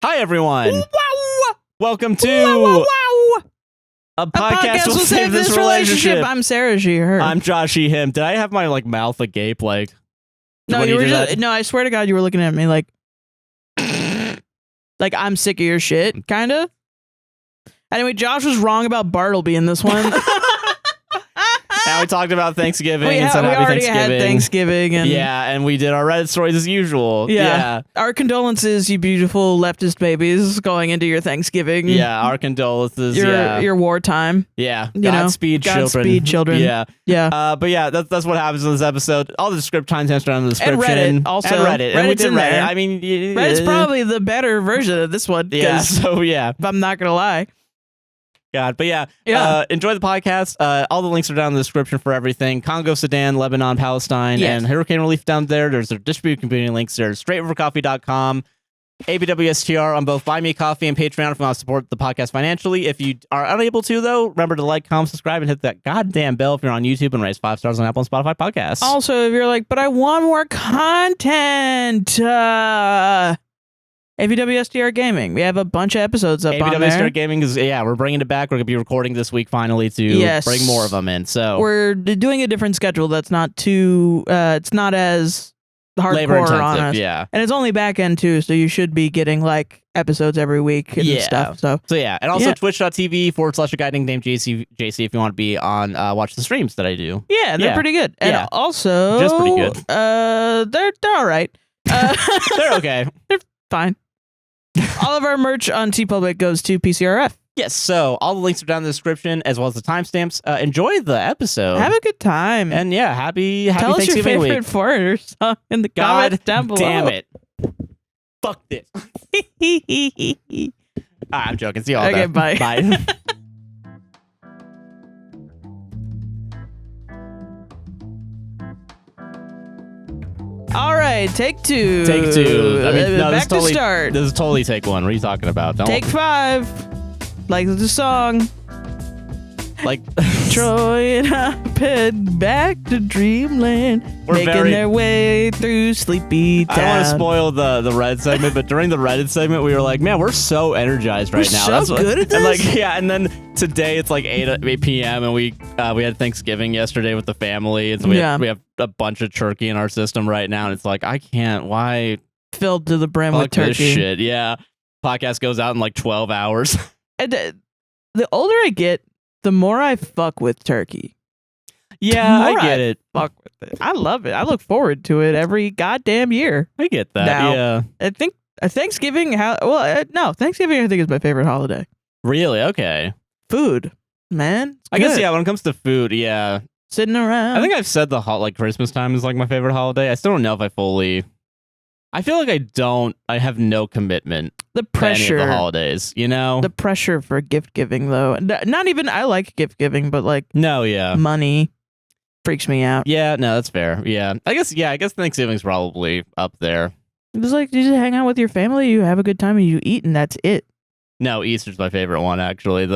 Hi, everyone. Wow. Welcome to Wow. a podcast will save this relationship. I'm Sarah, she, her. I'm Josh, he, him. Did I have my mouth agape? No, when you were did just, that? no, I swear to God, you were looking at me like I'm sick of your shit, kind of. Anyway, Josh was wrong about Bartleby in this one. Now we talked about Thanksgiving we and said happy already Thanksgiving. had Thanksgiving. And Yeah, and we did our Reddit stories as usual. Yeah. Our condolences, you beautiful leftist babies, going into your Thanksgiving. Yeah, our condolences. Your wartime. Yeah. You know, Godspeed, children. Godspeed, children. Yeah. Yeah. But yeah, that's what happens in this episode. All the timestamps are in the description. And Reddit also. And Reddit. And we Reddit's did in Reddit. there. I mean, Reddit's probably the better version of this one. Yeah. So yeah. If I'm not gonna lie. God, but yeah. Enjoy the podcast. All the links are down in the description for everything. Congo, Sudan, Lebanon, Palestine, and hurricane relief down there. There's their distributed community links. There's straightovercoffee.com, APWSTR on both Buy Me Coffee and Patreon if you want to support the podcast financially. If you are unable to, though, remember to like, comment, subscribe, and hit that goddamn bell if you're on YouTube, and raise 5 stars on Apple and Spotify podcasts. Also, if you're like, but I want more content, APWSTR Gaming. We have a bunch of episodes up on there. APWSTR Gaming is, we're bringing it back. We're going to be recording this week finally to bring more of them in. So we're doing a different schedule that's not too, it's not as hardcore on us. Yeah. And it's only back end too, so you should be getting episodes every week and stuff. So yeah. And also twitch.tv/a guy named JC if you want to be on, watch the streams that I do. Yeah, they're pretty good. And also, just pretty good. They're all right. They're okay. They're fine. All of our merch on TeePublic goes to PCRF. Yes, so all the links are down in the description as well as the timestamps. Enjoy the episode. Have a good time. And happy Tell us Thanksgiving your favorite week. foreigner song in the comments down below. Damn it. Fuck this. I'm joking. See you all Okay, then. bye. Bye. All right, take two. Take two. I mean, no, back to start. This is totally take one. What are you talking about? Take 5. Like the song. Like Troy and I head back to Dreamland, making their way through Sleepy Town. I don't want to spoil the Reddit segment, but during the Reddit segment, we were like, man, we're so energized right now. That's so good at this. And and then today it's 8 p.m. and we had Thanksgiving yesterday with the family, and so we have a bunch of turkey in our system right now, and it's like, I can't. Why? Filled to the brim with turkey. This shit. Yeah. Podcast goes out in 12 hours. And the older I get, the more I fuck with turkey. Yeah, I get it. Fuck with it. I love it. I look forward to it every goddamn year. I get that. Now, yeah. I think Thanksgiving. Thanksgiving I think is my favorite holiday. Really? Okay. Food, man. I guess when it comes to food, sitting around. I think I've said Christmas time is my favorite holiday. I still don't know if I fully. I feel like I have no commitment. The pressure to any of the holidays, The pressure for gift giving, though. Not even. I like gift giving, but money freaks me out. Yeah, no, that's fair. Yeah, I guess Thanksgiving's probably up there. It's you just hang out with your family, you have a good time, and you eat, and that's it. No, Easter's my favorite one, actually.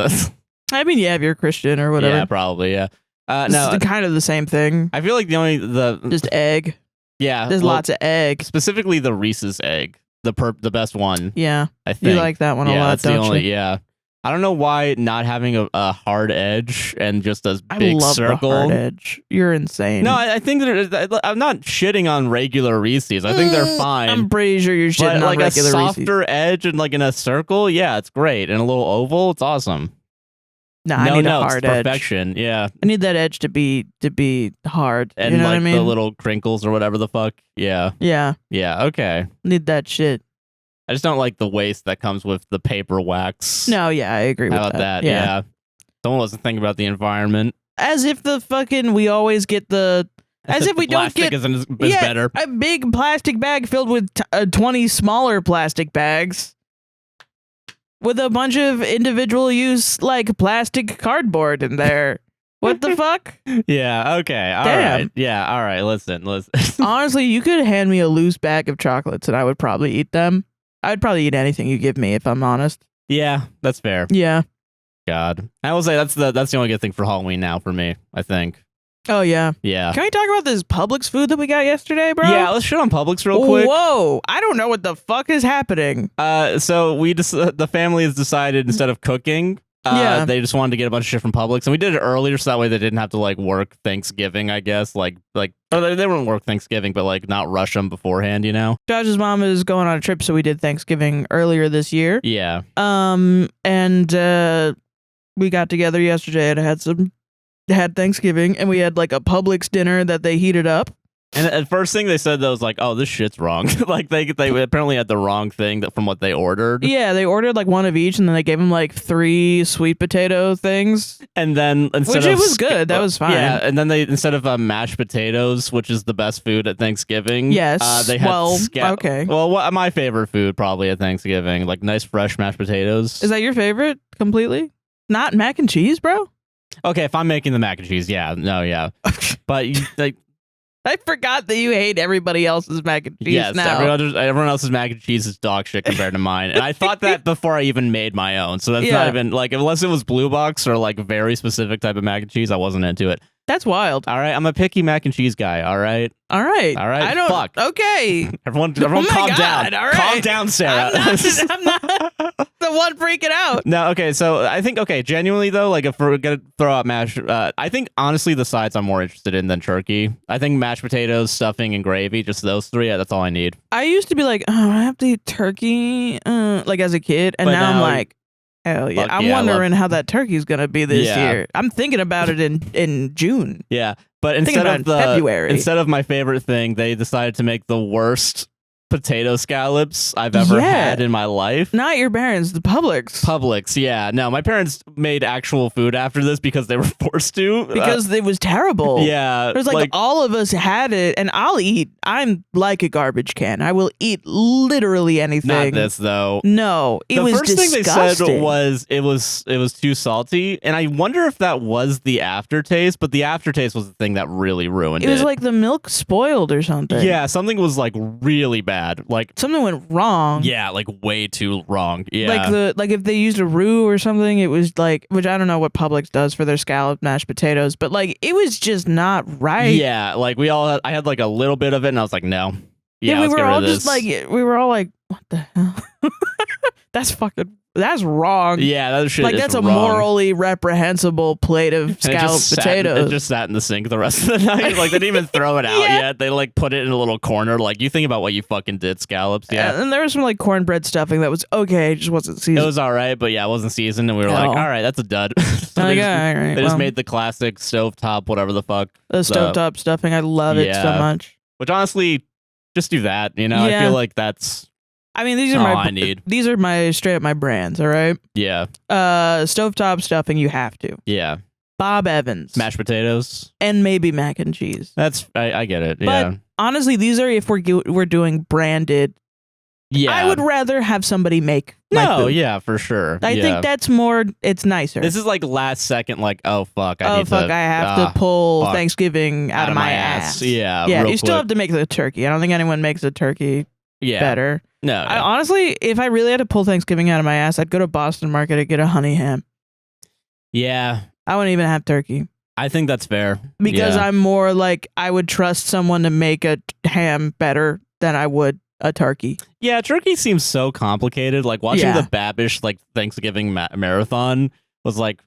I mean, if you're Christian or whatever. Yeah, probably. Yeah. No, it's kind of the same thing. I feel like just egg. Yeah, there's lots of egg. Specifically, the Reese's egg. The best one. Yeah, I think you like that one a lot. That's don't the only. you? Yeah, I don't know why not having a hard edge and just a big I love circle. The hard edge. You're insane. No, I think I'm not shitting on regular Reese's. I think they're fine. I'm pretty sure you're shitting on regular Reese's. A softer edge and in a circle. Yeah, it's great. And a little oval, it's awesome. No, I need a hard edge. Perfection. Yeah, I need that edge to be hard. And you know what I mean? The little crinkles or whatever the fuck. Yeah. Yeah. Yeah. Okay. Need that shit. I just don't like the waste that comes with the paper wax. No, yeah, I agree with that. How about that? Yeah. Someone doesn't think about the environment. As if we always get the. As if we don't get. Plastic is better. A big plastic bag filled with 20 smaller plastic bags. With a bunch of individual use plastic cardboard in there. What the fuck? Yeah, okay. All right. Yeah, all right. Listen. Honestly, you could hand me a loose bag of chocolates and I would probably eat them. I'd probably eat anything you give me if I'm honest. Yeah, that's fair. Yeah. God. I will say that's the only good thing for Halloween now for me, I think. Oh, yeah. Yeah. Can we talk about this Publix food that we got yesterday, bro? Yeah, let's shit on Publix real quick. Whoa. I don't know what the fuck is happening. So the family has decided instead of cooking, they just wanted to get a bunch of shit from Publix, and we did it earlier so that way they didn't have to like work Thanksgiving, I guess. Or they wouldn't work Thanksgiving, but like not rush them beforehand, you know? Josh's mom is going on a trip, so we did Thanksgiving earlier this year. Yeah. And we got together yesterday and had Thanksgiving, and we had like a Publix dinner that they heated up. And the first thing they said, though, was like, oh, this shit's wrong. Like, they apparently had the wrong thing from what they ordered. Yeah, they ordered like one of each, and then they gave them like 3 sweet potato things. And then Which it was good. That was fine. Yeah, and then they, instead of mashed potatoes, which is the best food at Thanksgiving. Yes. They had okay. Well, my favorite food probably at Thanksgiving, like nice fresh mashed potatoes. Is that your favorite completely? Not mac and cheese, bro? Okay, if I'm making the mac and cheese, yeah. No, yeah. But like... I forgot that you hate everybody else's mac and cheese now. Everyone else's mac and cheese is dog shit compared to mine. And I thought that before I even made my own. So that's not even, like, unless it was Blue Box or, like, a very specific type of mac and cheese, I wasn't into it. That's wild. All right, I'm a picky mac and cheese guy, all right? All right. I don't... Fuck. Okay. Everyone calm down. All right. Calm down, Sarah. I'm not the one freaking out. No, okay, so I think, genuinely, though, like, if we're going to throw out mash, I think, honestly, the sides I'm more interested in than turkey. I think mashed potatoes, stuffing, and gravy, just those 3, that's all I need. I used to be like, oh, I have to eat turkey, like, as a kid, and now I'm like, hell yeah. I'm wondering how that turkey's going to be this year. I'm thinking about it in June. Yeah, but instead of my favorite thing, they decided to make the worst potato scallops I've ever had in my life. Not your parents, the Publix, yeah. No, my parents made actual food after this because they were forced to. Because it was terrible. Yeah. There's like all of us had it, and I'll eat. I'm like a garbage can. I will eat literally anything. Not this, though. No, it was disgusting. The first thing they said was it was too salty, and I wonder if that was the aftertaste, but the aftertaste was the thing that really ruined it. It was like the milk spoiled or something. Yeah, something was like really bad. Like something went wrong. Yeah, like way too wrong. Yeah. Like if they used a roux or something, it was like, which I don't know what Publix does for their scalloped mashed potatoes, but like it was just not right. Yeah, like I had like a little bit of it, and I was like, no. Yeah, we were all just like, what the hell? That's wrong. Yeah, that shit like is that's a wrong. morally reprehensible plate of scalloped potatoes. It just sat in the sink the rest of the night. Like they didn't even throw it out yet. They like put it in a little corner. Like you think about what you fucking did, scallops. Yeah, and there was some like cornbread stuffing that was okay. It just wasn't seasoned. It was all right, but yeah, it wasn't seasoned, and we were like, all right, that's a dud. So they just made the classic stovetop, whatever the fuck. The stovetop stuffing. I love it so much. Which honestly, just do that. You know, I feel like that's. I mean, these are my straight up my brands, all right? Yeah. Stovetop stuffing, you have to. Yeah. Bob Evans. Mashed potatoes. And maybe mac and cheese. I get it, but honestly, these are if we're doing branded. Yeah. I would rather have somebody make my food. Yeah, for sure. I think that's more, it's nicer. This is like last second, like, oh, fuck. I have to pull Thanksgiving out of my ass. Yeah. Yeah, you still have to make the turkey. I don't think anyone makes a turkey better. No. Honestly, if I really had to pull Thanksgiving out of my ass, I'd go to Boston Market and get a honey ham. Yeah. I wouldn't even have turkey. I think that's fair. Because I'm more like, I would trust someone to make a ham better than I would a turkey. Yeah, turkey seems so complicated. Like watching the Babish like Thanksgiving marathon was like,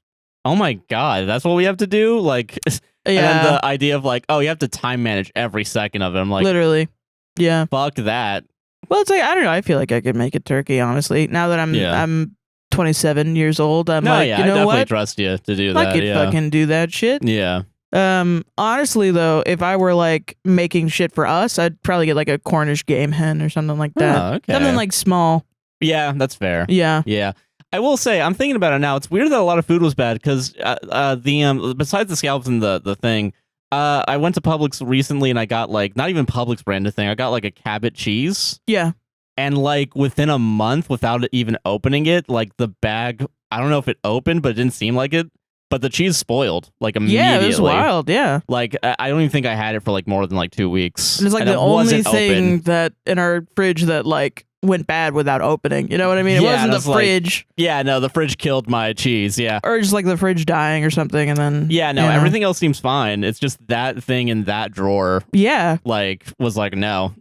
oh my God, that's what we have to do? Like, and then the idea of like, oh, you have to time manage every second of it. I'm like, literally. Yeah. Fuck that. Well, it's like, I don't know. I feel like I could make a turkey, honestly. Now that I'm 27 years old, I'm like, you know I definitely what? trust you to do that. I could fucking do that shit. Yeah. Honestly, though, if I were like making shit for us, I'd probably get like a Cornish game hen or something like that. Oh, okay. Something like small. Yeah, that's fair. Yeah. Yeah. I will say, I'm thinking about it now. It's weird that a lot of food was bad because besides the scallops and the thing, I went to Publix recently and I got like not even Publix branded thing. I got like a Cabot cheese. Yeah. And like within a month, without even opening it, like the bag, I don't know if it opened, but it didn't seem like it. but the cheese spoiled like immediately. Yeah, it was wild. Yeah, like I don't even think I had it for like more than like 2 weeks. And it's like and the only thing open. that in our fridge that like went bad without opening. You know what I mean? It wasn't the fridge. Like, yeah, no, the fridge killed my cheese. Yeah, or just like the fridge dying or something, and then yeah, no, everything else seems fine. It's just that thing in that drawer. Yeah, like was like no.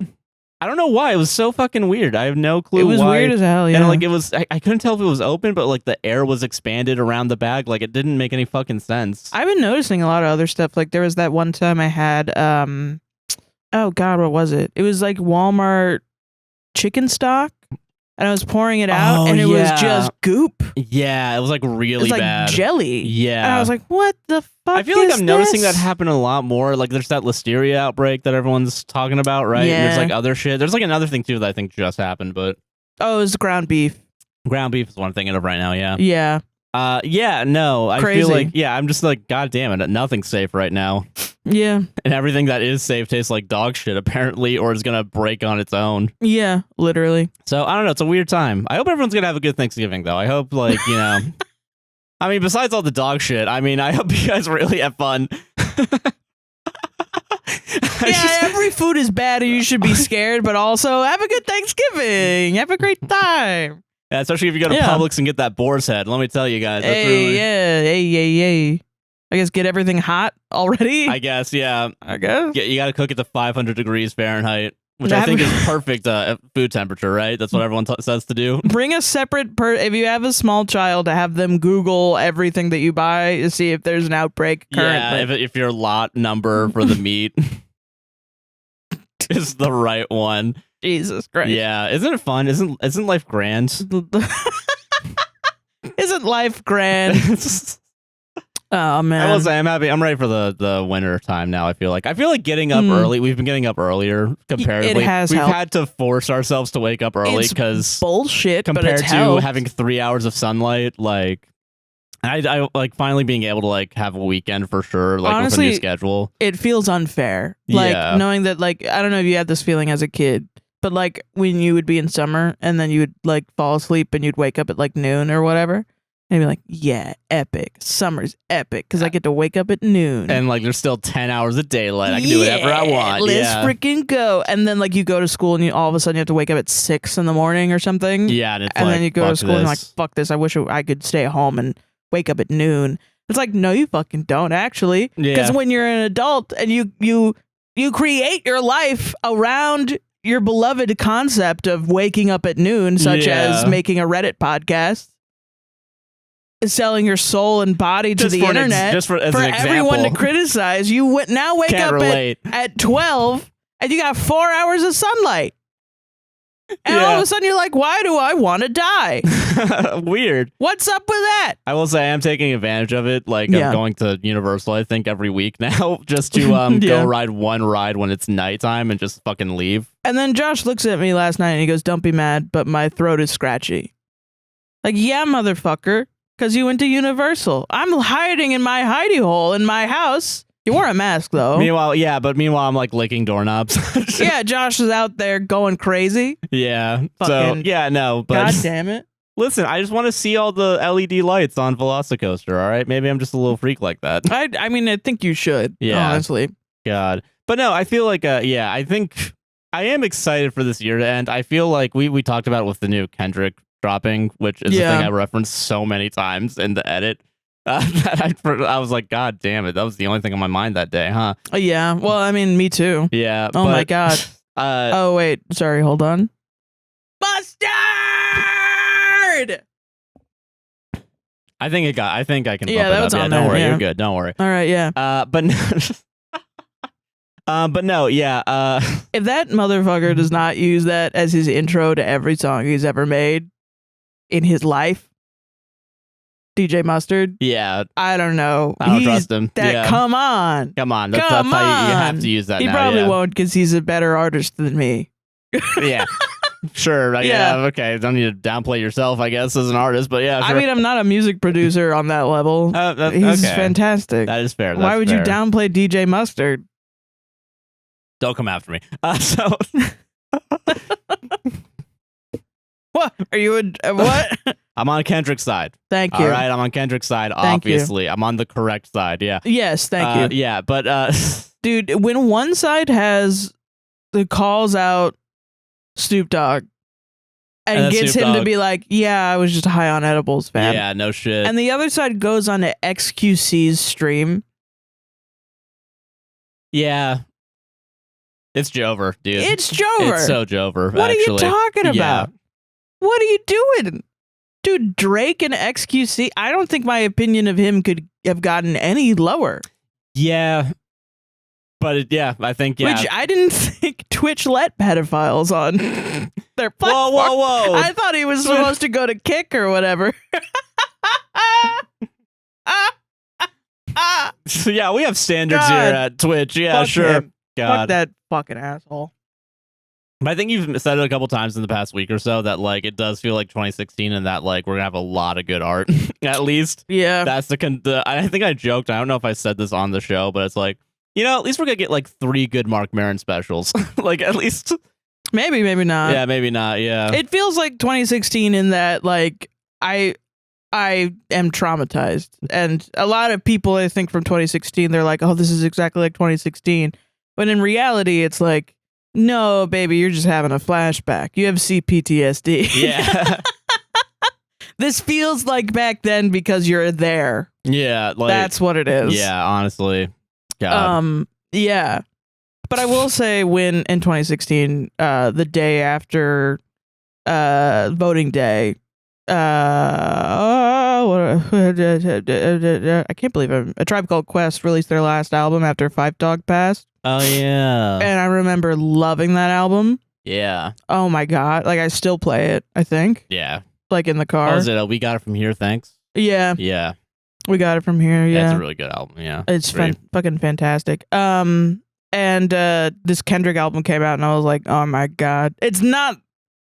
I don't know why. It was so fucking weird. I have no clue. It was why. weird as hell, yeah. And like it was, I couldn't tell if it was open, but like the air was expanded around the bag. Like it didn't make any fucking sense. I've been noticing a lot of other stuff. Like there was that one time I had, oh god, what was it? It was like Walmart chicken stock. And I was pouring it out, and it was just goop. Yeah, it was like really bad. Jelly. Yeah. And I was like, what the fuck I feel like I'm noticing that happen a lot more. Like there's that listeria outbreak that everyone's talking about, right? Yeah. And there's like other shit. There's like another thing too that I think just happened, but... Oh, it was ground beef. Ground beef is what I'm thinking of right now, yeah. Yeah. Yeah, no. I Crazy. feel like, I'm just like, god damn it, nothing's safe right now. Yeah. And everything that is safe tastes like dog shit, apparently, or is going to break on its own. Yeah, literally. So, I don't know. It's a weird time. I hope everyone's going to have a good Thanksgiving, though. I hope, like, you know... I mean, besides all the dog shit, I mean, I hope you guys really have fun. Every food is bad and you should be scared, but also have a good Thanksgiving. Have a great time. Yeah, especially if you go to Publix and get that boar's head. Let me tell you guys. That's Hey. I guess get everything hot already. I guess, yeah. I guess. Yeah, you got to cook it to 500 degrees Fahrenheit, which I think is perfect food temperature, right? That's what everyone says to do. Bring a separate if you have a small child, to have them Google everything that you buy to see if there's an outbreak currently. Yeah, if your lot number for the meat is the right one. Jesus Christ. Yeah, isn't it fun? Isn't life grand? Isn't life grand? Oh man, I will say I'm happy. I'm ready for the winter time now. I feel like getting up early. We've been getting up earlier comparatively. It has We've helped. had to force ourselves to wake up early because bullshit. Compared but it's to helped. having 3 hours of sunlight, like I like finally being able to like have a weekend for sure. Like honestly, with a new schedule, it feels unfair. Like knowing that, like I don't know if you had this feeling as a kid, but like when you would be in summer and then you would like fall asleep and you'd wake up at like noon or whatever. And be like, yeah, epic. Summer's epic because I get to wake up at noon. And like, there's still 10 hours of daylight. I can do whatever I want. Let's freaking go. And then like, you go to school and you all of a sudden you have to wake up at 6 in the morning or something. Yeah, and then you go to school and you're like, fuck this. I wish I could stay at home and wake up at noon. It's like, no, you fucking don't actually. Because when you're an adult and you create your life around your beloved concept of waking up at noon, such as making a Reddit podcast. Selling your soul and body to the internet for everyone to criticize. You now wake Can't up relate. at 12 and you got 4 hours of sunlight. And all of a sudden you're like, why do I want to die? Weird. What's up with that? I will say I'm taking advantage of it. Like I'm going to Universal, I think, every week now just to go ride one ride when it's nighttime and just fucking leave. And then Josh looks at me last night and he goes, don't be mad, but my throat is scratchy. Like, yeah, motherfucker. Because you went to Universal. I'm hiding in my hidey hole in my house. You wore a mask, though. Meanwhile, I'm like licking doorknobs. Yeah, Josh is out there going crazy. Yeah. Fucking but God damn it. Listen, I just want to see all the LED lights on Velocicoaster, all right? Maybe I'm just a little freak like that. I mean, I think you should, honestly. God. But no, I feel like, I think I am excited for this year to end. I feel like we talked about it with the new Kendrick dropping, which is the thing I referenced so many times in the edit. That I was like, God damn it, that was the only thing on my mind that day, huh? Yeah, well, I mean, me too. Yeah. Oh my God. Oh wait, sorry, hold on. Mustard. I think I can. Bump that it was up. on Don't there, worry, you're good. Don't worry. All right, yeah. But no, yeah. If that motherfucker does not use that as his intro to every song he's ever made in his life, DJ Mustard. Yeah. I don't know. I don't trust him. Come on. That's how you have to use that. He probably won't because he's a better artist than me. Yeah. Sure. Okay. Don't need to downplay yourself, I guess, as an artist, but yeah. Sure. I mean, I'm not a music producer on that level. He's fantastic. That is fair. Why would you downplay DJ Mustard? Don't come after me. What are you? What? I'm on Kendrick's side. Thank you. All right, I'm on Kendrick's side. Obviously, I'm on the correct side. Yeah. Yes, thank you. Yeah, but dude, when one side has the calls out Snoop Dogg and gets him to be like, yeah, I was just high on edibles, fam. Yeah, no shit. And the other side goes on to XQC's stream. Yeah. It's Jover, dude. It's Jover. It's so Jover, What actually. are you talking about? Yeah. What are you doing? Dude, Drake and XQC, I don't think my opinion of him could have gotten any lower. Yeah. But I think, yeah. Which I didn't think Twitch let pedophiles on their platform. Whoa. I thought he was supposed to go to Kick or whatever. So, yeah, we have standards here at Twitch. Yeah, Fuck sure. him. God. Fuck that fucking asshole. But I think you've said it a couple times in the past week or so that, like, it does feel like 2016 and that, like, we're going to have a lot of good art, at least. Yeah. That's I think I joked. I don't know if I said this on the show, but it's like, at least we're going to get, like, 3 good Mark Maron specials. Like, at least. Maybe not. Yeah, maybe not. Yeah. It feels like 2016 in that, like, I am traumatized. And a lot of people, I think, from 2016, they're like, oh, this is exactly like 2016. But in reality, it's like, no, baby, you're just having a flashback. You have CPTSD. Yeah. This feels like back then because you're there. Yeah. Like, that's what it is. Yeah, honestly. God. Yeah. But I will say when in 2016, the day after voting day, I can't believe A Tribe Called Quest released their last album after Five Dog passed. Oh, yeah. And I remember loving that album. Yeah. Oh, my God. Like, I still play it, I think. Yeah. Like, in the car. What was it? We got it from here, thanks. Yeah. Yeah. We got it from here, yeah. It's a really good album, yeah. It's fucking fantastic. And this Kendrick album came out, and I was like, oh, my God. It's not,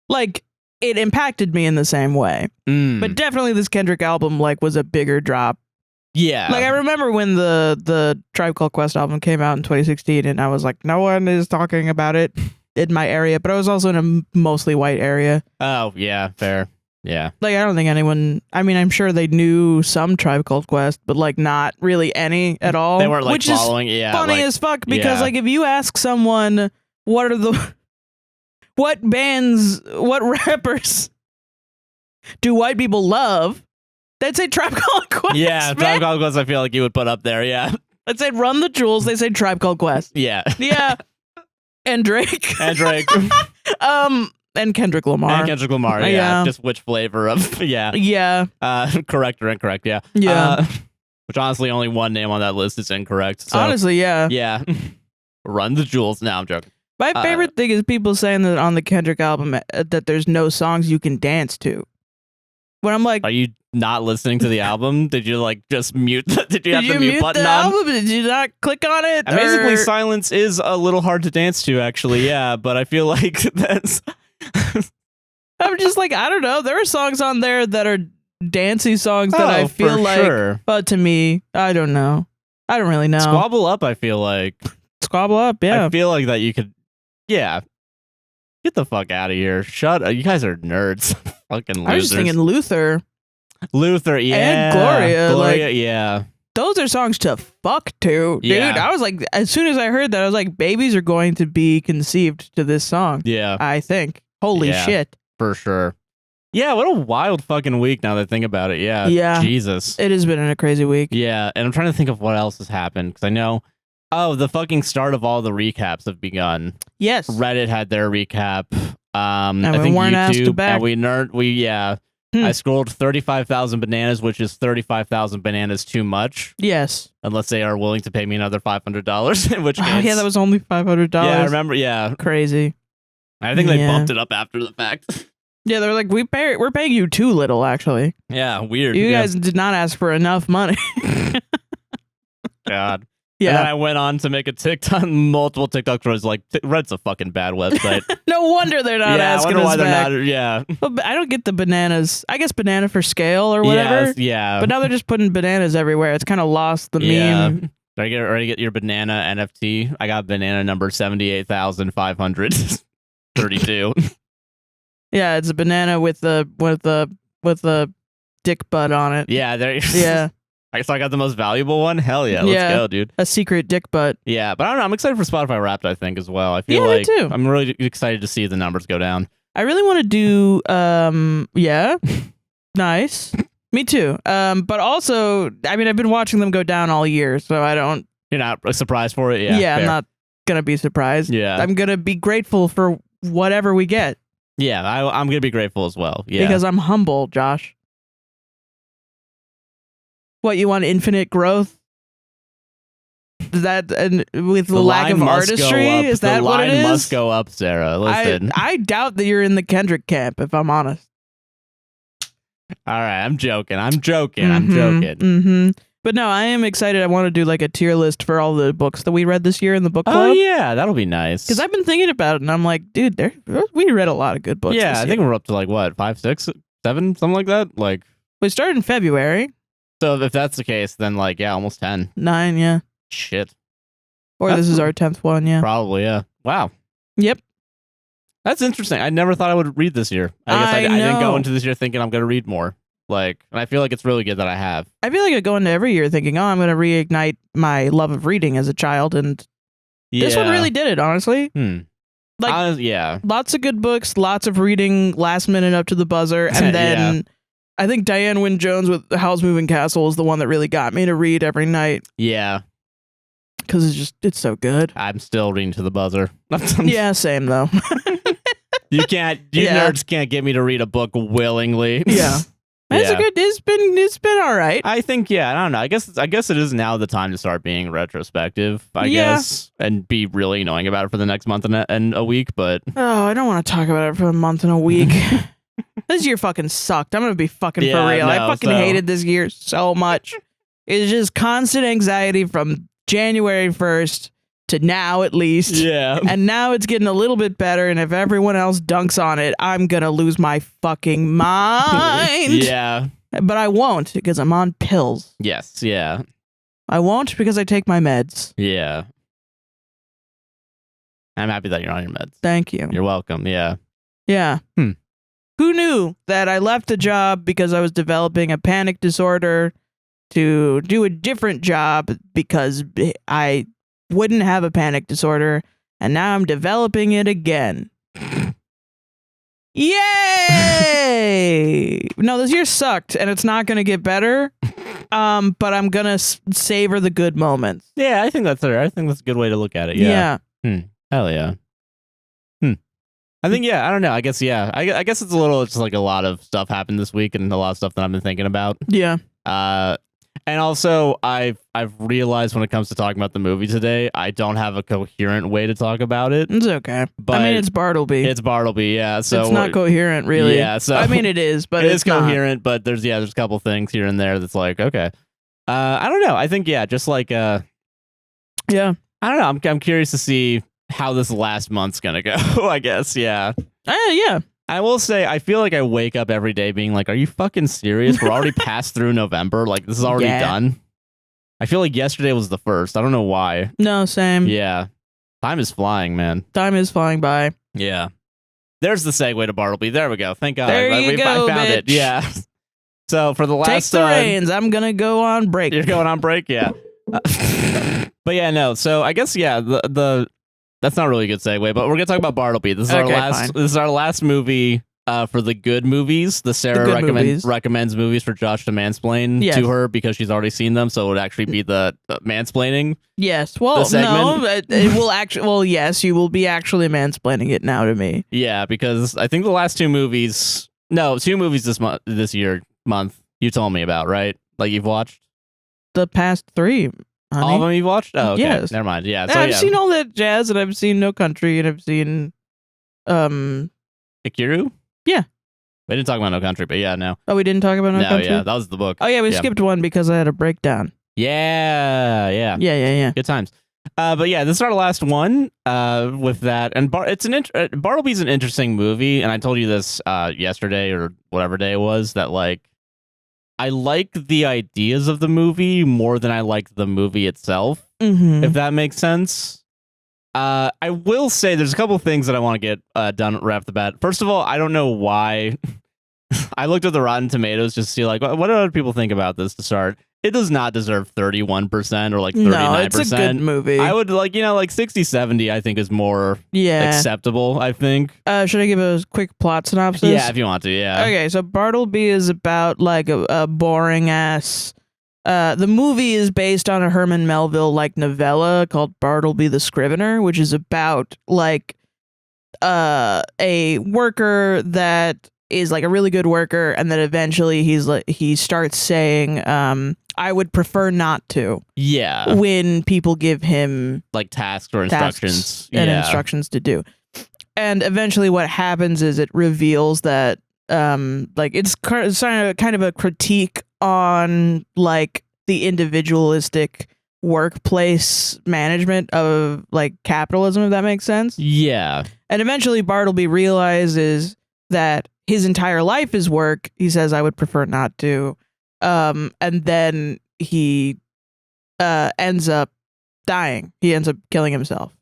like, it impacted me in the same way. But definitely this Kendrick album, like, was a bigger drop. Yeah. Like, I remember when the Tribe Called Quest album came out in 2016, and I was like, no one is talking about it in my area, but I was also in a mostly white area. Oh, yeah, fair. Yeah. Like, I don't think anyone, I mean, I'm sure they knew some Tribe Called Quest, but, like, not really any at all. They weren't, like, which following. Is yeah, funny like, as fuck, because, yeah. like, if you ask someone, what bands, what rappers do white people love, they'd say Tribe Called Quest. Yeah, Tribe Called Quest, I feel like you would put up there, yeah. I'd say Run the Jewels, they say Tribe Called Quest. Yeah. Yeah. And Drake. And Drake. And Kendrick Lamar. And Kendrick Lamar, yeah. Just which flavor of, yeah. Yeah. Correct or incorrect, yeah. Yeah. Which honestly, only one name on that list is incorrect. So, honestly, yeah. Yeah. Run the Jewels. No, I'm joking. My favorite thing is people saying that on the Kendrick album that there's no songs you can dance to. When I'm like, are you not listening to the album? Did you like just mute? Did you have the mute button the on? Album? Did you not click on it? And basically, silence is a little hard to dance to, actually. Yeah, but I feel like that's. I'm just like, I don't know. There are songs on there that are dancey songs that I feel like. Sure. But to me, I don't know. I don't really know. Squabble Up, I feel like. Squabble Up, yeah. I feel like that you could. Yeah. Get the fuck out of here. Shut up. You guys are nerds. Fucking losers. I was just thinking Luther. Yeah. And Gloria. Like, yeah. Those are songs to fuck to, dude. Yeah. I was like, as soon as I heard that, I was like, babies are going to be conceived to this song. Yeah. I think. Holy shit. For sure. Yeah, what a wild fucking week now that I think about it. Yeah. Yeah. Jesus. It has been a crazy week. Yeah, and I'm trying to think of what else has happened, because I know, the fucking start of all the recaps have begun. Yes. Reddit had their recap. And I we think weren't asked to YouTube, back. and I scrolled 35,000 bananas, which is 35,000 bananas too much. Yes. Unless they are willing to pay me another $500, in which case. Oh, yeah, that was only $500. Yeah, I remember, yeah. Crazy. I think they bumped it up after the fact. Yeah, they're like, we're paying you too little, actually. Yeah, weird. You guys did not ask for enough money. God. Yeah. And then I went on to make a TikTok, multiple TikToks where I was like, Reddit's a fucking bad website. No wonder they're not asking I wonder us why back. they're not, yeah. But I don't get the bananas. I guess banana for scale or whatever. Yeah. But now they're just putting bananas everywhere. It's kind of lost the meme. Are you ready to get your banana NFT? I got banana number 78,532. Yeah, it's a banana with the dick butt on it. Yeah, there. Yeah. I guess I got the most valuable one. Hell yeah, let's go, dude. A secret dick butt. Yeah, but I don't know. I'm excited for Spotify Wrapped, I think, as well. I feel me like too. I'm really excited to see the numbers go down. I really want to do yeah. Nice. Me too. But also, I mean, I've been watching them go down all year, so I don't. You're not surprised for it? Yeah, I'm not gonna be surprised. Yeah. I'm gonna be grateful for whatever we get. Yeah, I'm gonna be grateful as well. Yeah. Because I'm humble, Josh. What, you want infinite growth? Is that and with the lack of artistry? Is that what it is? The line must go up, Sarah. Listen. I doubt that you're in the Kendrick camp, if I'm honest. All right, I'm joking. I'm joking. But no, I am excited. I want to do like a tier list for all the books that we read this year in the book club. Oh yeah, that'll be nice. Because I've been thinking about it, and I'm like, dude, we read a lot of good books. Yeah, I think we're up to like what, 5, 6, 7, something like that. Like we started in February. So if that's the case, then like almost 10. 9, yeah. Shit. Or this is our 10th one, yeah. Probably, yeah. Wow. Yep. That's interesting. I never thought I would read this year. I guess I didn't go into this year thinking I'm going to read more. Like, and I feel like it's really good that I have. I feel like I go into every year thinking, oh, I'm going to reignite my love of reading as a child, and this one really did it, honestly. Like, yeah. Lots of good books, lots of reading last minute up to the buzzer, and then I think Diane Wynne Jones with Howl's Moving Castle is the one that really got me to read every night. Yeah. Because it's so good. I'm still reading to the buzzer. Yeah, same though. You nerds can't get me to read a book willingly. Yeah. It's a good. It's been all right. I think. Yeah. I don't know. I guess it is now the time to start being retrospective. I guess, and be really annoying about it for the next month and a week. But I don't want to talk about it for a month and a week. This year fucking sucked. I'm gonna be fucking for real. I fucking hated this year so much. It's just constant anxiety from January 1st to now, at least. Yeah. And now it's getting a little bit better, and if everyone else dunks on it, I'm gonna lose my fucking mind. Yeah. But I won't, because I'm on pills. Yes, yeah. I won't, because I take my meds. Yeah. I'm happy that you're on your meds. Thank you. You're welcome, yeah. Yeah. Who knew that I left a job because I was developing a panic disorder to do a different job because I wouldn't have a panic disorder, and now I'm developing it again. Yay! No, this year sucked, and it's not going to get better, but I'm going to savor the good moments. Yeah, I think that's fair. I think that's a good way to look at it. Yeah. Hell yeah. I think, I don't know. I guess, I guess it's just like a lot of stuff happened this week and a lot of stuff that I've been thinking about. Yeah. And also, I've realized when it comes to talking about the movie today, I don't have a coherent way to talk about it. It's okay. But I mean, it's Bartleby. It's Bartleby, yeah. So it's not coherent, really. Yeah. So I mean, it is, but it is coherent. But there's a couple things here and there that's like, okay. I don't know. I think just like yeah. I don't know. I'm curious to see how this last month's gonna go. I guess, yeah. Yeah. I will say, I feel like I wake up every day being like, are you fucking serious? We're already passed through November. Like, this is already done. I feel like yesterday was the first. I don't know why. No, same. Yeah. Time is flying, man. Time is flying by. Yeah. There's the segue to Bartleby. There we go. Thank God. There you go, I found bitch. it. Yeah. So for the last... Take the reins. I'm going to go on break. You're going on break? Yeah. But yeah, no. So I guess, that's not really a good segue, but we're gonna talk about Bartleby. This is our last. Fine. This is our last movie for the good movies. Sarah recommends movies for Josh to mansplain to her because she's already seen them, so it would actually be the mansplaining. Yes. Well, no, it will actually. Well, yes, you will be actually mansplaining it now to me. Yeah, because I think the last two movies this month. You told me about, right? Like you've watched the past 3. Honey. All of them you've watched? Oh, okay. Yes. Never mind. Yeah. So I've seen all that jazz, and I've seen No Country, and I've seen Ikiru? Yeah. We didn't talk about No Country, but no. Oh, we didn't talk about No Country? Yeah, that was the book. Oh, yeah, we skipped one because I had a breakdown. Yeah. Yeah. Good times. But this is our last one with that. And Bartleby's an interesting movie, and I told you this yesterday or whatever day it was, that like I like the ideas of the movie more than I like the movie itself, if that makes sense. I will say there's a couple of things that I want to get done right off the bat. First of all, I don't know why. I looked at the Rotten Tomatoes just to see like what do other people think about this to start. It does not deserve 31% or like 39%. No, it's a good movie. I would like, like 60, 70, I think is more acceptable, I think. Should I give a quick plot synopsis? Yeah, if you want to, yeah. Okay, so Bartleby is about like a boring ass. The movie is based on a Herman Melville like novella called Bartleby the Scrivener, which is about like a worker that is like a really good worker, and then eventually he starts saying, I would prefer not to. Yeah. When people give him like tasks or instructions. And instructions to do. And eventually what happens is it reveals that like it's kind of a critique on like the individualistic workplace management of like capitalism, if that makes sense. Yeah. And eventually Bartleby realizes that his entire life is work. He says, I would prefer not to. And then he ends up dying. He ends up killing himself.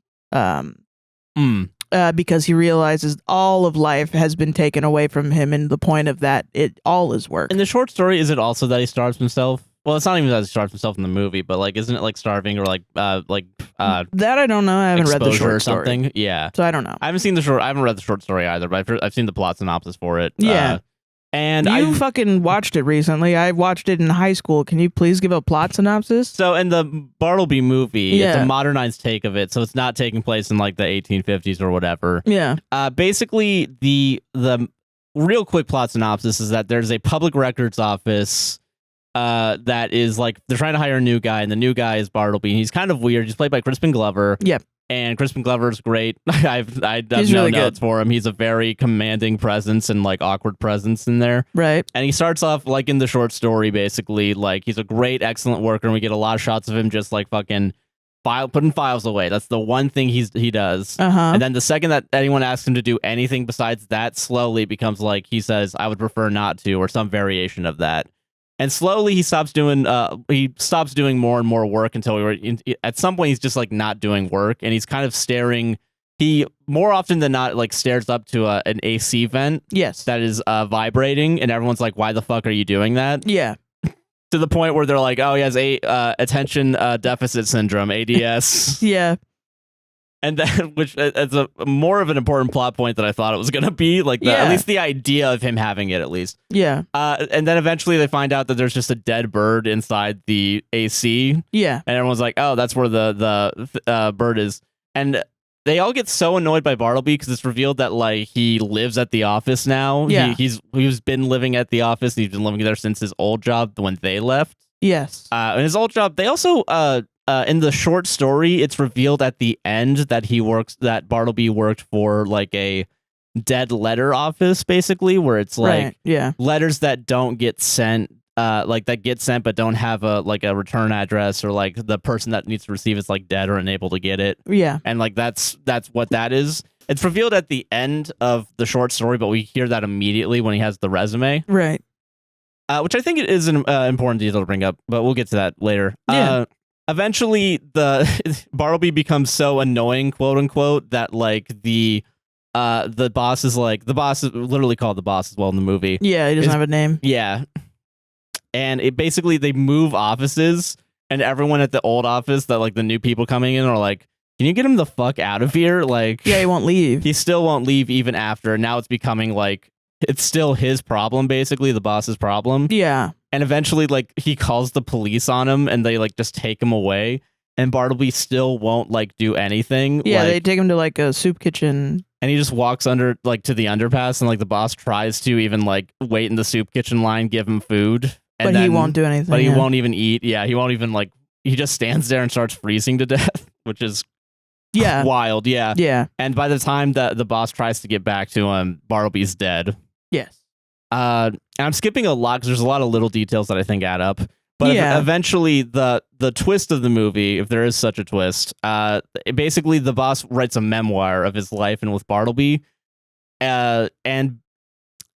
Because he realizes all of life has been taken away from him, and the point of that, it all is work. In the short story, is it also that he starves himself? Well, it's not even that he starves himself in the movie, but like, isn't it like starving or like that I don't know. I haven't read the short or something. Story. Yeah, so I don't know. I haven't read the short story either, but I've seen the plot synopsis for it. Yeah. And you fucking watched it recently. I watched it in high school. Can you please give a plot synopsis? So in the Bartleby movie, it's a modernized take of it, so it's not taking place in like the 1850s or whatever. Yeah. Basically, the real quick plot synopsis is that there's a public records office that is like they're trying to hire a new guy, and the new guy is Bartleby. And he's kind of weird. He's played by Crispin Glover. Yep. And Crispin Glover's great. I've no really notes for him. He's a very commanding presence and like awkward presence in there. Right. And he starts off like in the short story, basically like he's a great, excellent worker, and we get a lot of shots of him just like fucking putting files away. That's the one thing he does. And then the second that anyone asks him to do anything besides that, slowly it becomes like he says, "I would prefer not to," or some variation of that. And slowly he stops doing more and more work until at some point he's just like not doing work, and he's kind of staring. He more often than not like stares up to an AC vent. Yes. That is vibrating, and everyone's like, "Why the fuck are you doing that?" Yeah. To the point where they're like, "Oh, he has attention deficit syndrome, ADS." Yeah. And then, which is a more of an important plot point than I thought it was going to be. Like, at least the idea of him having it, at least. Yeah. And then eventually they find out that there's just a dead bird inside the AC. Yeah. And everyone's like, "Oh, that's where the bird is." And they all get so annoyed by Bartleby because it's revealed that like he lives at the office now. Yeah. He's been living at the office. He's been living there since his old job when they left. Yes. And his old job, they also in the short story, it's revealed at the end that Bartleby worked for like a dead letter office, basically, where it's like letters that don't get sent, that get sent but don't have a return address, or like the person that needs to receive is like dead or unable to get it. Yeah. And like that's what that is. It's revealed at the end of the short story, but we hear that immediately when he has the resume. Right. Which I think is an important detail to bring up, but we'll get to that later. Yeah. Eventually, Bartleby becomes so annoying, quote unquote, that like the boss is literally called the boss as well in the movie. Yeah, he doesn't have a name. Yeah, and it basically they move offices, and everyone at the old office that like the new people coming in are like, "Can you get him the fuck out of here?" Like, yeah, he won't leave. He still won't leave even after. And now it's becoming like it's still his problem, basically the boss's problem. Yeah. And eventually, like, he calls the police on him, and they like just take him away. And Bartleby still won't like do anything. Yeah, like, they take him to like a soup kitchen, and he just walks under like to the underpass, and like the boss tries to even like wait in the soup kitchen line, give him food, and but then, he won't do anything. But he won't even eat. Yeah, he won't even like. He just stands there and starts freezing to death, which is wild. Yeah, yeah. And by the time that the boss tries to get back to him, Bartleby's dead. Yes. And I'm skipping a lot because there's a lot of little details that I think add up. But eventually, the twist of the movie, if there is such a twist, basically the boss writes a memoir of his life and with Bartleby, and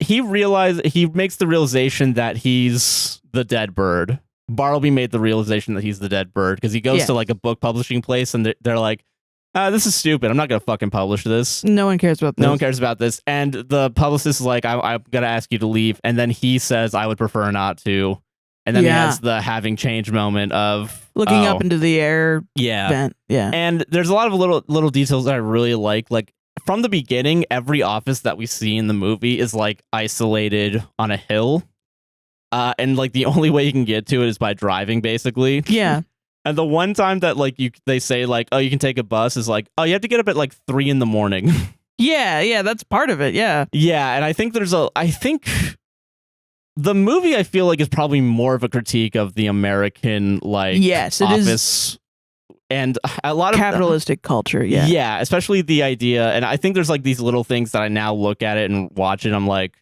he makes the realization that he's the dead bird. Bartleby made the realization that he's the dead bird because he goes to like a book publishing place, and they're like, this is stupid. I'm not going to fucking publish this. No one cares about this. No one cares about this. And the publicist is like, I'm going to ask you to leave. And then he says, I would prefer not to. And then he has the having changed moment of looking up into the air vent. Yeah. And there's a lot of little details that I really like. Like from the beginning, every office that we see in the movie is like isolated on a hill. And like the only way you can get to it is by driving, basically. Yeah. And the one time that like they say like, oh, you can take a bus is like, oh, you have to get up at like 3 a.m. Yeah, that's part of it. Yeah. Yeah, and I think the movie I feel like is probably more of a critique of the American like office and a lot of capitalistic culture. Yeah. Yeah, especially the idea, and I think there's like these little things that I now look at it and watch it. I'm like,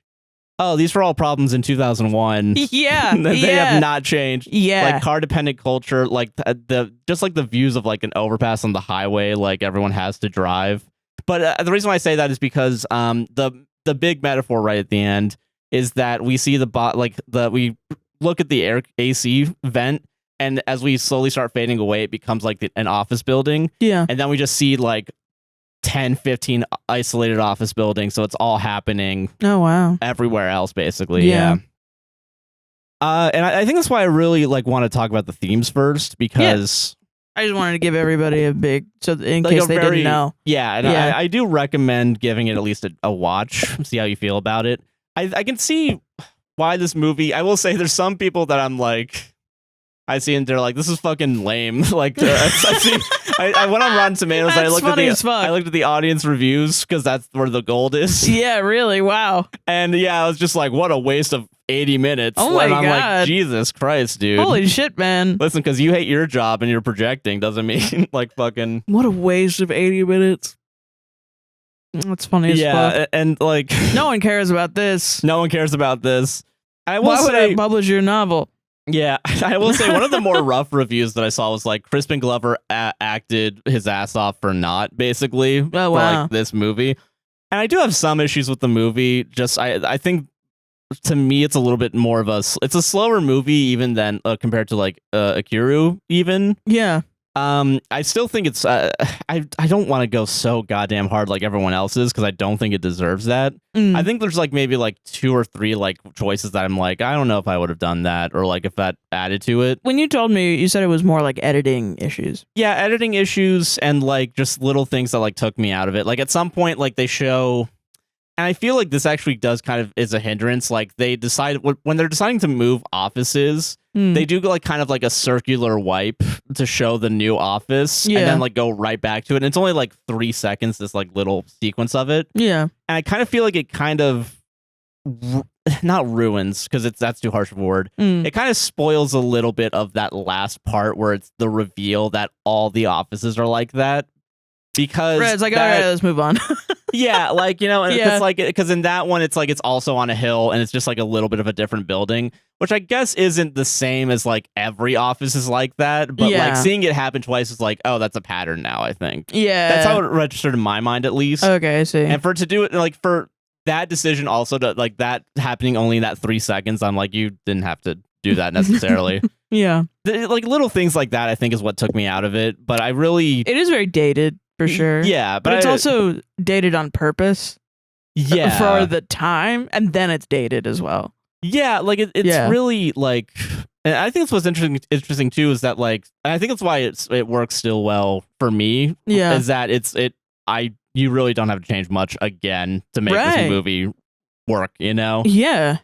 oh, these were all problems in 2001. Yeah. They have not changed. Yeah. Like car dependent culture, like just like the views of like an overpass on the highway, like everyone has to drive. But the reason why I say that is because the big metaphor right at the end is that we see we look at the air AC vent, and as we slowly start fading away, it becomes like an office building. Yeah. And then we just see like 10, 15 isolated office buildings. So it's all happening. Oh, wow. Everywhere else, basically. Yeah. And I think that's why I really like want to talk about the themes first, because I just wanted to give everybody a big, in case they didn't know. Yeah. And I do recommend giving it at least a watch, see how you feel about it. I can see why this movie, I will say there's some people that I'm like, I see and they're like, this is fucking lame. Like, I went on Rotten Tomatoes. I looked at the audience reviews because that's where the gold is. Yeah, really. Wow. And yeah, I was just like, what a waste of 80 minutes. Oh my and I'm God. like, Jesus Christ, dude. Holy shit, man. Listen, because you hate your job and you're projecting doesn't mean like fucking. What a waste of 80 minutes. That's funny as fuck. Yeah, and like no one cares about this. No one cares about this. Why would I publish your novel? Yeah, I will say one of the more rough reviews that I saw was like Crispin Glover acted his ass off for not, basically, for like this movie. And I do have some issues with the movie. Just I think to me it's a little bit more of it's a slower movie even than compared to like Akiru even. Yeah. I still think it's I don't want to go so goddamn hard like everyone else is, because I don't think it deserves that. I think there's like maybe like 2 or 3 like choices that I'm like, I don't know if I would have done that, or like if that added to it. When you told me, you said it was more like editing issues. Yeah, editing issues and like just little things that like took me out of it. Like at some point, like they show, and I feel like this actually does kind of is a hindrance. Like they decide when they're deciding to move offices, they do like kind of like a circular wipe to show the new office, and then like go right back to it. And it's only like 3 seconds, this like little sequence of it. Yeah, and I kind of feel like it kind of not ruins, because that's too harsh of a word. It kind of spoils a little bit of that last part where it's the reveal that all the offices are like that. Because it's like, all right, let's move on. Yeah, like, you know, because in that one, it's like it's also on a hill and it's just like a little bit of a different building, which I guess isn't the same as like every office is like that. But like seeing it happen twice is like, oh, that's a pattern now, I think. Yeah. That's how it registered in my mind, at least. Okay, I see. And for it to do it, like for that decision also to like that happening only in that 3 seconds, I'm like, you didn't have to do that necessarily. Yeah. Like little things like that, I think, is what took me out of it. But I really. It is very dated. For sure. Yeah, but it's also dated on purpose. Yeah. For the time, and then it's dated as well. Yeah, like it's really like, and I think it's what's interesting too is that like, and I think that's why it works still well for me. Yeah, is that you really don't have to change much again to make this movie work, you know? Yeah.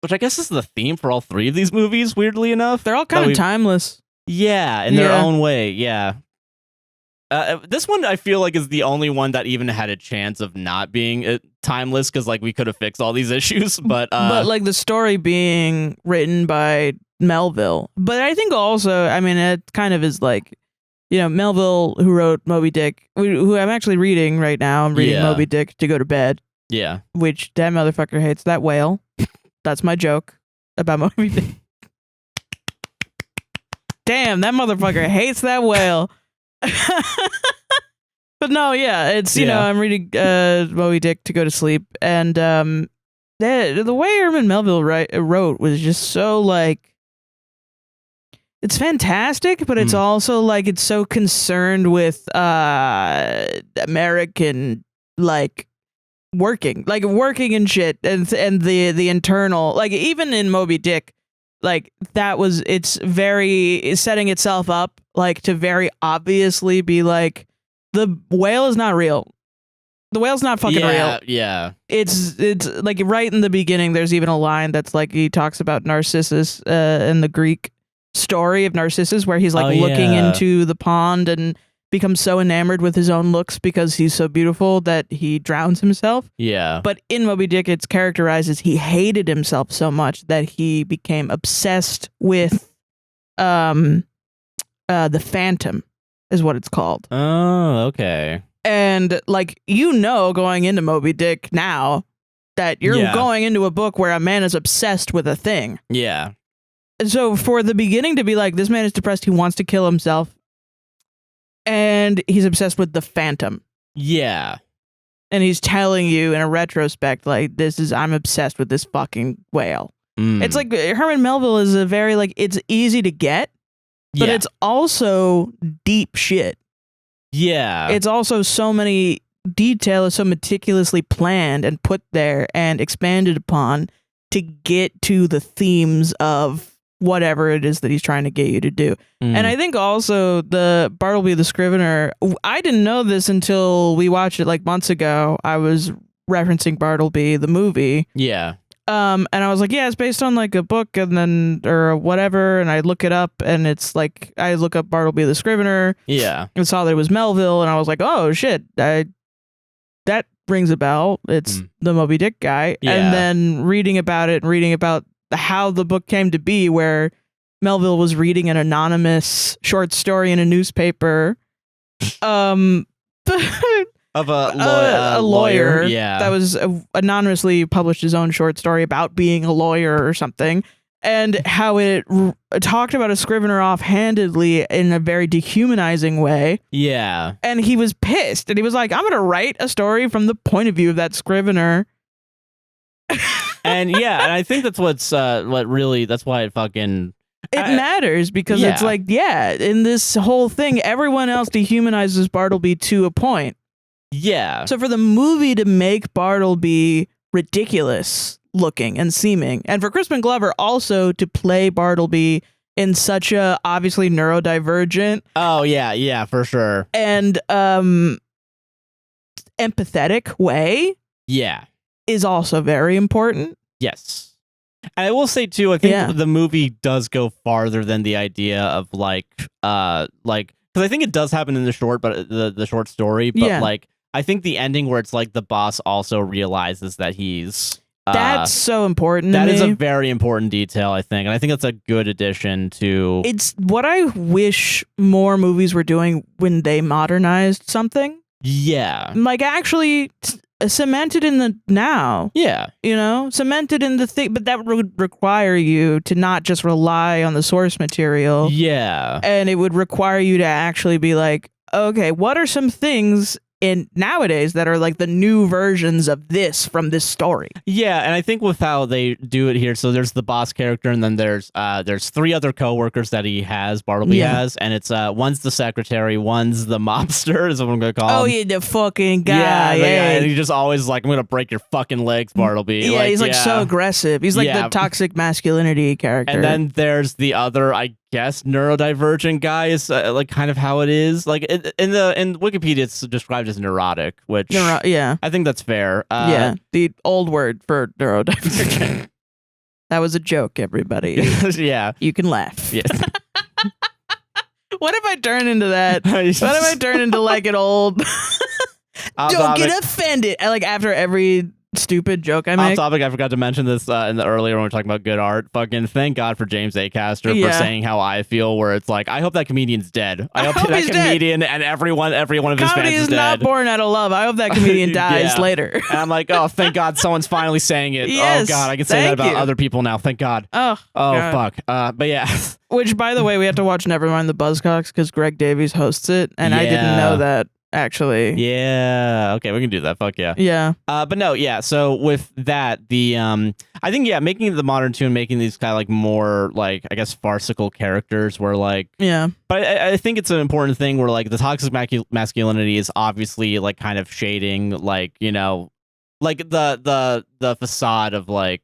Which I guess is the theme for all 3 of these movies. Weirdly enough, they're all kind of timeless. Yeah, in their own way. Yeah. This one I feel like is the only one that even had a chance of not being timeless, because like we could have fixed all these issues, but like the story being written by Melville. But I think also, I mean, it kind of is like, you know, Melville, who wrote Moby Dick, who I'm actually reading right now. I'm reading Moby Dick to go to bed. Yeah, which that motherfucker hates that whale. That's my joke about Moby Dick. Damn, that motherfucker hates that whale. But no, yeah, it's you know, I'm reading Moby Dick to go to sleep, and the way Herman Melville wrote was just so like, it's fantastic, but it's also like it's so concerned with American like working and shit, and the internal, like even in Moby Dick, like it's very setting itself up like to very obviously be like the whale is not real. The whale's not fucking real. Yeah. It's like right in the beginning, there's even a line that's like he talks about Narcissus in the Greek story of Narcissus, where he's like looking into the pond and becomes so enamored with his own looks because he's so beautiful that he drowns himself. Yeah. But in Moby Dick, it's characterized as he hated himself so much that he became obsessed with the Phantom, is what it's called. Oh, okay. And like, going into Moby Dick now that you're going into a book where a man is obsessed with a thing. Yeah. And so for the beginning to be like, this man is depressed, he wants to kill himself, and he's obsessed with the Phantom. Yeah. And he's telling you in a retrospect, like, I'm obsessed with this fucking whale. It's like Herman Melville is a very, like, it's easy to get, but it's also deep shit. Yeah. It's also so many details, so meticulously planned and put there and expanded upon to get to the themes of whatever it is that he's trying to get you to do. And I think also the Bartleby the Scrivener, I didn't know this until we watched it like months ago. I was referencing Bartleby the movie. Yeah. And I was like, yeah, it's based on like a book and then or whatever, and I look it up and it's like I look up Bartleby the Scrivener. Yeah. And saw that it was Melville, and I was like, oh shit, that rings a bell. It's the Moby Dick guy. Yeah. And then reading about how the book came to be, where Melville was reading an anonymous short story in a newspaper of a lawyer that was anonymously published his own short story about being a lawyer or something, and how it talked about a scrivener offhandedly in a very dehumanizing way. Yeah. And he was pissed, and he was like, I'm gonna write a story from the point of view of that scrivener. And I think that's that's why it fucking matters, because it's like, in this whole thing, everyone else dehumanizes Bartleby to a point. Yeah. So for the movie to make Bartleby ridiculous looking and seeming, and for Crispin Glover also to play Bartleby in such a obviously neurodivergent. Oh yeah, for sure. And empathetic way. Yeah. Is also very important. Yes. And I will say too, I think the movie does go farther than the idea of because I think it does happen in the short, but the short story, but like I think the ending where it's like the boss also realizes that he's that's so important. That is a very important detail, I think, and I think that's a good addition to. It's what I wish more movies were doing when they modernized something. Yeah, like actually cemented in the now. Yeah, cemented in the thing, but that would require you to not just rely on the source material. Yeah, and it would require you to actually be like, okay, what are some things in nowadays that are like the new versions of this from this story? Yeah, and I think with how they do it here, so there's the boss character, and then there's three other coworkers that Bartleby has, and it's one's the secretary, one's the mobster, is what I'm gonna call him. Oh yeah, the fucking guy. Yeah, and he just always like, I'm gonna break your fucking legs, Bartleby. Yeah, he's like so aggressive. He's like the toxic masculinity character. And then there's the other, I guess, neurodivergent guy is like kind of how it is. Like in Wikipedia, it's described as neurotic, which I think that's fair. The old word for neurodivergent. That was a joke, everybody. Yeah, you can laugh. Yeah. What if I turn into that? What if I turn into like an old? Don't get offended. Like after every stupid joke I make. Off topic, I forgot to mention this in the earlier when we were talking about good art. Fucking thank God for James Acaster for saying how I feel, where it's like, I hope that comedian's dead. I hope that comedian and every one of his fans is dead. Comedy is not born out of love. I hope that comedian dies later. And I'm like, oh, thank God someone's finally saying it. Yes, oh God, I can say that about other people now. Thank God. Oh God. Fuck. But yeah. Which, by the way, we have to watch Nevermind the Buzzcocks because Greg Davies hosts it, and I didn't know that. actually. Yeah. Okay, we can do that. Fuck yeah. Yeah. But no, yeah. So with that, the I think making the modern tune, making these kind of like more like I guess farcical characters, where like But I think it's an important thing where like the toxic masculinity is obviously like kind of shading like like the facade of like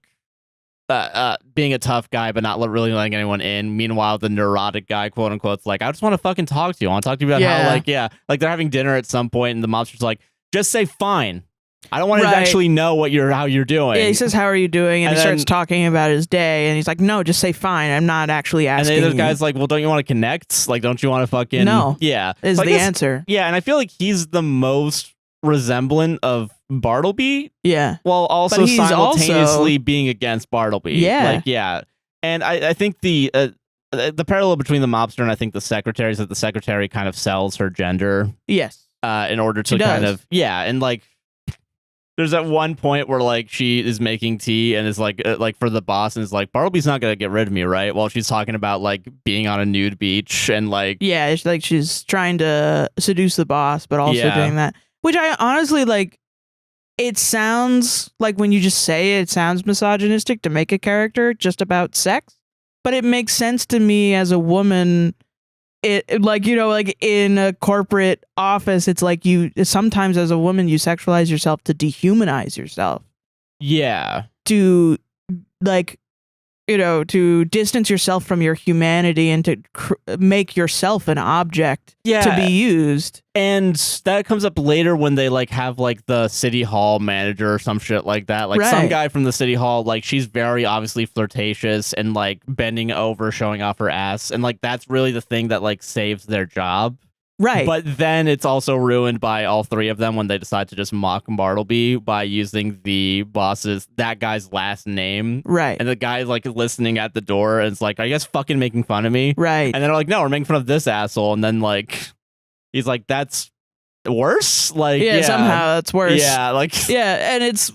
being a tough guy but not really letting anyone in. Meanwhile, the neurotic guy, quote unquote, is like, I just want to fucking talk to you. I want to talk to you about how like they're having dinner at some point and the mobster's like, just say fine. I don't want to actually know how you're doing. Yeah, he says, how are you doing? And he starts talking about his day and he's like, no, just say fine. I'm not actually asking. And then the guy's like, well, don't you want to connect? Like, don't you want to fucking is the answer. Yeah, and I feel like he's the most resemblant of Bartleby. Yeah. While also simultaneously being against Bartleby. Yeah. Like, and I think the parallel between the mobster and I think the secretary is that the secretary kind of sells her gender. Yes. In order to kind of and like there's at one point where like she is making tea and is like for the boss and is like, Bartleby's not gonna get rid of me, right? While she's talking about like being on a nude beach and like it's like she's trying to seduce the boss but also doing that, which I honestly like. It sounds like when you just say it sounds misogynistic to make a character just about sex, but it makes sense to me as a woman. It like like in a corporate office, it's like you sometimes as a woman you sexualize yourself to dehumanize yourself. Yeah. To like to distance yourself from your humanity and to make yourself an object to be used. And that comes up later when they like have like the city hall manager or some shit like that. Like some guy from the city hall, like she's very obviously flirtatious and like bending over, showing off her ass. And like that's really the thing that like saves their job. Right. But then it's also ruined by all three of them when they decide to just mock Bartleby by using that guy's last name. Right. And the guy's like listening at the door and it's like, are you guys fucking making fun of me? Right. And they're like, no, we're making fun of this asshole. And then like, he's like, that's worse? Like, somehow that's worse. Yeah. Like, and it's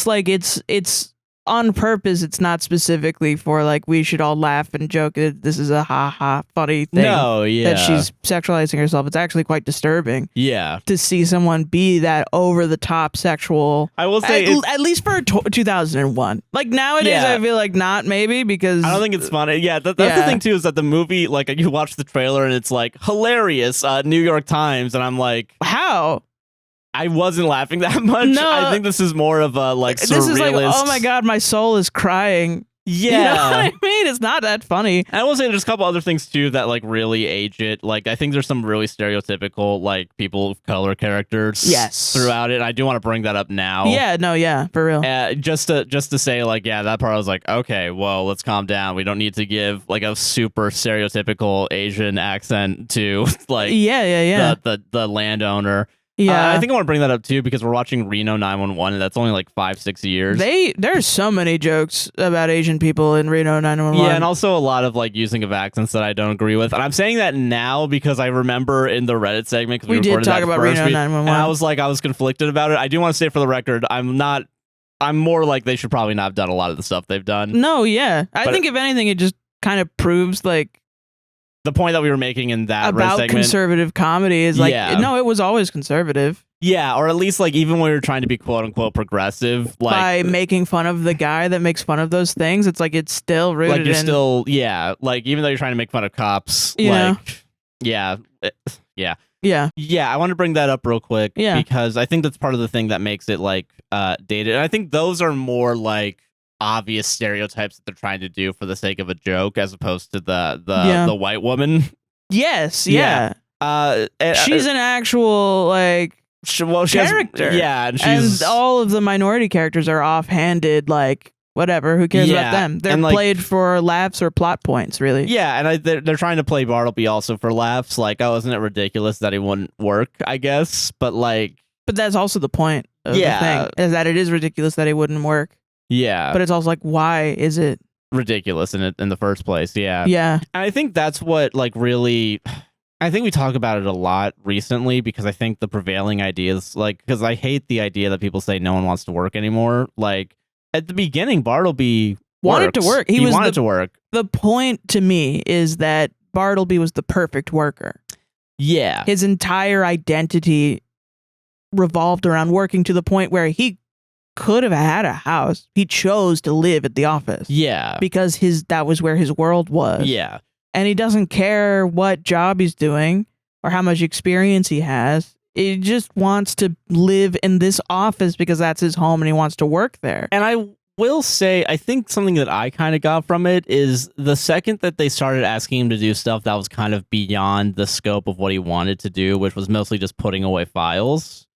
like, it's on purpose. It's not specifically for like we should all laugh and joke that this is a ha funny thing. No, that she's sexualizing herself. It's actually quite disturbing. Yeah, to see someone be that over the top sexual. I will say at least for 2001. Like nowadays, I feel like not maybe because I don't think it's funny. Yeah, that's the thing too is that the movie like you watch the trailer and it's like hilarious. New York Times, and I'm like, how? I wasn't laughing that much. No, I think this is more of a like surrealist. This is like, oh my god, my soul is crying. Yeah. You know what I mean? It's not that funny. And I will say there's a couple other things too that like really age it. Like I think there's some really stereotypical like people of color characters throughout it. I do want to bring that up now. For real. Just to say like, that part I was like, okay, well, let's calm down. We don't need to give like a super stereotypical Asian accent to like the landowner. Yeah, I think I want to bring that up too because we're watching Reno 911 and that's only like 5-6 years. There's so many jokes about Asian people in Reno 911. Yeah, and also a lot of like using of accents that I don't agree with. And I'm saying that now because I remember in the Reddit segment because we did talk about Reno 911. And I was conflicted about it. I do want to say for the record, I'm more like they should probably not have done a lot of the stuff they've done. No, yeah, I think if anything, it just kind of proves like. The point that we were making in that about segment, conservative comedy is like no, it was always conservative. Yeah, or at least like even when we were trying to be quote unquote progressive, like by making fun of the guy that makes fun of those things, it's like it's still rooted like you're in still like even though you're trying to make fun of cops, I want to bring that up real quick because I think that's part of the thing that makes it like dated, and I think those are more like obvious stereotypes that they're trying to do for the sake of a joke as opposed to the white woman. Yes, she's an actual like character. And all of the minority characters are offhanded like whatever, who cares about them? They're played for laughs or plot points, really. Yeah, and they're trying to play Bartleby also for laughs, like, oh, isn't it ridiculous that he wouldn't work, I guess? But that's also the point of the thing, is that it is ridiculous that he wouldn't work. Yeah. But it's also like, why is it ridiculous in the first place? Yeah. Yeah. And I think that's what like really I think we talk about it a lot recently because I think the prevailing idea is like because I hate the idea that people say no one wants to work anymore. Like at the beginning, Bartleby wanted to work. He wanted to work. The point to me is that Bartleby was the perfect worker. Yeah. His entire identity revolved around working, to the point where he could have had a house. He chose to live at the office. Yeah. Because that was where his world was. Yeah. And he doesn't care what job he's doing or how much experience he has. He just wants to live in this office because that's his home and he wants to work there. And I will say, I think something that I kind of got from it is the second that they started asking him to do stuff that was kind of beyond the scope of what he wanted to do, which was mostly just putting away files,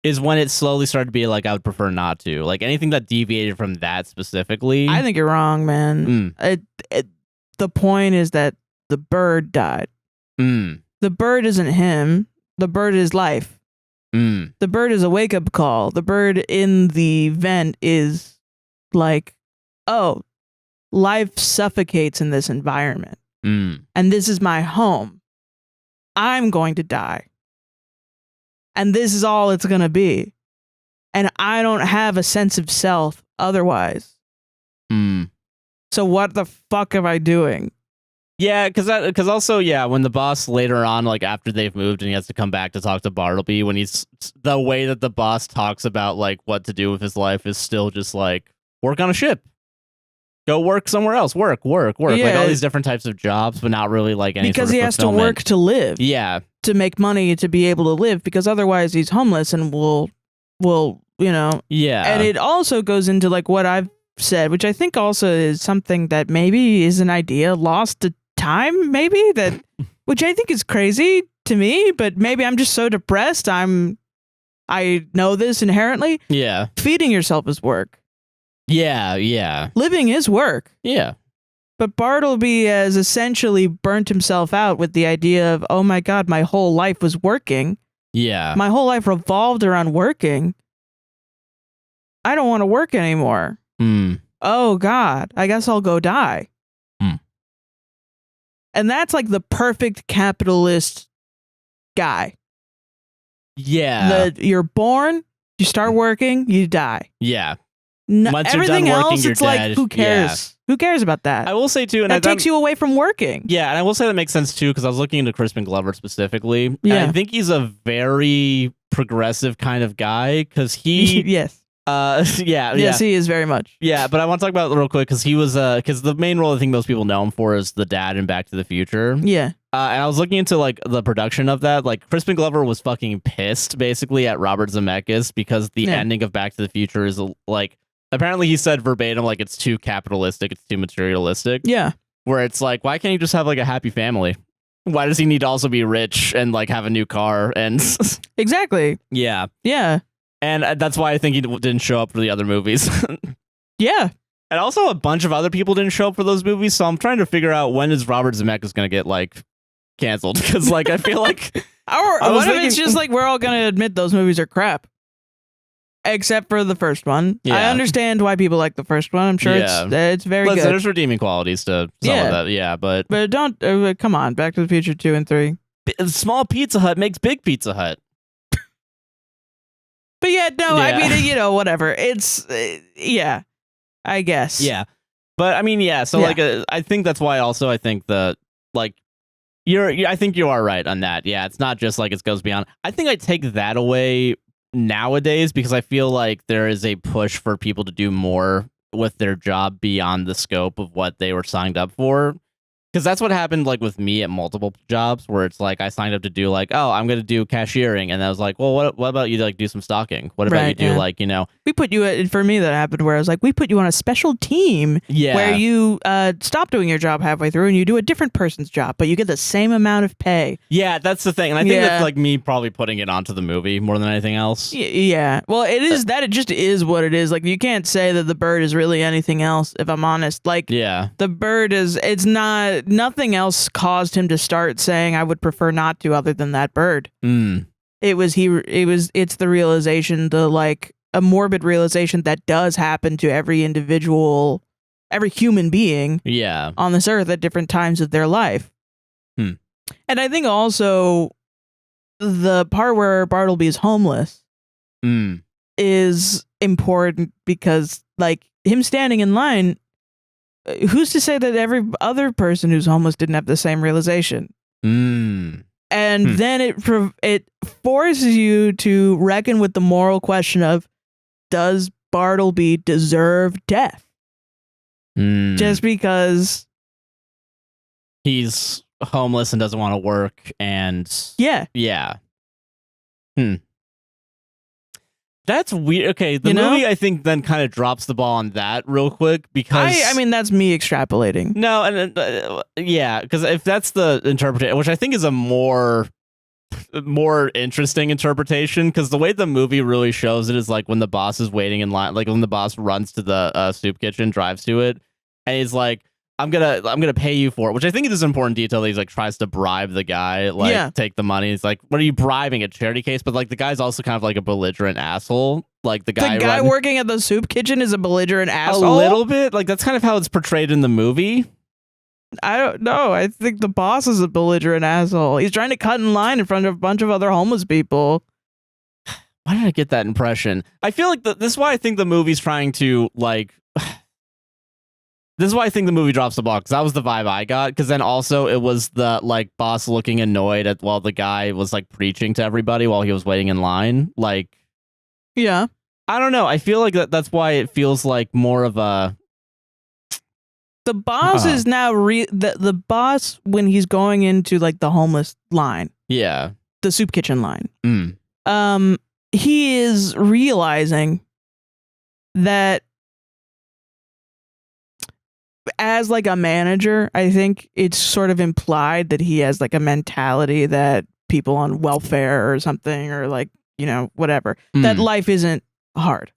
is when it slowly started to be like, I would prefer not to. Like anything that deviated from that specifically. I think you're wrong, man. The point is that the bird died. The bird isn't him. The bird is life. The bird is a wake-up call. The bird in the vent is like, oh, life suffocates in this environment. And this is my home. I'm going to die. And this is all it's going to be. And I don't have a sense of self otherwise. So what the fuck am I doing? Yeah, because also, yeah, when the boss later on, like after they've moved and he has to come back to talk to Bartleby, when he's, the way that the boss talks about like what to do with his life is still just like, work on a ship. Go work somewhere else. Work. Yeah. Like all these different types of jobs, but not really like any because sort of he has to work to live. Yeah. To make money to be able to live, because otherwise he's homeless and will, Yeah. And it also goes into like what I've said, which I think also is something that maybe is an idea lost to time, maybe that, which I think is crazy to me, but maybe I'm just so depressed. I know this inherently. Yeah. Feeding yourself is work. Yeah. Living is work. Yeah. But Bartleby has essentially burnt himself out with the idea of, oh my God, my whole life was working. Yeah. My whole life revolved around working. I don't want to work anymore. Oh God, I guess I'll go die. And that's like the perfect capitalist guy. Yeah. You're born, you start working, you die. Yeah. Once everything you're done working, else, you're it's like, dead. who cares? Yeah. Who cares about that? I will say too, and that takes you away from working. Yeah, and I will say that makes sense too, because I was looking into Crispin Glover specifically. Yeah. And I think he's a very progressive kind of guy, because he yes. Yes, he is very much. Yeah, but I want to talk about it real quick, because he was because the main role I think most people know him for is the dad in Back to the Future. Yeah. And I was looking into like the production of that. Like Crispin Glover was fucking pissed basically at Robert Zemeckis because the ending of Back to the Future is like, apparently he said verbatim, like it's too capitalistic, it's too materialistic. Yeah. Where it's like, why can't you just have like a happy family? Why does he need to also be rich and like have a new car? And exactly. Yeah. Yeah. And that's why I think he didn't show up for the other movies. Yeah. And also a bunch of other people didn't show up for those movies. So I'm trying to figure out, when is Robert Zemeckis going to get like canceled? Because like, I feel like... what if it's just like, we're all going to admit those movies are crap? Except for the first one. Yeah. I understand why people like the first one. I'm sure it's very good. There's redeeming qualities to some of that. Yeah, but don't come on. Back to the Future 2 and 3. Small Pizza Hut makes big Pizza Hut. But yeah, no, I mean, whatever. It's I guess. Yeah, but I mean, yeah. So like, I think that's why. Also, I think that like, I think you are right on that. Yeah, it's not just like it goes beyond. I think I take that away nowadays, because I feel like there is a push for people to do more with their job beyond the scope of what they were signed up for. Because that's what happened like with me at multiple jobs, where it's like I signed up to do like, oh, I'm going to do cashiering. And I was like, well, what about you like do some stocking? What about you do like, we put you for me that happened where I was like, we put you on a special team where you stop doing your job halfway through and you do a different person's job, but you get the same amount of pay. Yeah, that's the thing. And I think that's like me probably putting it onto the movie more than anything else. Yeah. Well, it is that it just is what it is. Like, you can't say that the bird is really anything else, if I'm honest. Like, the bird it's not. Nothing else caused him to start saying I would prefer not to, other than that bird. It's the realization, a morbid realization that does happen to every individual, every human being on this earth at different times of their life. And I think also the part where Bartleby is homeless is important, because like him standing in line, who's to say that every other person who's homeless didn't have the same realization? And then it forces you to reckon with the moral question of, does Bartleby deserve death? Just because he's homeless and doesn't want to work, and yeah. That's weird. Okay, the movie I think then kind of drops the ball on that real quick, because I mean that's me extrapolating. No, and yeah, because if that's the interpretation, which I think is a more interesting interpretation, because the way the movie really shows it is like when the boss is waiting in line, like when the boss runs to the soup kitchen, drives to it, and he's like, I'm gonna pay you for it, which I think is an important detail that he's like tries to bribe the guy, like take the money. He's like, what are you bribing, a charity case? But like the guy's also kind of like a belligerent asshole. Like the guy working at the soup kitchen is a belligerent asshole. A little bit. Like that's kind of how it's portrayed in the movie. I don't know. I think the boss is a belligerent asshole. He's trying to cut in line in front of a bunch of other homeless people. Why did I get that impression? I feel like this is why I think the movie's trying to like. This is why I think the movie drops the ball, because that was the vibe I got. Because then also it was the like boss looking annoyed at while the guy was like preaching to everybody while he was waiting in line. Like, yeah, I don't know. I feel like that's why it feels like more of a. The boss is now the boss when he's going into like the homeless line. Yeah, the soup kitchen line. He is realizing that. As like a manager, I think it's sort of implied that he has like a mentality that people on welfare or something, or like, you know, whatever, that life isn't hard,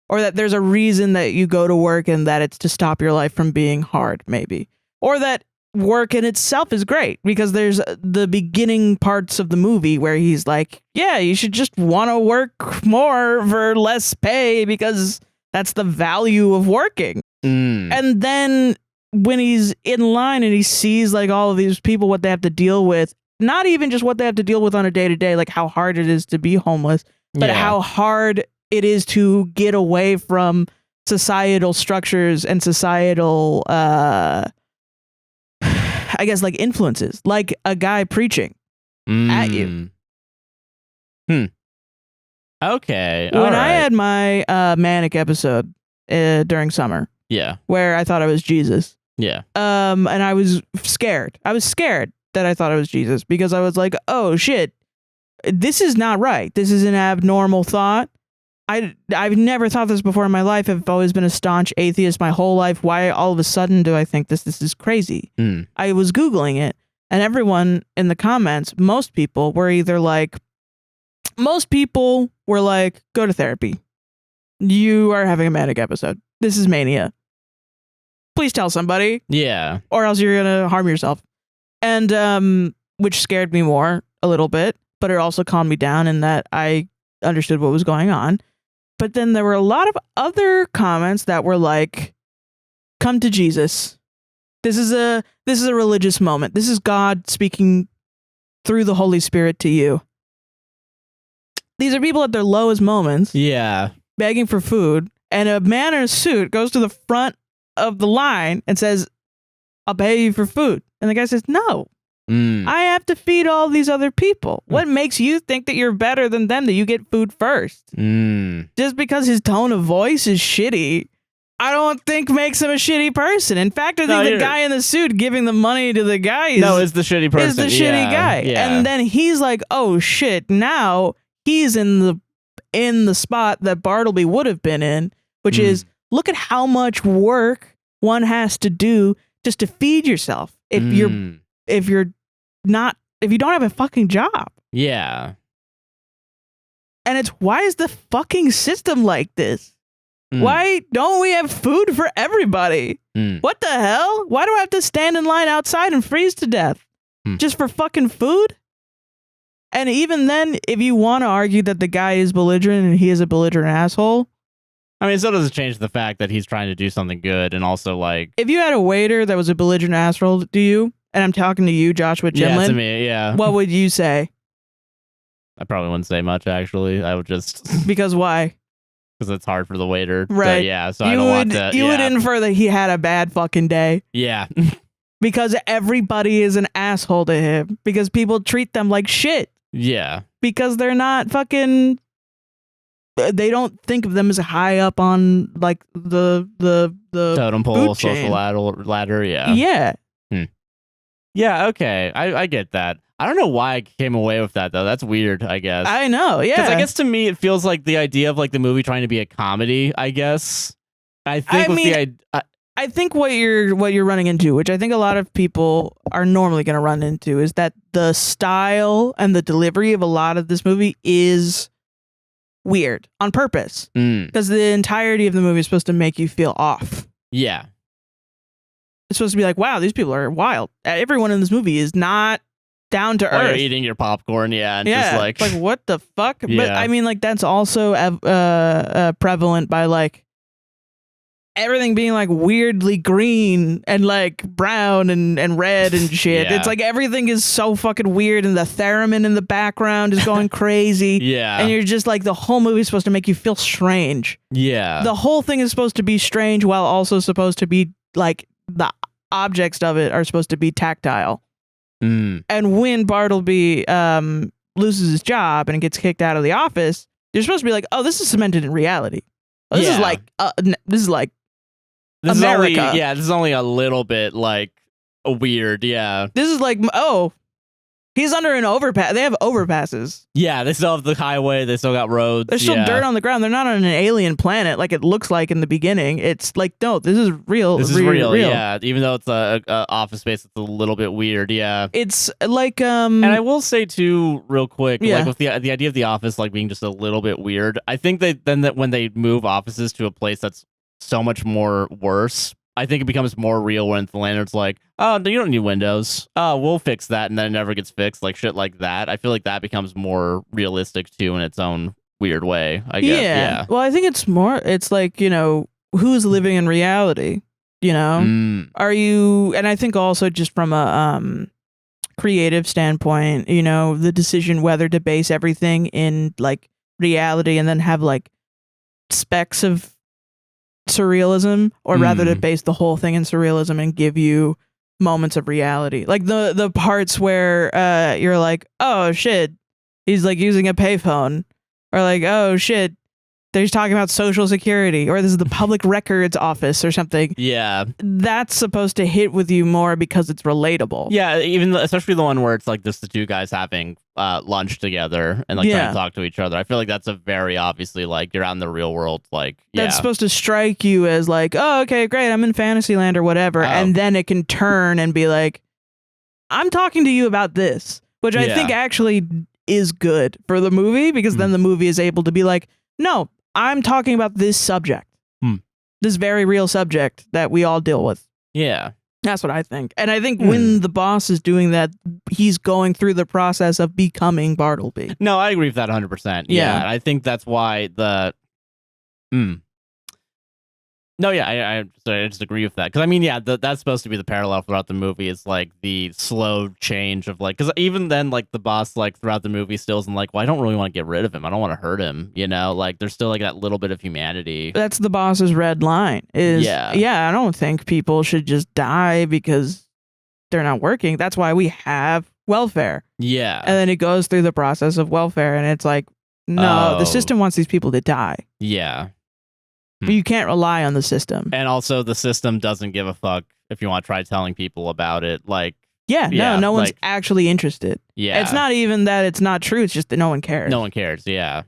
or that there's a reason that you go to work and that it's to stop your life from being hard, maybe, or that work in itself is great, because there's the beginning parts of the movie where he's like, yeah, you should just want to work more for less pay because that's the value of working. And then when he's in line and he sees like all of these people, what they have to deal with, not even just what they have to deal with on a day-to-day, like how hard it is to be homeless, but how hard it is to get away from societal structures and societal, I guess, like influences, like a guy preaching at you. Okay. When I had my manic episode during summer, where I thought I was Jesus. And I was scared. I was scared that I thought I was Jesus, because I was like, oh shit, this is not right. This is an abnormal thought. I've never thought this before in my life. I've always been a staunch atheist my whole life. Why all of a sudden do I think this is crazy? I was Googling it, and everyone in the comments, most people were like, go to therapy. You are having a manic episode. This is mania. Please tell somebody. Yeah. Or else you're going to harm yourself. And which scared me more a little bit, but it also calmed me down in that I understood what was going on. But then there were a lot of other comments that were like, come to Jesus. This is a religious moment. This is God speaking through the Holy Spirit to you. These are people at their lowest moments. Yeah. Begging for food. And a man in a suit goes to the front of the line and says, I'll pay you for food. And the guy says, no, I have to feed all these other people. What makes you think that you're better than them, that you get food first? Just because his tone of voice is shitty, I don't think makes him a shitty person. In fact, I think the guy in the suit giving the money to the guy is the shitty person. Is the shitty guy. Yeah. And then he's like, oh shit, now he's in the spot that Bartleby would have been in, which is, look at how much work one has to do just to feed yourself if you don't have a fucking job. Yeah. And it's, why is the fucking system like this? Why don't we have food for everybody? What the hell? Why do I have to stand in line outside and freeze to death just for fucking food? And even then, if you want to argue that the guy is belligerent and he is a belligerent asshole, I mean, it still doesn't change the fact that he's trying to do something good, and also like, if you had a waiter that was a belligerent asshole to you, and I'm talking to you, Joshua Jimlin, to me, what would you say? I probably wouldn't say much, actually. I would just because why? Because it's hard for the waiter, right? So I don't want to. You would infer that he had a bad fucking day, yeah. because everybody is an asshole to him, because people treat them like shit. Yeah. Because they're not fucking, they don't think of them as high up on like the totem pole, chain. social ladder. Yeah. Yeah. Yeah. Okay. I get that. I don't know why I came away with that though. That's weird, I guess. I know. Yeah. Because I guess to me it feels like the idea of like the movie trying to be a comedy, I guess. I think what you're running into, which I think a lot of people are normally going to run into, is that the style and the delivery of a lot of this movie is weird on purpose, because the entirety of the movie is supposed to make you feel off. Yeah. It's supposed to be like, wow, these people are wild. Everyone in this movie is not down to earth. You're eating your popcorn, and just like what the fuck? Yeah. But I mean, like, that's also prevalent by like everything being like weirdly green and like brown and red and shit. Yeah. It's like everything is so fucking weird, and the theremin in the background is going crazy. Yeah. And you're just like, the whole movie is supposed to make you feel strange. Yeah. The whole thing is supposed to be strange while also supposed to be like the objects of it are supposed to be tactile. And when Bartleby loses his job and gets kicked out of the office, you're supposed to be like, oh, this is cemented in reality. Oh, this is like America. This is only a little bit like weird. Yeah. This is like, oh, he's under an overpass. They have overpasses. Yeah, they still have the highway. They still got roads. There's still dirt on the ground. They're not on an alien planet like it looks like in the beginning. It's like, no, this is real. This is real. Yeah, even though it's a office space, it's a little bit weird. Yeah, it's like And I will say too, real quick, Yeah. like with the idea of the office like being just a little bit weird. I think that when they move offices to a place that's so much more worse, I think it becomes more real when the landlord's like, oh, you don't need windows. Oh, we'll fix that. And then it never gets fixed. Like shit like that. I feel like that becomes more realistic too in its own weird way, I guess. Yeah. Well, I think it's like, who's living in reality? Are you, and I think also just from a creative standpoint, the decision whether to base everything in like reality and then have like specks of surrealism, or rather to base the whole thing in surrealism and give you moments of reality, like the parts where you're like, oh shit, he's like using a payphone, or like, oh shit, they're talking about social security, or this is the public records office or something. Yeah, that's supposed to hit with you more because it's relatable. Yeah, especially the one where it's like just the two guys having lunch together and like trying to talk to each other. I feel like that's a very obviously like you're out in the real world. Like that's supposed to strike you as like, oh, okay, great, I'm in Fantasyland or whatever, and then it can turn and be like, I'm talking to you about this, which I think actually is good for the movie, because then the movie is able to be like, no, I'm talking about this subject, this very real subject that we all deal with. Yeah. That's what I think. And I think when the boss is doing that, he's going through the process of becoming Bartleby. No, I agree with that 100%. Yeah. And I think that's why No, yeah, I just agree with that. Because, I mean, yeah, that's supposed to be the parallel throughout the movie, is, like, the slow change of, like... Because even then, like, the boss, like, throughout the movie still isn't like, well, I don't really want to get rid of him. I don't want to hurt him, Like, there's still, like, that little bit of humanity. That's the boss's red line, is... Yeah, I don't think people should just die because they're not working. That's why we have welfare. Yeah. And then it goes through the process of welfare, and it's like, no, the system wants these people to die. Yeah. But you can't rely on the system. And also, the system doesn't give a fuck if you want to try telling people about it. Like, no one's actually interested. Yeah. It's not even that it's not true. It's just that no one cares. No one cares. Yeah.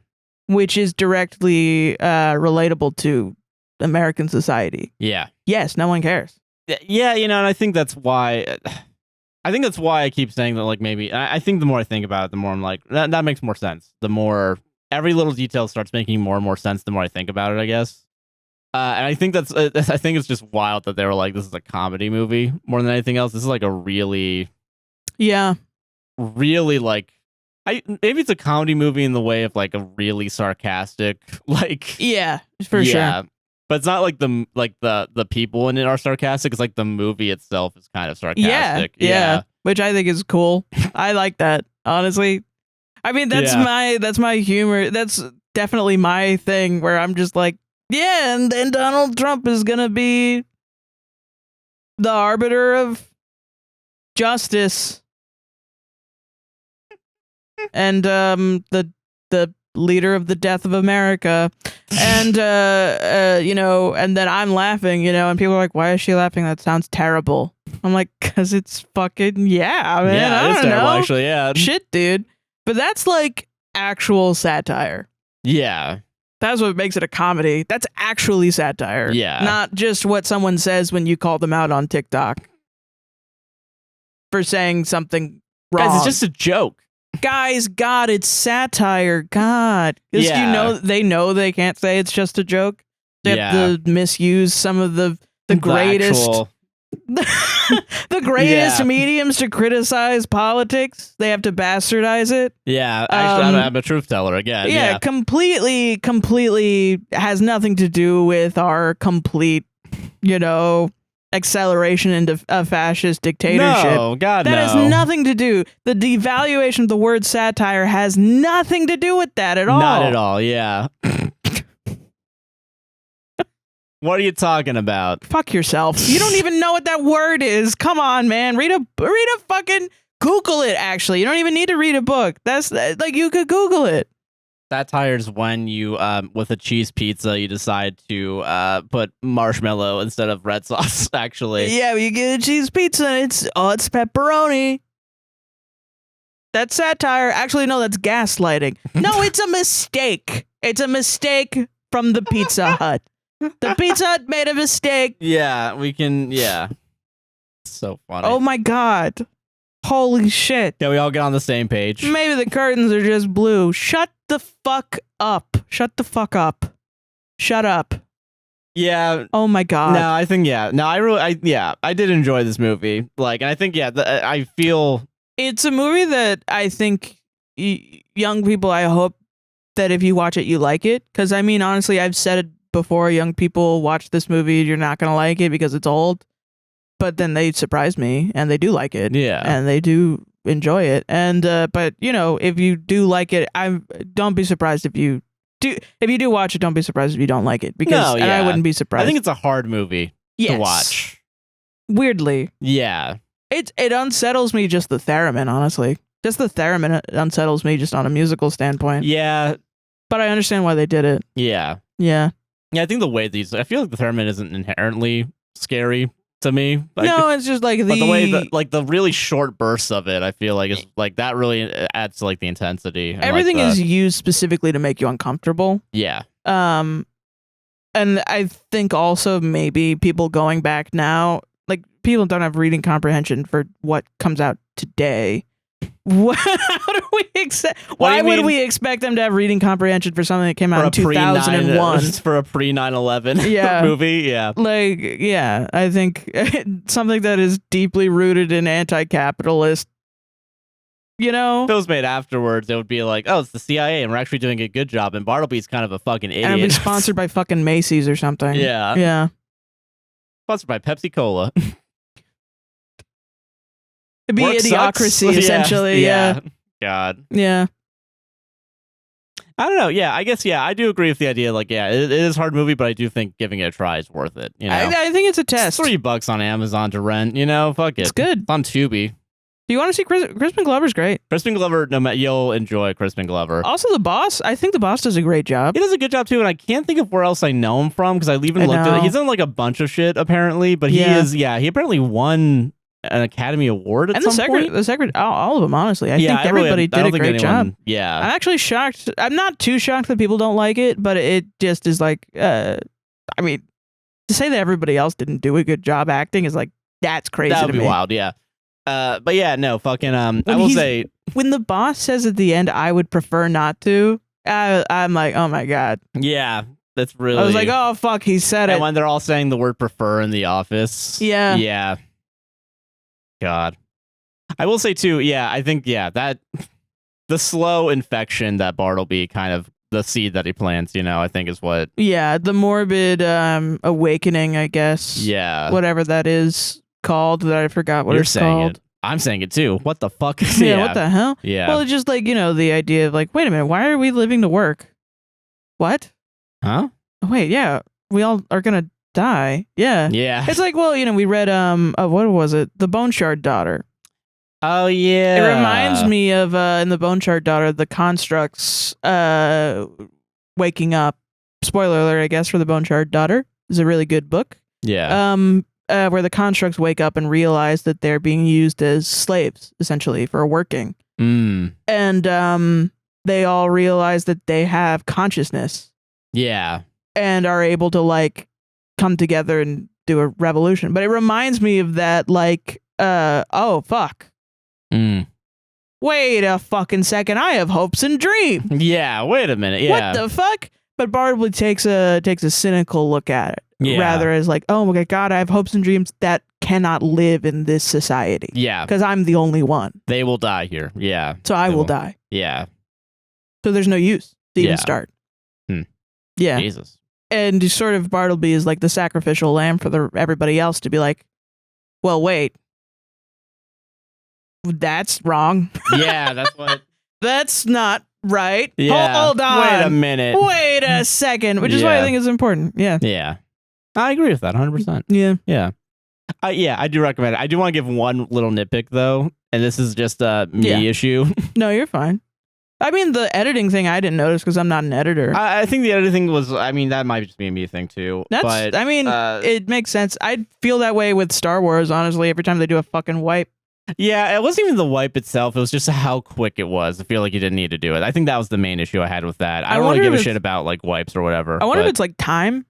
Which is directly relatable to American society. Yeah. Yes, no one cares. Yeah, and I think that's why... I keep saying that, like, maybe... I think the more I think about it, the more I'm like, that makes more sense. The more... Every little detail starts making more and more sense the more I think about it, I guess. And I think I think it's just wild that they were like, this is a comedy movie more than anything else. This is like a really, really like, maybe it's a comedy movie in the way of like a really sarcastic, like, for sure. But it's not like the people in it are sarcastic. It's like the movie itself is kind of sarcastic. Yeah. Which I think is cool. I like that, honestly. I mean, that's my humor. That's definitely my thing, where I'm just like, yeah, and Donald Trump is gonna be the arbiter of justice. And the leader of the death of America. And you know, and then I'm laughing, you know, and people are like, why is she laughing? That sounds terrible. I'm like, cause it's fucking man. Yeah, I it's don't terrible, know. actually. Yeah. Shit, dude. But that's like actual satire. Yeah. That's what makes it a comedy. That's actually satire. Yeah. Not just what someone says when you call them out on TikTok for saying something wrong. Guys, it's just a joke. Guys, God, it's satire. God. Because Yeah. you know, they can't say it's just a joke. They have to misuse some of the greatest the greatest mediums to criticize politics. They have to bastardize it. Yeah, actually, I'm a truth teller again. Yeah, completely has nothing to do with our complete, you know, acceleration into a fascist dictatorship. No, God, that no. has nothing to do. The devaluation of the word satire has nothing to do with that at all. Not at all, yeah. What are you talking about? Fuck yourself. You don't even know what that word is. Come on, man. Read a fucking Google it, actually. You don't even need to read a book. That's like, you could Google it. Satire's when you, with a cheese pizza, you decide to put marshmallow instead of red sauce, actually. Yeah, you get a cheese pizza, it's pepperoni. That's satire. Actually, no, that's gaslighting. No, it's a mistake. It's a mistake from the Pizza Hut. The Pizza Hut made a mistake. Yeah, we can, yeah. So funny. Oh my God. Holy shit. Yeah, we all get on the same page. Maybe the curtains are just blue. Shut the fuck up. Shut the fuck up. Shut up. Yeah. Oh my God. No, I think, yeah. No, I did enjoy this movie. Like, and I think, yeah, I feel... It's a movie that I think young people, I hope that if you watch it, you like it. Because, I mean, honestly, I've said it before, young people watch this movie, you're not going to like it because it's old. But then they surprise me and they do like it. Yeah. And they do enjoy it. And, but, you know, if you do like it, don't be surprised if you do watch it, don't be surprised if you don't like it. Because and I wouldn't be surprised. I think it's a hard movie to watch. Weirdly. Yeah. It unsettles me, just the theremin, honestly. Just the theremin unsettles me just on a musical standpoint. Yeah. But I understand why they did it. Yeah. Yeah. Yeah, I think the way I feel like the theremin isn't inherently scary to me. Like, no, it's just like but the way that, like, the really short bursts of it, I feel like is like that really adds to like the intensity. And, everything like, is used specifically to make you uncomfortable. Yeah. And I think also maybe people going back now, like, people don't have reading comprehension for what comes out today. How do we accept? Why would we expect them to have reading comprehension for something that came out in 2001? For a pre 9/11 movie, yeah. Like, yeah, I think something that is deeply rooted in anti-capitalist. You know, if it was made afterwards, it would be like, oh, it's the CIA, and we're actually doing a good job. And Bartleby's kind of a fucking idiot. And it'd be sponsored by fucking Macy's or something. Yeah, yeah. Sponsored by Pepsi Cola. It'd be idiocracy, essentially. Yeah. God. Yeah. I don't know. Yeah, I guess, yeah, I do agree with the idea. Like, yeah, it is a hard movie, but I do think giving it a try is worth it. You know? I think it's a test. It's $3 on Amazon to rent, you know? Fuck it. It's good. It's on Tubi. Do you want to see Crispin Glover's great? Crispin Glover, you'll enjoy Crispin Glover. Also, the boss. I think the boss does a great job. He does a good job too, and I can't think of where else I know him from because I even looked at it. He's done like a bunch of shit apparently, but he apparently won an Academy Award at some point. All of them, honestly. I think everybody did a great job. Yeah, I'm actually shocked. I'm not too shocked that people don't like it, but it just is like, I mean, to say that everybody else didn't do a good job acting is like, that's crazy. That would be wild. Yeah. But yeah, no, fucking, I will say, when the boss says at the end, I would prefer not to, I'm like, oh my God. Yeah, that's really, I was like, oh fuck, he said it. And when they're all saying the word prefer in the office. Yeah. Yeah. God. I will say too, yeah, I think, yeah, that, the slow infection that Bartleby kind of, the seed that he plants, you know, I think is what. Yeah, the morbid awakening, I guess. Yeah. Whatever that is called, that I forgot what it's called. I'm saying it too. What the fuck? Yeah, what the hell? Yeah. Well, it's just like, you know, the idea of like, wait a minute, why are we living to work? What? Huh? Wait, yeah, we all are gonna die. Yeah. Yeah. It's like, well, you know, we read what was it? The Bone Shard Daughter. Oh yeah. It reminds me of in the Bone Chart Daughter, the constructs waking up. Spoiler alert, I guess, for the Bone Chart Daughter. It's a really good book. Yeah. Where the constructs wake up and realize that they're being used as slaves, essentially, for working. And they all realize that they have consciousness. Yeah. And are able to like come together and do a revolution. But it reminds me of that, like, oh fuck. Wait a fucking second, I have hopes and dreams. Yeah, wait a minute. Yeah. What the fuck? But Bartleby takes a cynical look at it. Yeah. Rather as like, oh my god, I have hopes and dreams that cannot live in this society. Yeah. Because I'm the only one. They will die here. Yeah. So I will die. Yeah. So there's no use to even start. Yeah. Jesus. And sort of Bartleby is like the sacrificial lamb for everybody else to be like, well, wait. That's wrong. Yeah, that's what. That's not right. Yeah. Hold on. Wait a minute. Wait a second. Which is why I think it's important. Yeah. Yeah. I agree with that 100%. Yeah. Yeah. Yeah, I do recommend it. I do want to give one little nitpick, though, and this is just a me issue. No, you're fine. I mean, the editing thing I didn't notice because I'm not an editor. I think the editing was, I mean, that might just be a me thing, too. But, I mean, it makes sense. I feel that way with Star Wars, honestly, every time they do a fucking wipe. Yeah, it wasn't even the wipe itself. It was just how quick it was. I feel like you didn't need to do it. I think that was the main issue I had with that. I don't really give a shit about like wipes or whatever. I wonder if it's like time.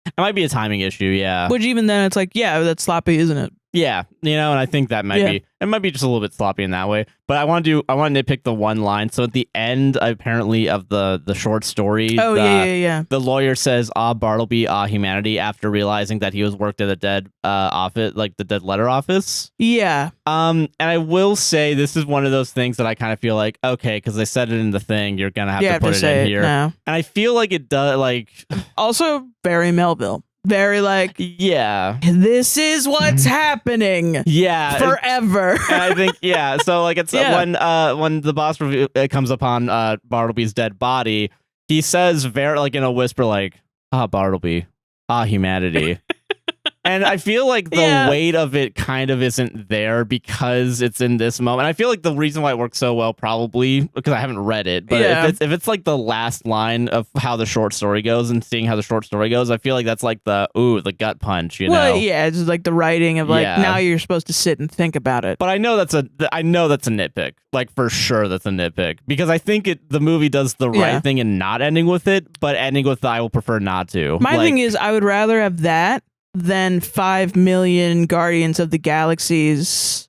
It might be a timing issue, yeah. Which even then it's like, yeah, that's sloppy, isn't it? Yeah, you know, and I think that might be, it might be just a little bit sloppy in that way. But I want to nitpick the one line. So at the end, apparently, of the short story, the lawyer says, "Ah, Bartleby, ah, humanity," after realizing that he was worked at a dead office, like the dead letter office. Yeah. And I will say this is one of those things that I kind of feel like, okay, because they said it in the thing, you're gonna have to put it in here. Now. And I feel like it does, like, also very Melville. Very like, yeah, this is what's happening. Yeah, forever. And I think, yeah. So like, it's when the boss review comes upon Bartleby's dead body, he says very like in a whisper, like, "Ah, Bartleby, ah, humanity." And I feel like the weight of it kind of isn't there because it's in this moment. I feel like the reason why it works so well, probably because I haven't read it, but if it's like the last line of how the short story goes and seeing how the short story goes, I feel like that's like the gut punch, you know? Yeah, it's just like the writing of like now you're supposed to sit and think about it. But I know that's a nitpick, like for sure that's a nitpick because I think the movie does the right thing in not ending with it, but ending with the I will prefer not to. My thing is I would rather have that than 5 million Guardians of the Galaxies.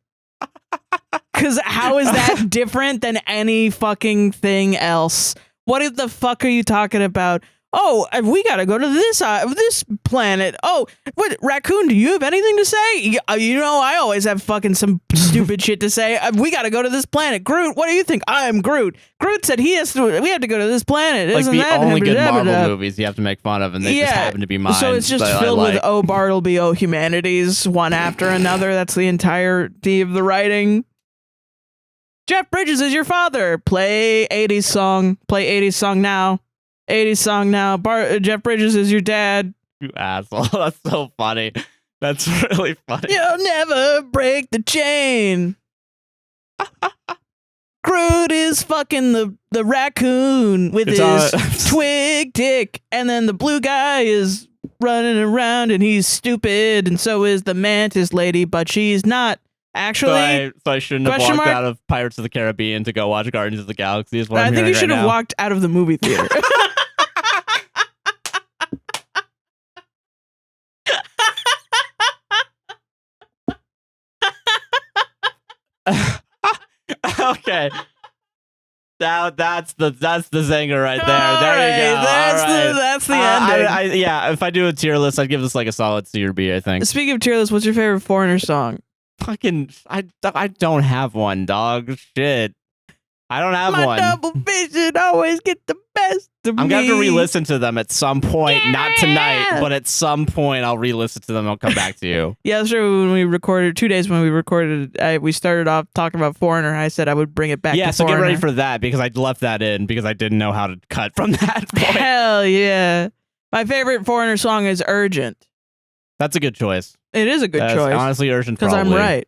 Because how is that different than any fucking thing else? What the fuck are you talking about? Oh, we gotta go to this planet. Oh, what, Raccoon, do you have anything to say? You know, I always have fucking some stupid shit to say. We gotta go to this planet. Groot, what do you think? I am Groot. Groot said we have to go to this planet. Like the only good Marvel movies you have to make fun of, and they just happen to be mine. So it's just filled with, oh, Bartleby, oh, humanities, one after another. That's the entirety of the writing. Jeff Bridges is your father. Play 80s song. Play 80s song now. 80s song now. Jeff Bridges is your dad. You asshole. That's so funny. That's really funny. You'll never break the chain. Groot is fucking the raccoon with his twig dick. And then the blue guy is running around and he's stupid. And so is the mantis lady, but she's not. Actually, so I shouldn't have walked out of Pirates of the Caribbean to go watch Guardians of the Galaxy. Is what I think you should have walked out of the movie theater. Okay. Now that's the zinger right there. There you go. That's the ending. If I do a tier list, I'd give this like a solid C or B, I think. Speaking of tier list, what's your favorite Foreigner song? Fucking, I don't have one, dog. Shit. I don't have one. My double vision always get the best of me. I'm going to have to re-listen to them at some point. Yeah! Not tonight, but at some point I'll re-listen to them. I'll come back to you. Yeah, that's true. When we recorded, 2 days when we recorded, we started off talking about Foreigner. I said I would bring it back to so Foreigner. Get ready for that because I left that in because I didn't know how to cut from that point. Hell yeah. My favorite Foreigner song is Urgent. That's a good choice. It is a good choice. Honestly, Urgent because I'm right.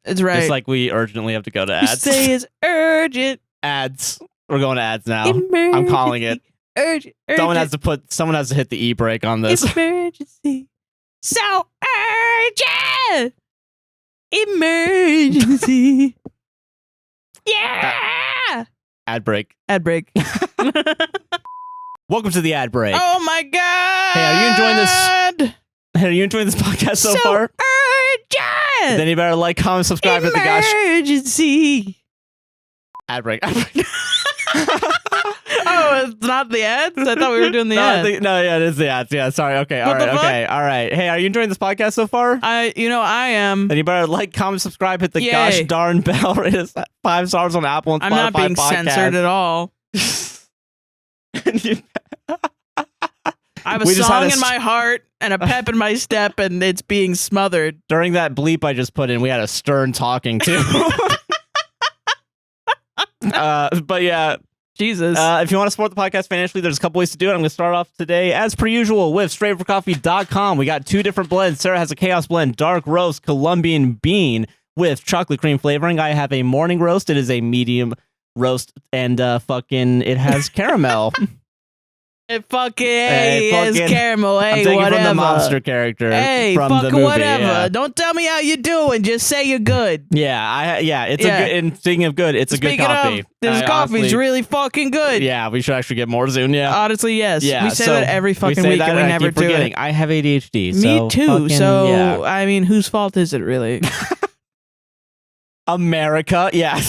It's right. It's like we urgently have to go to You ads. say it's urgent. Ads. We're going to ads now. Emergency. I'm calling it. Urgent. Someone has to hit the e-brake on this. Emergency. So urgent. Emergency. Yeah. Ad break. Ad break. Welcome to the ad break. Oh my god. Hey, are you enjoying this? Are you enjoying this podcast so far? Urgent. Then you better like, comment, subscribe, hit the gosh. Emergency. Ad break. Oh, it's not the ads? I thought we were doing the ads. Yeah, it is the ads. Yeah, sorry. Okay, all right. Hey, are you enjoying this podcast so far? I am. Then you better like, comment, subscribe, hit the Yay. gosh darn bell. Rate us 5 stars on Apple and Spotify. I'm not being podcast. censored at all. I have a song in my heart and a pep in my step, and it's being smothered. During that bleep I just put in, we had a stern talking too. But yeah. Jesus. If you want to support the podcast financially, there's a couple ways to do it. I'm going to start off today, as per usual, with straightforcoffee.com. We got 2 different blends. Sarah has a chaos blend, dark roast Colombian bean with chocolate cream flavoring. I have a morning roast. It is a medium roast, and it has caramel. It fucking is caramel. Hey, I'm taking whatever. from the monster character from fuck the movie. whatever. Yeah. Don't tell me how you doing. Just say you're good. It's a good. And speaking of good, it's a good coffee. This coffee's really fucking good. Yeah, we should actually get more soon. Yeah, honestly, yes. Yeah, we say that every fucking week, and we never do it. I have ADHD. Me too. I mean, whose fault is it really? America. Yeah.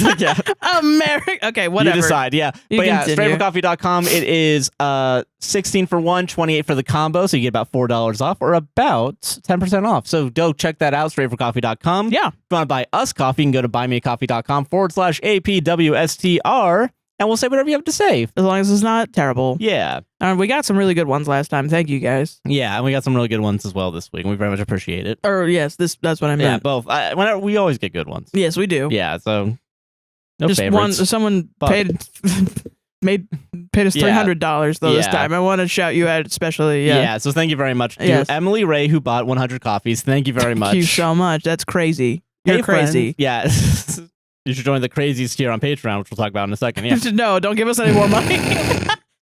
America. Okay, whatever. You decide. Yeah. You continue. straightforcoffee.com. It is 16 for 1, 28 for the combo. So you get about $4 off or about 10% off. So go check that out. straightforcoffee.com. Yeah. If you want to buy us coffee, you can go to buymeacoffee.com/APWSTR. And we'll say whatever you have to say. As long as it's not terrible. Yeah. We got some really good ones last time. Thank you, guys. Yeah, and we got some really good ones as well this week, and we very much appreciate it. Or, yes, that's what I meant. Yeah, both. Whenever we always get good ones. Yes, we do. Yeah, so no just favorites. Someone paid us $300 though this time. I want to shout you out especially. Yeah, so thank you very much to Emily Ray, who bought 100 coffees. Thank you very much. Thank you so much. That's crazy. You're crazy. Yeah. You should join the Crazies tier on Patreon, which we'll talk about in a second. Yeah. No, don't give us any more money.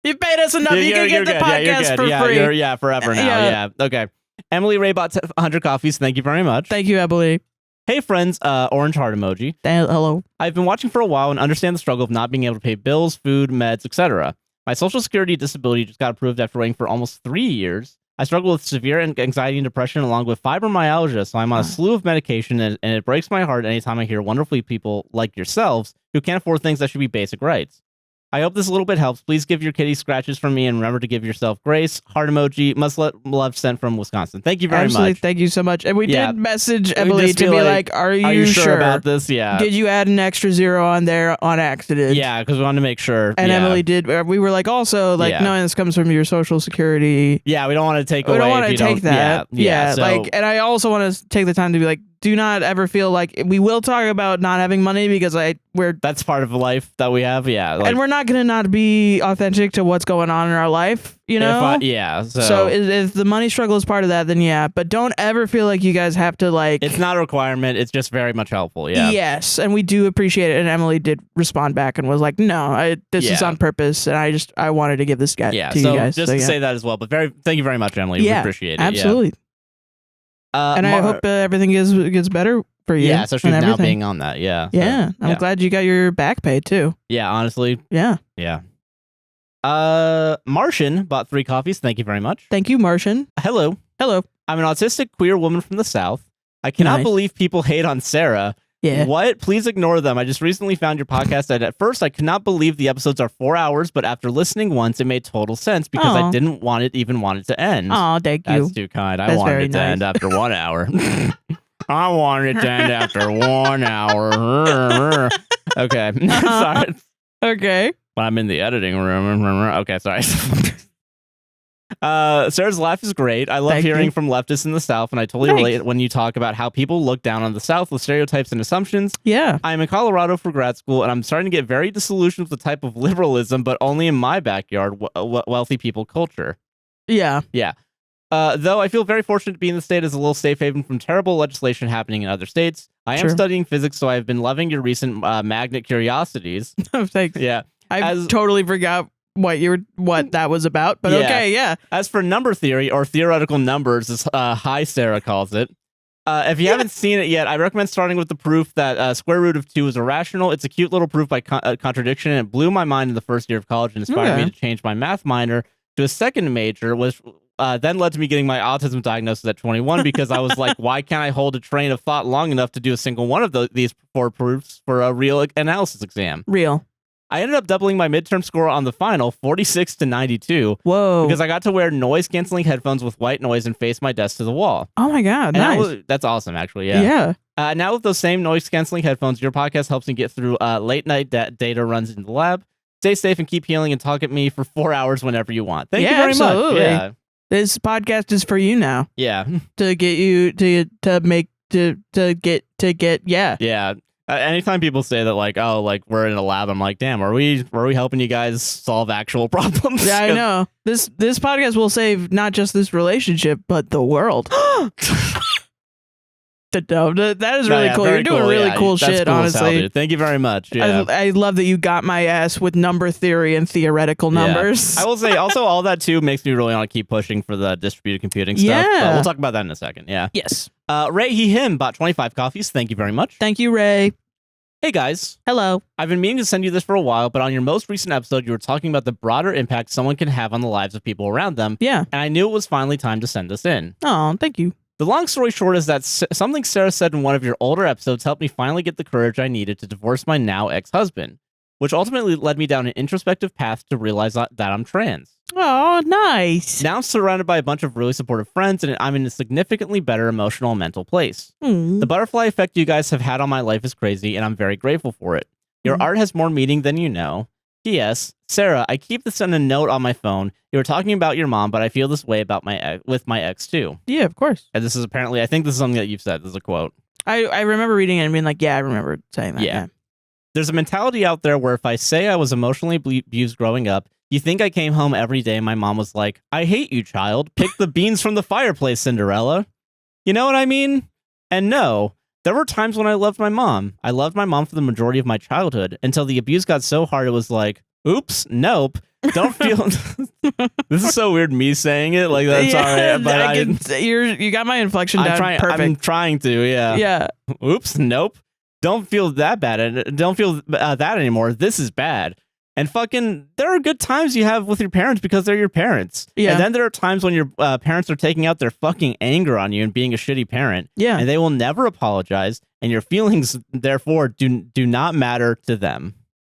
You paid us enough. You can get the podcast for free. Forever now. Yeah. Okay. Emily Ray bought 100 coffees. Thank you very much. Thank you, Emily. Hey, friends. Orange heart emoji. Hello. I've been watching for a while and understand the struggle of not being able to pay bills, food, meds, etc. My social security disability just got approved after waiting for almost 3 years. I struggle with severe anxiety and depression along with fibromyalgia, so I'm on a slew of medication, and it breaks my heart anytime I hear wonderful people like yourselves who can't afford things that should be basic rights. I hope this a little bit helps. Please give your kitty scratches from me and remember to give yourself grace. Heart emoji. Much love sent from Wisconsin. Thank you very much. Thank you so much. And we did message Emily to be like, are you sure about this? Yeah. Did you add an extra 0 on there on accident? Yeah, because we wanted to make sure. And Emily did. We were like, also, like, no, this comes from your social security. Yeah, we don't want to take away. We don't want to take that. Yeah. Like, and I also want to take the time to be like, do not ever feel like we will talk about not having money because that's part of life that we have. Yeah. And we're not going to not be authentic to what's going on in our life, you know? So if the money struggle is part of that, then yeah. But don't ever feel like you guys have to like. It's not a requirement. It's just very much helpful. Yeah. Yes. And we do appreciate it. And Emily did respond back and was like, no, this is on purpose. And I wanted to give this guy to you guys. Just to say that as well. But thank you very much, Emily. We appreciate it. Absolutely. Yeah. And I hope everything gets better for you. Yeah, especially now being on that. Yeah. Yeah. I'm glad you got your back paid too. Yeah, honestly. Yeah. Yeah. Martian bought 3 coffees. Thank you very much. Thank you, Martian. Hello. I'm an autistic queer woman from the South. I cannot believe people hate on Sarah. Yeah. What? Please ignore them. I just recently found your podcast, and at first I could not believe the episodes are 4 hours, but after listening once, it made total sense because I didn't want it to end. Oh, thank you. That's too kind. I wanted it to end after 1 hour. I wanted it to end after 1 hour. Okay. Sorry. Okay. I'm in the editing room. Okay, sorry. Sarah's laugh is great. I love hearing from leftists in the South, and I totally relate when you talk about how people look down on the South with stereotypes and assumptions. Yeah. I'm in Colorado for grad school, and I'm starting to get very disillusioned with the type of liberalism, but only in my backyard, wealthy people culture. Yeah. Yeah. Though I feel very fortunate to be in the state as a little safe haven from terrible legislation happening in other states. I am studying physics, so I've been loving your recent magnet curiosities. Oh, thanks. Yeah. I totally forgot what that was about, but okay, yeah. As for number theory, or theoretical numbers, as Hi Sarah calls it, if you haven't seen it yet, I recommend starting with the proof that square root of 2 is irrational. It's a cute little proof by contradiction, and it blew my mind in the first year of college and inspired me to change my math minor to a second major, which then led to me getting my autism diagnosis at 21 because I was like, why can't I hold a train of thought long enough to do a single one of these 4 proofs for a real analysis exam? Real. I ended up doubling my midterm score on the final, 46 to 92. Whoa. Because I got to wear noise-canceling headphones with white noise and face my desk to the wall. Oh my God, nice. That's awesome, actually, yeah. Yeah. Now with those same noise-canceling headphones, your podcast helps me get through late-night data runs in the lab. Stay safe and keep healing and talk at me for 4 hours whenever you want. Thank you very much. Yeah. This podcast is for you now. Yeah. To get you, to get, yeah. Yeah. Anytime people say that, like, oh, like we're in a lab, I'm like, damn, are we helping you guys solve actual problems? Yeah, I know. This podcast will save not just this relationship, but the world. That is really cool. You're doing really cool shit, cool honestly. Thank you very much. Yeah. I love that you got my ass with number theory and theoretical numbers. I will say also all that too makes me really want to keep pushing for the distributed computing stuff. Yeah. We'll talk about that in a second. Yeah. Yes. Ray, him bought 25 coffees. Thank you very much. Thank you, Ray. Hey guys. Hello. I've been meaning to send you this for a while, but on your most recent episode, you were talking about the broader impact someone can have on the lives of people around them. Yeah. And I knew it was finally time to send this in. Oh, thank you. The long story short is that something Sarah said in one of your older episodes helped me finally get the courage I needed to divorce my now ex-husband, which ultimately led me down an introspective path to realize that I'm trans. Oh, nice. Now I'm surrounded by a bunch of really supportive friends, and I'm in a significantly better emotional and mental place. The butterfly effect you guys have had on my life is crazy, and I'm very grateful for it. Your art has more meaning than you know. P.S. Sarah, I keep this in a note on my phone. You were talking about your mom, but I feel this way about with my ex too. Yeah, of course. And this is apparently, I think this is something that you've said. This is a quote. I remember reading it and being like, yeah, I remember saying that. Yeah. There's a mentality out there where if I say I was emotionally abused growing up, you think I came home every day and my mom was like, I hate you, child. Pick the beans from the fireplace, Cinderella. You know what I mean? And no, there were times when I loved my mom. I loved my mom for the majority of my childhood until the abuse got so hard it was like, oops, nope. Don't feel. This is so weird. Me saying it like that's all right, but you got my inflection down. Perfect. I'm trying to. Yeah. Yeah. Oops, nope. Don't feel that bad. Don't feel that anymore. This is bad. And fucking, there are good times you have with your parents because they're your parents. Yeah. And then there are times when your parents are taking out their fucking anger on you and being a shitty parent. Yeah. And they will never apologize. And your feelings, therefore, do not matter to them.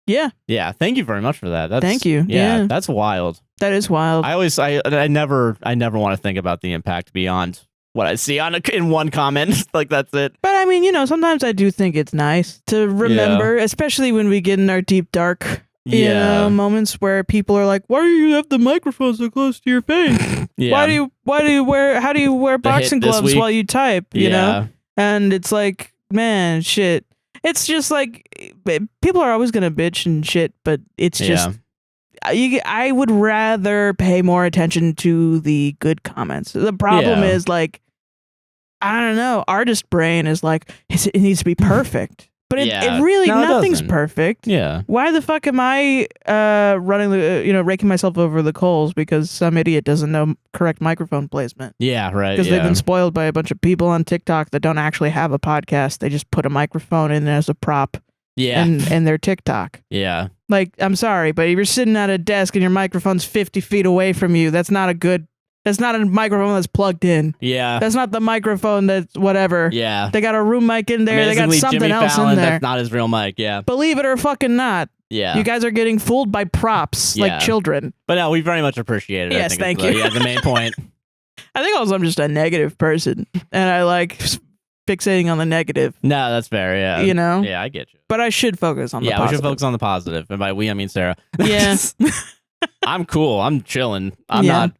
Yeah. Yeah. Thank you very much for that. Thank you. Yeah. That's wild. That is wild. I never want to think about the impact beyond what I see in one comment. Like, that's it. But I mean, sometimes I do think it's nice to remember, especially when we get in our deep dark, moments where people are like, why do you have the microphone so close to your face? How do you wear boxing gloves while you type? You know? And it's like, man, shit. It's just like, people are always going to bitch and shit, but it's just, I would rather pay more attention to the good comments. The problem is like, I don't know, artist brain is like, it needs to be perfect. But it really, nothing's perfect. Yeah. Why the fuck am I raking myself over the coals because some idiot doesn't know correct microphone placement? Yeah, right. Because they've been spoiled by a bunch of people on TikTok that don't actually have a podcast. They just put a microphone in as a prop. Yeah. And their TikTok. Yeah. Like, I'm sorry, but if you're sitting at a desk and your microphone's 50 feet away from you, that's not a microphone that's plugged in. Yeah. That's not the microphone that's whatever. Yeah. They got a room mic in there. They got something Jimmy else Fallon, in there. That's not his real mic. Yeah. Believe it or fucking not. Yeah. You guys are getting fooled by props like children. But no, we very much appreciate it. Yes, I think thank you. Yeah, the main point. I think also I'm just a negative person and I like fixating on the negative. No, that's fair. Yeah. You know? Yeah, I get you. But I should focus on the positive. Yeah, we should focus on the positive. And by we, I mean Sarah. Yeah. I'm cool. I'm chilling. I'm not.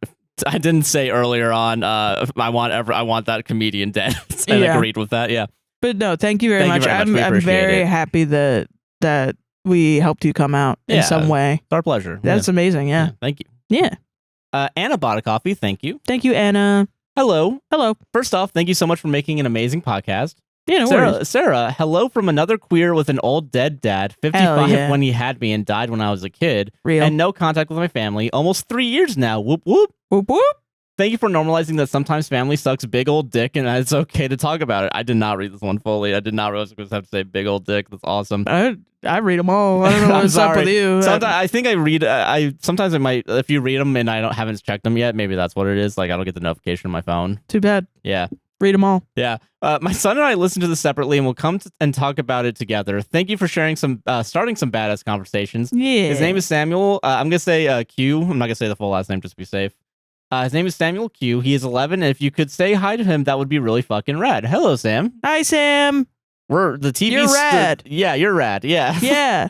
I didn't say earlier on. I want that comedian dead. And agreed with that. Yeah. But no, thank you very much. I'm very happy that we helped you come out in some way. It's our pleasure. That's amazing. Yeah. Thank you. Yeah. Anna bought a coffee. Thank you. Thank you, Anna. Hello. Hello. First off, thank you so much for making an amazing podcast. Yeah, no worries. Sarah, hello from another queer with an old dead dad, 55 when he had me and died when I was a kid. Real. And no contact with my family. Almost 3 years now. Whoop, whoop. Whoop, whoop. Thank you for normalizing that sometimes family sucks big old dick and it's okay to talk about it. I did not read this one fully. I did not realize I was have to say big old dick. That's awesome. I read them all. I don't know what's up with you. Sometimes I think I read. Sometimes I might. If you read them and I haven't checked them yet, maybe that's what it is. Like I don't get the notification on my phone. Too bad. Yeah. Read them all. Yeah. My son and I listen to this separately and we'll come and talk about it together. Thank you for sharing starting some badass conversations. Yeah. His name is Samuel. I'm gonna say Q. I'm not gonna say the full last name just to be safe. His name is Samuel Q. He is 11, and if you could say hi to him, that would be really fucking rad. Hello, Sam. Hi, Sam. We're the TV. You're rad. Yeah, you're rad. Yeah. Yeah.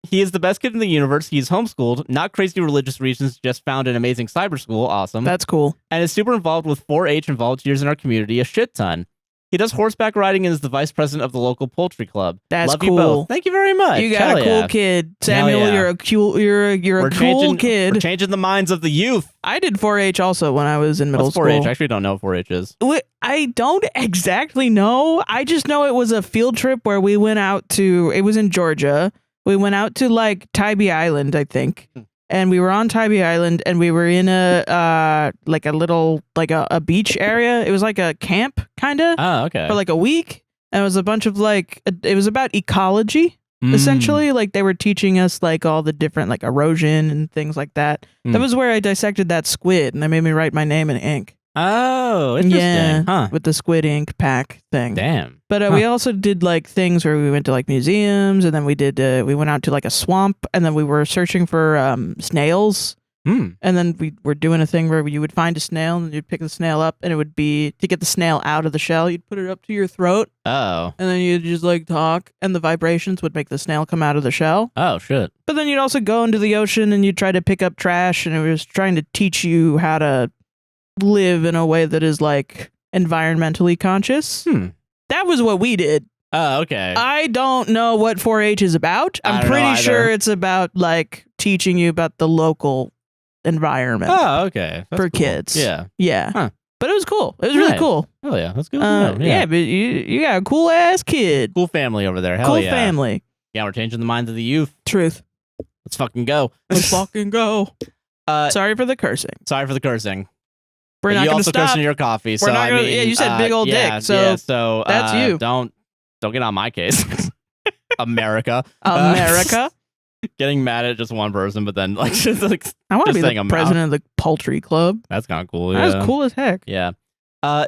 He is the best kid in the universe. He's homeschooled, not crazy religious reasons, just found an amazing cyber school. Awesome. That's cool. And is super involved with 4-H and volunteers in our community a shit ton. He does horseback riding and is the vice president of the local poultry club. That's Love cool. You both. Thank you very much. You got a cool kid, Samuel. You're a cool. You're a cool kid. We're changing the minds of the youth. I did 4-H also when I was in middle school. 4-H? I actually don't know what 4-H is. I don't exactly know. I just know it was a field trip where we went out to. It was in Georgia. We went out to like Tybee Island, I think. And we were on Tybee Island, and we were in a like a little like a beach area. It was like a camp kind of. Oh, okay. For like a week, and it was a bunch of like it was about ecology essentially. Like they were teaching us like all the different like erosion and things like that. That was where I dissected that squid, and they made me write my name in ink. Oh, interesting. Yeah, huh? With the squid ink pack thing. Damn. But we also did like things where we went to like museums, and then we went out to like a swamp, and then we were searching for snails. And then we were doing a thing where you would find a snail and you'd pick the snail up, and it would be to get the snail out of the shell, you'd put it up to your throat. Oh. And then you'd just like talk, and the vibrations would make the snail come out of the shell. Oh, shit. But then you'd also go into the ocean and you'd try to pick up trash, and it was trying to teach you how to live in a way that is like environmentally conscious. That was what we did. Oh, okay. I don't know what 4-H is about. I'm pretty sure it's about like teaching you about the local environment. Oh, okay. That's for cool. kids. Yeah. Yeah. Huh. But it was cool. It was really cool. Oh, yeah. That's good. Yeah, but you got a cool ass kid. Cool family over there. Hell cool yeah. family. Yeah, we're changing the minds of the youth. Truth. Let's fucking go. Let's fucking go. Sorry for the cursing. Sorry for the cursing. We're not you going to also stop. cursing your coffee. We're So not I gonna, mean, yeah, you said big old dick. So that's you. Don't get on my case. America. America. Getting mad at just one person, but then like just like I want to be the saying president of the poultry club. That's kind of cool. That was cool as heck. Yeah.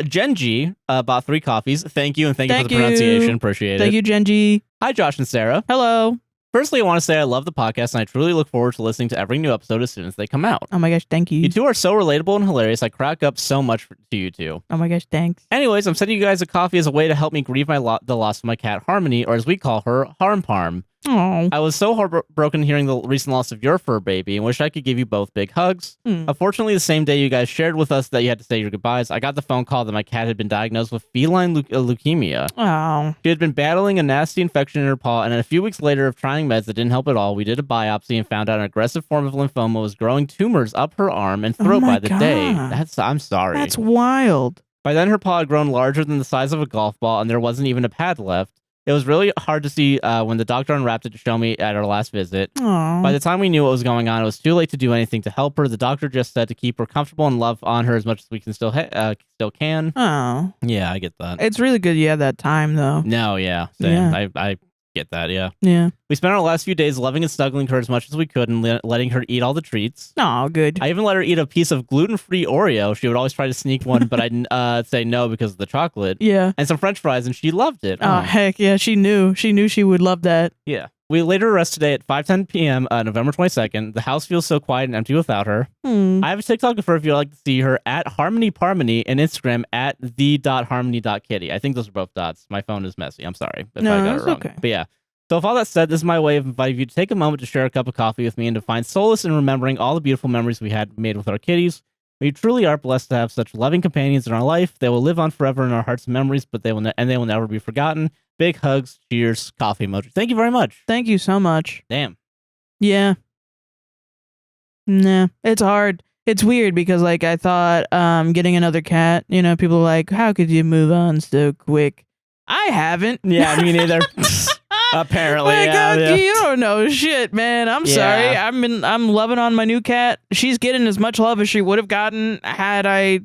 Jen G bought 3 coffees. Thank you, and thank you for the pronunciation. Appreciate it. Thank you, Jen G. Hi, Josh and Sarah. Hello. Firstly, I want to say I love the podcast, and I truly look forward to listening to every new episode as soon as they come out. Oh my gosh, thank you. You two are so relatable and hilarious. I crack up so much to you two. Oh my gosh, thanks. Anyways, I'm sending you guys a coffee as a way to help me grieve the loss of my cat Harmony, or as we call her, Harm Parm. Oh. I was so heartbroken hearing the recent loss of your fur baby and wish I could give you both big hugs. Unfortunately, the same day you guys shared with us that you had to say your goodbyes, I got the phone call that my cat had been diagnosed with feline leukemia. Oh. She had been battling a nasty infection in her paw, and a few weeks later of trying meds that didn't help at all, we did a biopsy and found out an aggressive form of lymphoma was growing tumors up her arm and throat by the day. I'm sorry. That's wild. By then, her paw had grown larger than the size of a golf ball, and there wasn't even a pad left. It was really hard to see when the doctor unwrapped it to show me at our last visit. Aww. By the time we knew what was going on, it was too late to do anything to help her. The doctor just said to keep her comfortable and love on her as much as we can still can. Oh. Yeah, I get that. It's really good you had that time, though. No, yeah. Same. Yeah. I get that, yeah. Yeah. We spent our last few days loving and snuggling her as much as we could and letting her eat all the treats. Oh, good. I even let her eat a piece of gluten-free Oreo. She would always try to sneak one, but I'd say no because of the chocolate. Yeah. And some French fries, and she loved it. Oh, heck yeah. She knew she would love that. Yeah. We laid her to rest today at 5:10 p.m. November 22nd. The house feels so quiet and empty without her. I have a TikTok of her if you'd like to see her at Harmony Parmony and Instagram at the.harmony.kitty. I think those are both dots. My phone is messy. I'm sorry if I got it wrong. Okay. But yeah. So with all that said, this is my way of inviting you to take a moment to share a cup of coffee with me and to find solace in remembering all the beautiful memories we had made with our kitties. We truly are blessed to have such loving companions in our life. They will live on forever in our hearts and memories, but they will never be forgotten. Big hugs, cheers, coffee emoji. Thank you very much. Thank you so much. Damn. Yeah. Nah, it's hard. It's weird because like I thought getting another cat, people are like, how could you move on so quick? I haven't. Yeah, me neither. Apparently, like, yeah. You don't know shit, man. I'm sorry. I'm loving on my new cat. She's getting as much love as she would have gotten had I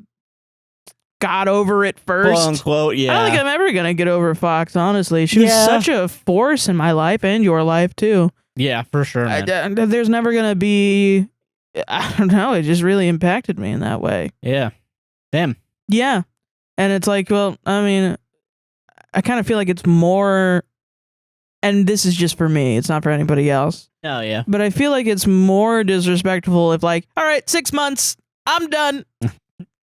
got over it first. Quote unquote, yeah. I don't think I'm ever gonna get over Fox, honestly. She was such a force in my life and your life too. Yeah, for sure, man. There's never gonna be, I don't know, it just really impacted me in that way. Yeah. Damn. Yeah. And it's like, well, I mean, I kind of feel like it's more, and this is just for me, it's not for anybody else. Oh, yeah. But I feel like it's more disrespectful if like, all right, 6 months, I'm done.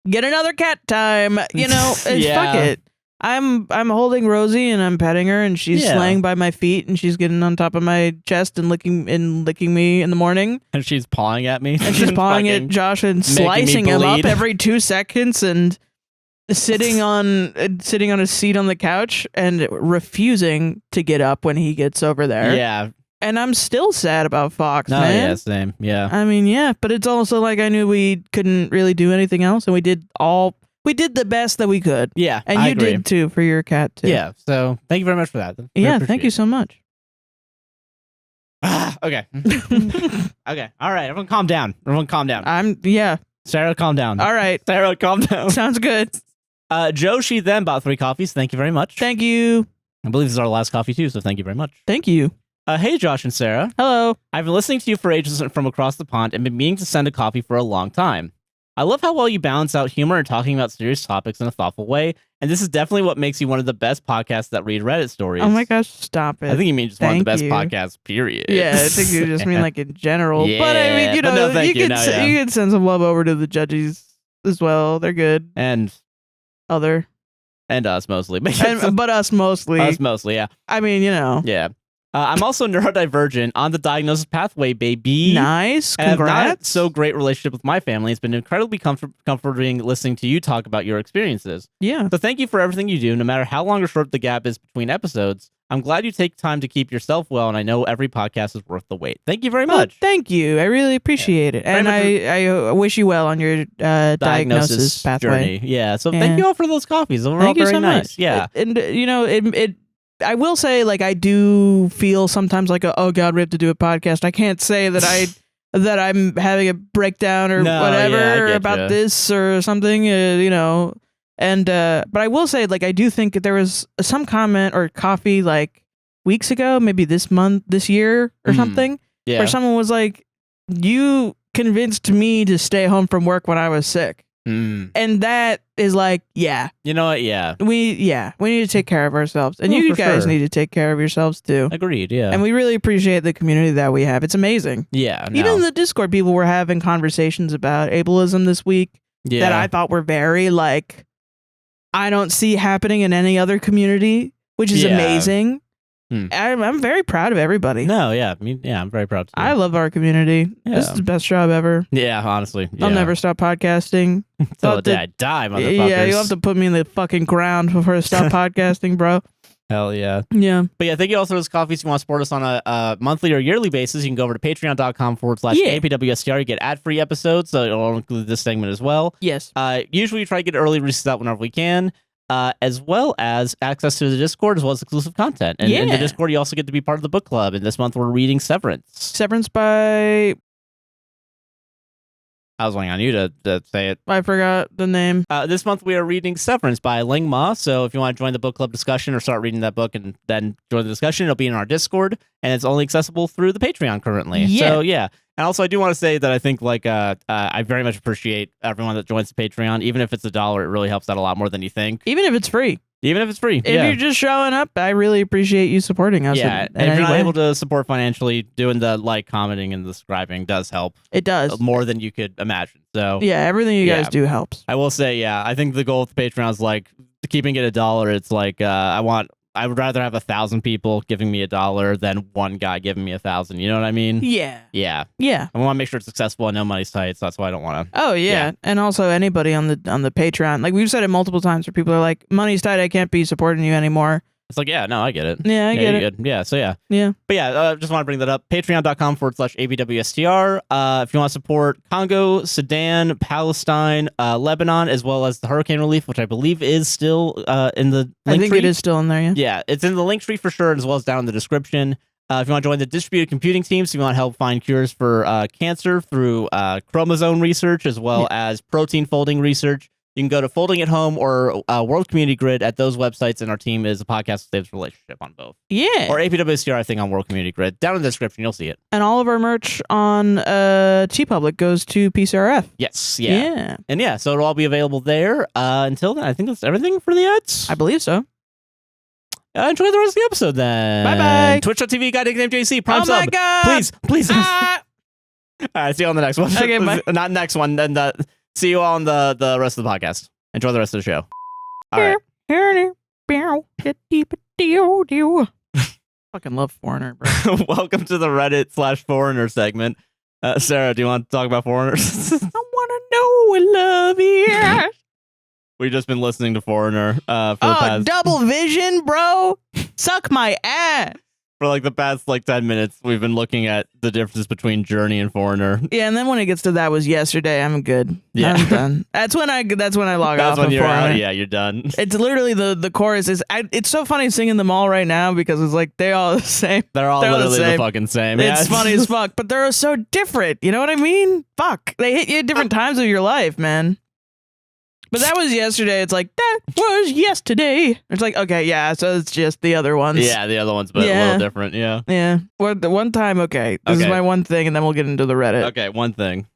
Get another cat time. Fuck it. I'm holding Rosie and I'm petting her and she's laying by my feet and she's getting on top of my chest and licking me in the morning. And she's pawing at me. And she's pawing at Josh and slicing him up every 2 seconds and sitting on a seat on the couch and refusing to get up when he gets over there. Yeah. And I'm still sad about Fox, man. Yeah, same. Yeah. I mean, yeah, but it's also like I knew we couldn't really do anything else, and we did the best that we could. Yeah, and you did too for your cat too. Yeah, so thank you very much for that. Yeah, thank you so much. Okay. Okay. All right. Everyone, calm down. Sarah, calm down. All right, Sarah, calm down. Sounds good. Joe, she then bought 3 coffees. Thank you very much. Thank you. I believe this is our last coffee too, so thank you very much. Thank you. Hey, Josh and Sarah. Hello. I've been listening to you for ages from across the pond and been meaning to send a coffee for a long time. I love how well you balance out humor and talking about serious topics in a thoughtful way, and this is definitely what makes you one of the best podcasts that read Reddit stories. Oh my gosh, stop it. I think you mean just one of the best podcasts, period. Yeah, I think you just mean like in general. Yeah, but I mean, you could send some love over to the judges as well. They're good. And us mostly. But us mostly. Us mostly, yeah. I mean, Yeah. I'm also neurodivergent on the diagnosis pathway, baby. Nice. Congrats. And I've not so great relationship with my family. It's been incredibly comforting listening to you talk about your experiences. Yeah. So thank you for everything you do, no matter how long or short the gap is between episodes. I'm glad you take time to keep yourself well, and I know every podcast is worth the wait. Thank you very much. Thank you. I really appreciate it. And I wish you well on your diagnosis pathway. Journey. Yeah. So thank you all for those coffees. They were all very nice. Much. Yeah. And, I will say, like, I do feel sometimes like, oh God, we have to do a podcast. I can't say that that I'm having a breakdown or whatever about this or something, And but I will say, like, I do think that there was some comment or coffee like weeks ago, maybe this year or something, where someone was like, "You convinced me to stay home from work when I was sick." And that is like, yeah. You know what? Yeah. We need to take care of ourselves. And you guys need to take care of yourselves too. Agreed, yeah. And we really appreciate the community that we have. It's amazing. Yeah. Even in the Discord, people were having conversations about ableism this week that I thought were very like, I don't see happening in any other community, which is amazing. I'm very proud of everybody. No, yeah. I'm very proud too. I love our community. Yeah. This is the best job ever. Yeah, honestly. Yeah. I'll never stop podcasting. Until the day I die, motherfuckers. Yeah, you'll have to put me in the fucking ground before I stop podcasting, bro. Hell yeah. Yeah. But yeah, thank you also to those coffees. If you want to support us on a monthly or yearly basis, you can go over to patreon.com/APWSTR. You get ad-free episodes, so it'll include this segment as well. Yes. Usually we try to get early releases out whenever we can. As well as access to the Discord, as well as exclusive content. And in the Discord, you also get to be part of the book club. And this month, we're reading Severance. Severance by... I was waiting on you to say it. I forgot the name. This month, we are reading Severance by Ling Ma. So if you want to join the book club discussion or start reading that book and then join the discussion, it'll be in our Discord. And it's only accessible through the Patreon currently. Yeah. So, yeah. And also, I do want to say that I think, like, I very much appreciate everyone that joins the Patreon. Even if it's $1, it really helps out a lot more than you think. Even if it's free. If you're just showing up, I really appreciate you supporting us. Yeah, and if you're not able to support financially, doing the commenting, and the subscribing does help. It does. More than you could imagine. So yeah, everything you guys do helps. I will say, I think the goal with the Patreon is, like, keeping it $1. It's like, I would rather have 1,000 people giving me $1 than one guy giving me 1,000. You know what I mean? Yeah. Yeah. Yeah. I want to make sure it's successful. I know money's tight, so that's why I don't want to. Oh yeah. And also anybody on the Patreon, like we've said it multiple times, where people are like, money's tight, I can't be supporting you anymore. It's like, yeah, no, I get it. Yeah, I get it. Good. Yeah, so yeah. Yeah. But yeah, just want to bring that up. Patreon.com/APWSTR. If you want to support Congo, Sudan, Palestine, Lebanon, as well as the hurricane relief, which I believe is still in the link I think tree. it is still in there, yeah. Yeah, it's in the link tree for sure, as well as down in the description. If you want to join the distributed computing team, so you want to help find cures for cancer through chromosome research, as well as protein folding research, you can go to Folding at Home or World Community Grid at those websites, and our team is a podcast that saves relationship on both. Yeah. Or APWSTR, I think, on World Community Grid. Down in the description, you'll see it. And all of our merch on TeePublic goes to PCRF. Yes, yeah. And yeah, so it'll all be available there. Until then, I think that's everything for the ads. I believe so. Enjoy the rest of the episode then. Bye-bye. Twitch.tv, guy nicknamed JC. Prime sub. My God. Please. All right, see you on the next one. Okay, bye. Not next one, then see you all on the rest of the podcast. Enjoy the rest of the show. All right. Fucking love Foreigner, bro. Welcome to the Reddit/Foreigner segment. Sarah, do you want to talk about foreigners? I want to know what love is. We've just been listening to Foreigner for the past... double vision, bro. Suck my ass. For like the past 10 minutes, we've been looking at the differences between Journey and Foreigner. Yeah, and then when it gets to that was yesterday, I'm good. Yeah. I'm done. That's when I log off. That's when you're Foreigner. out. Yeah, you're done. It's literally the chorus is. It's so funny singing them all right now because it's like they're all the same. They're all literally the fucking same. It's funny as fuck, but they're so different. You know what I mean? Fuck, they hit you at different times of your life, man. But that was yesterday. It's like, that was yesterday. It's like, okay, yeah, so it's just the other ones. Yeah, the other ones, but a little different, yeah. Yeah. The one time, okay. This is my one thing, and then we'll get into the Reddit. Okay, one thing.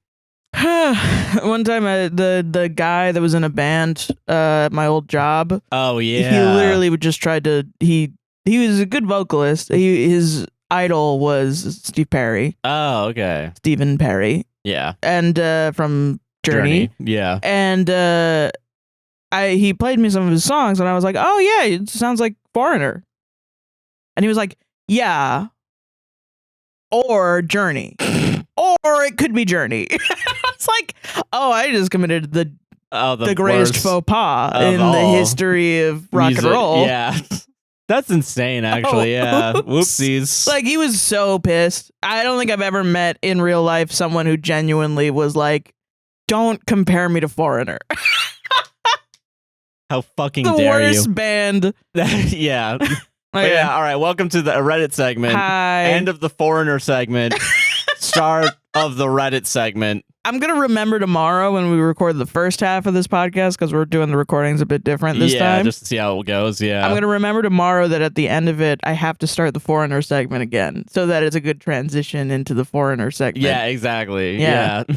One time, the guy that was in a band at my old job. Oh, yeah. He literally would just try to, he was a good vocalist. His idol was Steve Perry. Oh, okay. Stephen Perry. Yeah. And from Journey. Yeah. And he played me some of his songs, and I was like, oh yeah, it sounds like Foreigner. And he was like, yeah, or Journey. Or it could be Journey. It's like, oh, I just committed the greatest faux pas in the history of rock and roll. Yeah. That's insane, actually. Yeah. Whoopsies. Like, he was so pissed. I don't think I've ever met in real life someone who genuinely was like, don't compare me to Foreigner. How fucking dare you? The worst band. Yeah. Yeah, all right. Welcome to the Reddit segment. Hi. End of the Foreigner segment. Start of the Reddit segment. I'm going to remember tomorrow when we record the first half of this podcast, because we're doing the recordings a bit different this time. Yeah, just to see how it goes, yeah. I'm going to remember tomorrow that at the end of it, I have to start the Foreigner segment again, so that it's a good transition into the Foreigner segment. Yeah, exactly. Yeah. I'm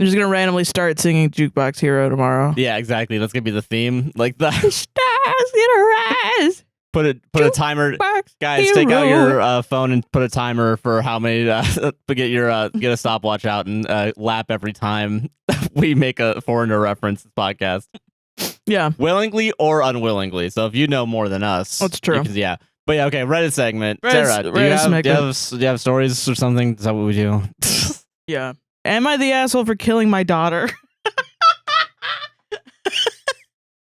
just going to randomly start singing Jukebox Hero tomorrow. Yeah, exactly. That's going to be the theme. Like the stars gonna rise. Put a timer. Guys, Hero. take out your phone and put a timer for how many get a stopwatch out and lap every time we make a Foreigner reference podcast. Yeah. Willingly or unwillingly. So if you know more than us. That's true. Yeah. But yeah, okay, Reddit segment. Sarah, do you have stories or something? Is that what we do? Yeah. Am I the asshole for killing my daughter?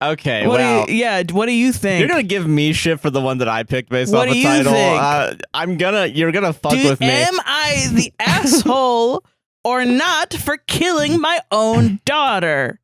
Okay, what well, what do you think? You're gonna give me shit for the one that I picked based what off do the title. Think? You're gonna fuck with me. Am I the asshole or not for killing my own daughter?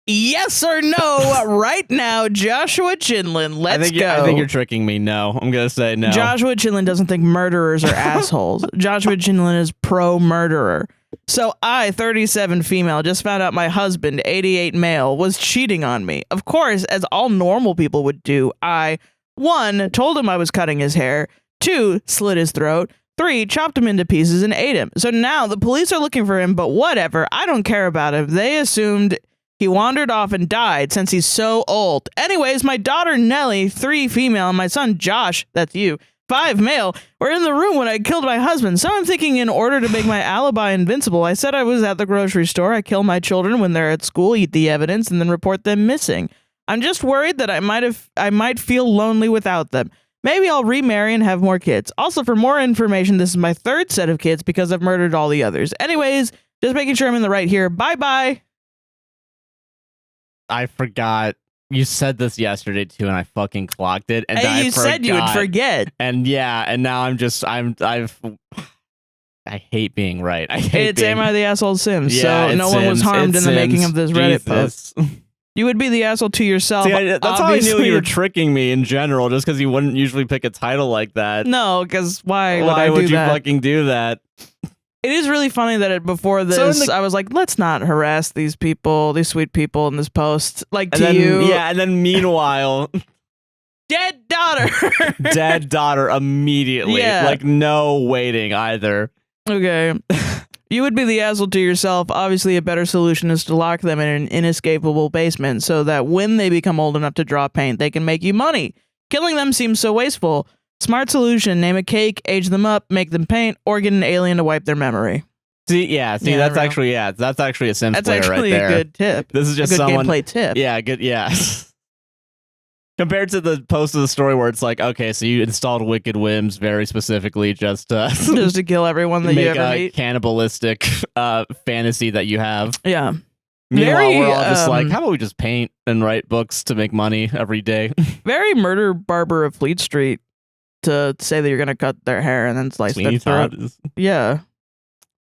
Yes or no, right now, Joshua Chinlin. Let's go. I think you're tricking me. No, I'm gonna say no. Joshua Chinlin doesn't think murderers are assholes. Joshua Chinlin is pro-murderer. So I, 37 female, just found out my husband, 88 male, was cheating on me. Of course, as all normal people would do, I, 1, told him I was cutting his hair, 2, slit his throat, 3, chopped him into pieces and ate him. So now the police are looking for him, but whatever, I don't care about him. They assumed he wandered off and died since he's so old. Anyways, my daughter Nellie, 3 female, and my son Josh, that's you, 5 male, were in the room when I killed my husband. So I'm thinking, in order to make my alibi invincible, I said I was at the grocery store. I kill my children when they're at school, eat the evidence, and then report them missing. I'm just worried that I might feel lonely without them. Maybe I'll remarry and have more kids. Also, for more information, this is my 3rd set of kids because I've murdered all the others. Anyways, just making sure I'm in the right here. Bye-bye. I forgot you said this yesterday too, and I fucking clocked it. And Hey, I you said you would forget. And and now I hate being right. It's Am I the Asshole Sims? Yeah, so no one was harmed in the making of this Reddit post. You would be the asshole to yourself. See, that's how I knew you were tricking me in general, just because you wouldn't usually pick a title like that. No, because why would you that? fucking do that? It is really funny that before this, I was like, let's not harass these people, these sweet people in this post. You. Yeah, and then meanwhile... Dead daughter! Dead daughter immediately. Yeah. Like, no waiting either. Okay. You would be the asshole to yourself. Obviously, a better solution is to lock them in an inescapable basement so that when they become old enough to draw paint, they can make you money. Killing them seems so wasteful. Smart solution, name a cake, age them up, make them paint, or get an alien to wipe their memory. That's actually a Sims That's player right actually there. a good tip. This is just a good someone gameplay tip. Yeah, good. Yeah. Compared to the post of the story where it's like, okay, so you installed Wicked Whims very specifically just to kill everyone that you ever meet. Cannibalistic fantasy that you have. Yeah. Meanwhile, we're all just like, how about we just paint and write books to make money every day? Very Murder Barber of Fleet Street to say that you're going to cut their hair and then slice their throat. Yeah.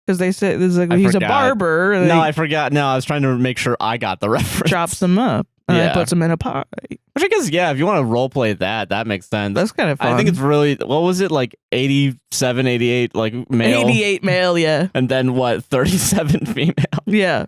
Because they say he's a barber. No, I forgot. No, I was trying to make sure I got the reference. Chops them up. And then puts them in a pie. Which I guess, if you want to role play that makes sense. That's kind of fun. I think it's really, what was it, like 87, 88, like male? 88 male, yeah. And then what, 37 female? Yeah.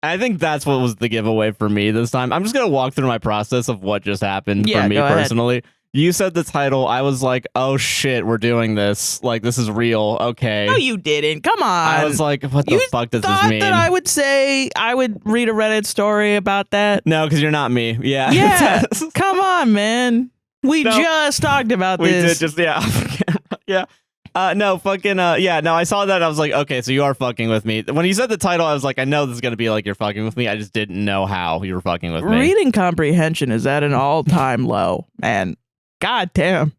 I think that's what was the giveaway for me this time. I'm just going to walk through my process of what just happened for me personally. Ahead. You said the title. I was like, oh shit, we're doing this. Like, this is real. Okay. No, you didn't. Come on. I was like, what the fuck does this mean? That I would say I would read a Reddit story about that. No, because you're not me. Yeah. Yeah. Come on, man. We just talked about this. We did just, yeah. No, fucking, no, I saw that. I was like, okay, so you are fucking with me. When you said the title, I was like, I know this is going to be like you're fucking with me. I just didn't know how you were fucking with me. Reading comprehension is at an all-time low, man. God damn.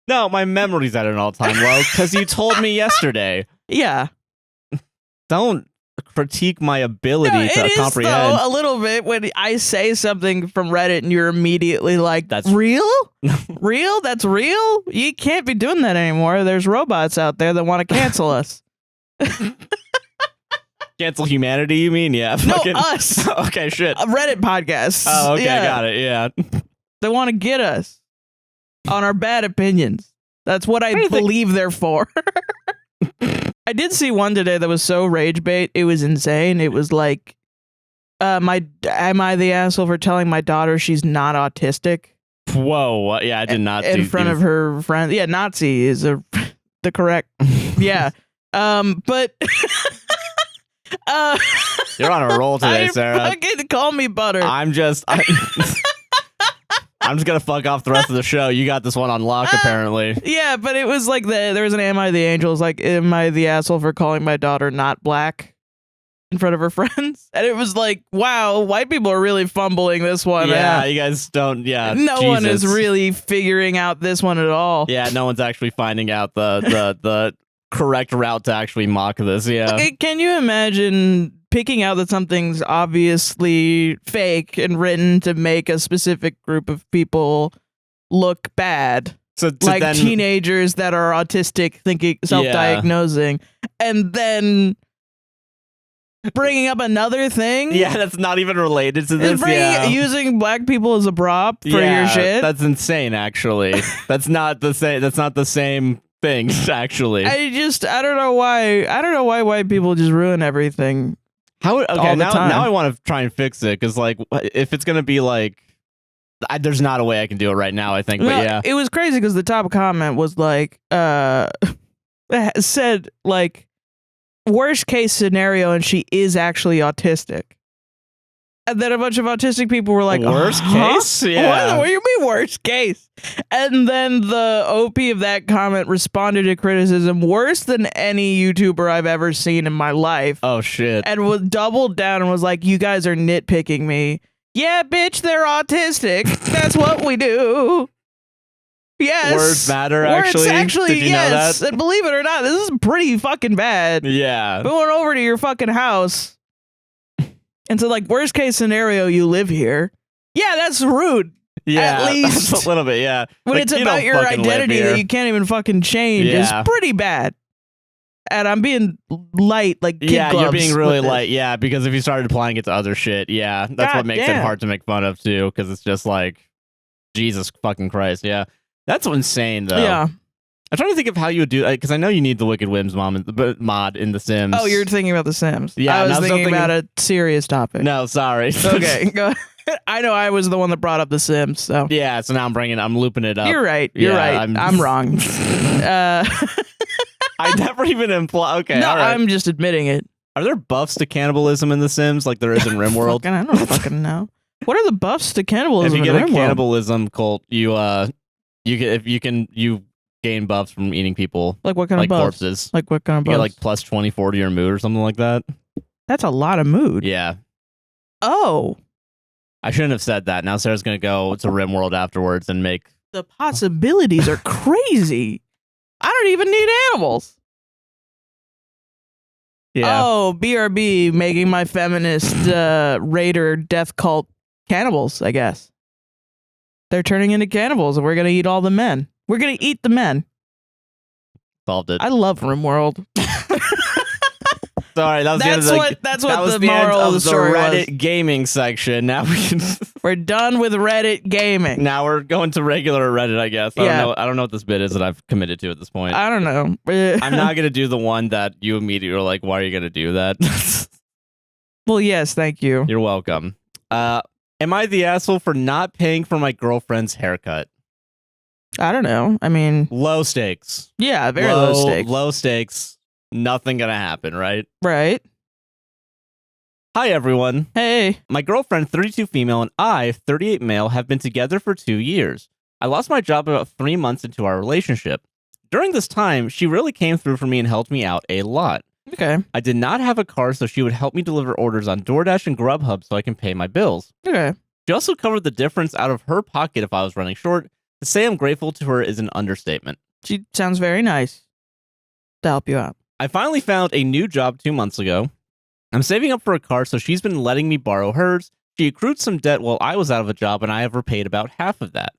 No, my memory's at an all-time low because you told me yesterday. Yeah. Don't critique my ability to comprehend. Though, a little bit when I say something from Reddit and you're immediately like, that's real? Real? That's real? You can't be doing that anymore. There's robots out there that want to cancel us. Cancel humanity, you mean? Yeah. Fucking... No, us. Okay, shit. Reddit podcasts. Oh, okay, got it, yeah. They want to get us on our bad opinions. That's what I believe they're for. I did see one today that was so rage bait. It was insane. It was like, am I the asshole for telling my daughter she's not autistic? Whoa. Yeah, I did not in front of her friend. Yeah, Nazi is the correct. Yeah. But you're on a roll today, Sarah. Fucking call me butter. I'm just gonna fuck off the rest of the show. You got this one on lock, apparently. Yeah, but it was like there was an Am I the Angel? It's like, am I the asshole for calling my daughter not black in front of her friends? And it was like, wow, white people are really fumbling this one. Yeah, you guys don't. Yeah, no one is really figuring out this one at all. Yeah, no one's actually finding out the correct route to actually mock this. Yeah, can you imagine picking out that something's obviously fake and written to make a specific group of people look bad? So like teenagers that are autistic, self-diagnosing, and then bringing up another thing. Yeah, that's not even related to this. Using black people as a prop for your shit. That's insane. Actually, that's not the same. That's not the same thing. Actually, I don't know why. I don't know why white people just ruin everything. Now I want to try and fix it because like if it's gonna be like. There's not a way I can do it right now, I think, but yeah. It was crazy because the top comment was like, said like, worst case scenario, and she is actually autistic. And then a bunch of autistic people were like, worst case? Yeah. What do you mean worst case? And then the OP of that comment responded to criticism worse than any YouTuber I've ever seen in my life. Oh, shit. And was doubled down and was like, you guys are nitpicking me. Yeah, bitch, they're autistic. That's what we do. Yes. Words matter, actually. Did you know that? And believe it or not, this is pretty fucking bad. Yeah. We went over to your fucking house. And so, like, worst case scenario, you live here. Yeah, that's rude. Yeah, at least a little bit. Yeah, when like, it's about your identity that you can't even fucking change, it's pretty bad. And I'm being light, like kid gloves. You're being really light. Yeah, because if you started applying it to other shit, that's what makes it hard to make fun of too. Because it's just like, Jesus fucking Christ. Yeah, that's insane though. Yeah. I'm trying to think of how you would do, because I know you need the Wicked Whims mod in The Sims. Oh, you're thinking about The Sims. Yeah, I was thinking about a serious topic. No, sorry. Okay, go. I know I was the one that brought up The Sims. So yeah, so now I'm looping it up. You're right. You're right. I'm wrong. I never even imply. Okay, no, all right. I'm just admitting it. Are there buffs to cannibalism in The Sims like there is in RimWorld? I don't fucking know. What are the buffs to cannibalism? If you get in a RimWorld? cannibalism cult, you gain buffs from eating people. Like what kind of buffs? Corpses. Like what kind of buffs? You get like plus 20, 40 your mood or something like that. That's a lot of mood. Yeah. Oh. I shouldn't have said that. Now Sarah's gonna go to RimWorld afterwards and make. The possibilities are crazy. I don't even need animals. Yeah. Oh, BRB making my feminist raider death cult cannibals, I guess. They're turning into cannibals and we're going to eat all the men. We're going to eat the men. Solved it. I love RimWorld. Sorry, that was that's the end what of that's that what was the the moral end of the story Reddit was. gaming section. Now we can. We're done with Reddit gaming. Now we're going to regular Reddit, I guess. I don't know what this bit is that I've committed to at this point. I don't know. I'm not gonna do the one that you immediately were like, "Why are you gonna do that?" Well, yes, thank you. You're welcome. Am I the asshole for not paying for my girlfriend's haircut? I don't know. I mean, low stakes. Yeah, very low stakes. Low stakes. Nothing gonna happen, right? Right. Hi, everyone. Hey. My girlfriend, 32 female, and I, 38 male, have been together for 2 years. I lost my job about 3 months into our relationship. During this time, she really came through for me and helped me out a lot. Okay. I did not have a car, so she would help me deliver orders on DoorDash and Grubhub so I can pay my bills. Okay. She also covered the difference out of her pocket if I was running short. To say I'm grateful to her is an understatement. She sounds very nice to help you out. I finally found a new job 2 months ago. I'm saving up for a car, so she's been letting me borrow hers. She accrued some debt while I was out of a job, and I have repaid about half of that.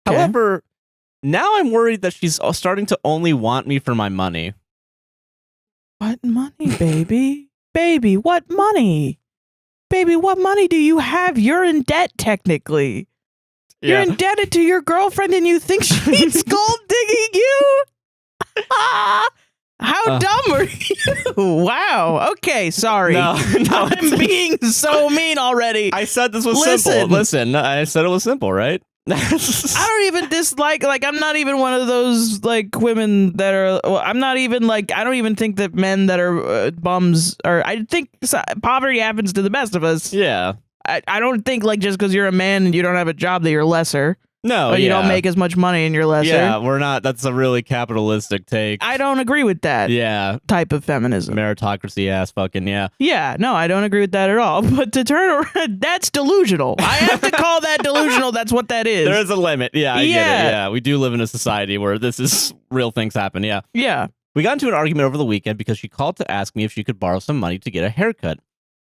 Okay. However, now I'm worried that she's starting to only want me for my money. What money, baby? Baby, what money? Baby, what money do you have? You're in debt, technically. Yeah. You're indebted to your girlfriend, and you think she's gold digging you? How dumb are you? Wow. Okay, sorry. No, I'm being so mean already. I said this was simple. Listen, I said it was simple, right? I don't even dislike, like, I'm not even one of those, like, women that are, well, I'm not even, like, I don't even think that men that are bums are, I think poverty happens to the best of us. Yeah. I don't think, like, just because you're a man and you don't have a job that you're lesser. No, or you don't make as much money and you're lesser. Yeah, we're not. That's a really capitalistic take. I don't agree with that. Yeah. Type of feminism. Meritocracy ass fucking, yeah. Yeah, no, I don't agree with that at all. But to turn around, that's delusional. I have to call that delusional. That's what that is. There is a limit. Yeah, I get it. Yeah, we do live in a society where this is real things happen. Yeah. Yeah. We got into an argument over the weekend because she called to ask me if she could borrow some money to get a haircut.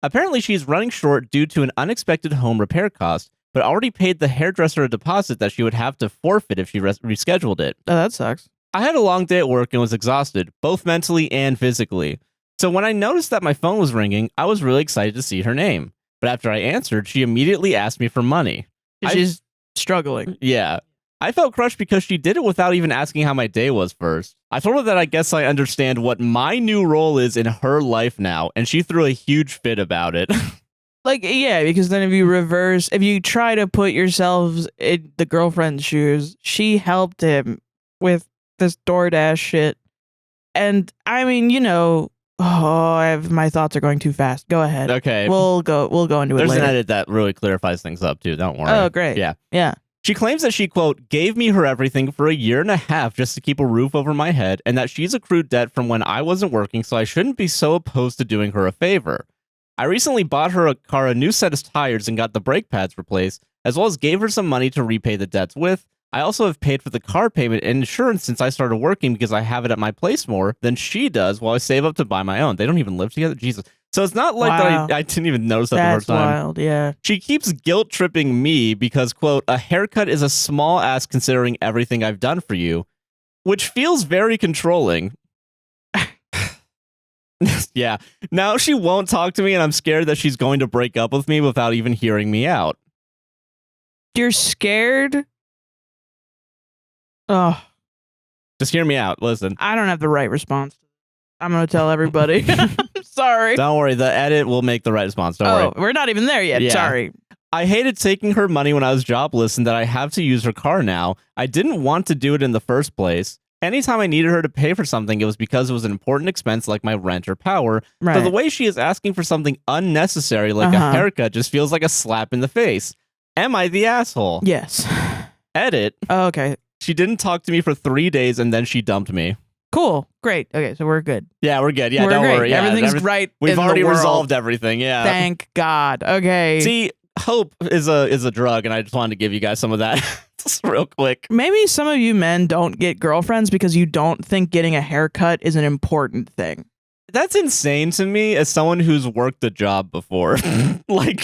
Apparently, she's running short due to an unexpected home repair cost, but already paid the hairdresser a deposit that she would have to forfeit if she rescheduled it. Oh, that sucks. I had a long day at work and was exhausted, both mentally and physically. So when I noticed that my phone was ringing, I was really excited to see her name. But after I answered, she immediately asked me for money. She's struggling. Yeah. I felt crushed because she did it without even asking how my day was first. I told her that I guess I understand what my new role is in her life now, and she threw a huge fit about it. Like, yeah, because then if you try to put yourselves in the girlfriend's shoes, she helped him with this DoorDash shit. And, I mean, you know, my thoughts are going too fast. Go ahead. Okay. We'll go into it later. There's an edit that really clarifies things up, too. Don't worry. Oh, great. Yeah. Yeah. She claims that she, quote, gave me her everything for 1.5 years just to keep a roof over my head, and that she's accrued debt from when I wasn't working, so I shouldn't be so opposed to doing her a favor. I recently bought her a new set of tires and got the brake pads replaced, as well as gave her some money to repay the debts with. I also have paid for the car payment and insurance since I started working because I have it at my place more than she does while I save up to buy my own. They don't even live together? Jesus. So it's not like Wow. that I didn't even notice that That's the first time. wild, yeah. She keeps guilt-tripping me because, quote, a haircut is a small ask considering everything I've done for you, which feels very controlling. Yeah. Now she won't talk to me, and I'm scared that she's going to break up with me without even hearing me out. You're scared? Oh. Just hear me out. Listen. I don't have the right response. I'm going to tell everybody. Sorry. Don't worry. The edit will make the right response. Don't worry. We're not even there yet. Yeah. Sorry. I hated taking her money when I was jobless and that I have to use her car now. I didn't want to do it in the first place. Anytime I needed her to pay for something, it was because it was an important expense like my rent or power. Right. So the way she is asking for something unnecessary like a haircut just feels like a slap in the face. Am I the asshole? Yes. Edit. Oh, okay. She didn't talk to me for 3 days and then she dumped me. Cool. Great. Okay, so we're good. Yeah, we're good. Yeah, we're don't great. worry. Yeah, Everything's right. We've in already the world. resolved everything. Yeah. Thank God. Okay. See, hope is a drug, and I just wanted to give you guys some of that just real quick. Maybe some of you men don't get girlfriends because you don't think getting a haircut is an important thing. That's insane to me as someone who's worked a job before. Like,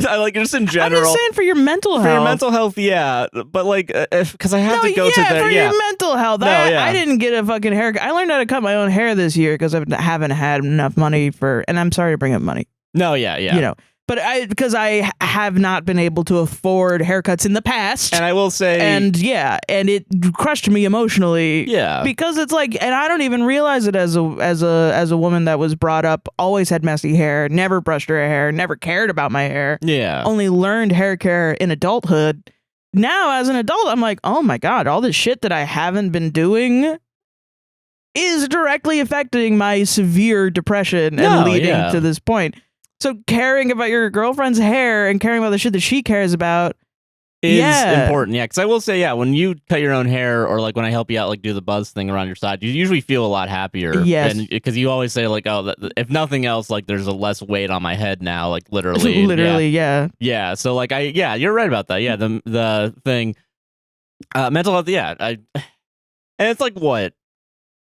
I like just in general. I'm just saying for your mental health. For your mental health, yeah. But like, because I have to go to the your mental health. No, I didn't get a fucking haircut. I learned how to cut my own hair this year because I haven't had enough money for. And I'm sorry to bring up money. No, yeah. You know. But because I have not been able to afford haircuts in the past. And I will say. And it crushed me emotionally. Yeah. Because it's like, and I don't even realize it as a woman that was brought up, always had messy hair, never brushed her hair, never cared about my hair. Yeah. Only learned hair care in adulthood. Now, as an adult, I'm like, oh my God, all this shit that I haven't been doing is directly affecting my severe depression and leading to this point. So caring about your girlfriend's hair and caring about the shit that she cares about is important. Yeah, because I will say, when you cut your own hair or like when I help you out, like do the buzz thing around your side, you usually feel a lot happier. Yes. Because you always say like, oh, if nothing else, like there's a less weight on my head now, like literally. Yeah. Yeah. So like you're right about that. Yeah. The thing, mental health. Yeah. And it's like what?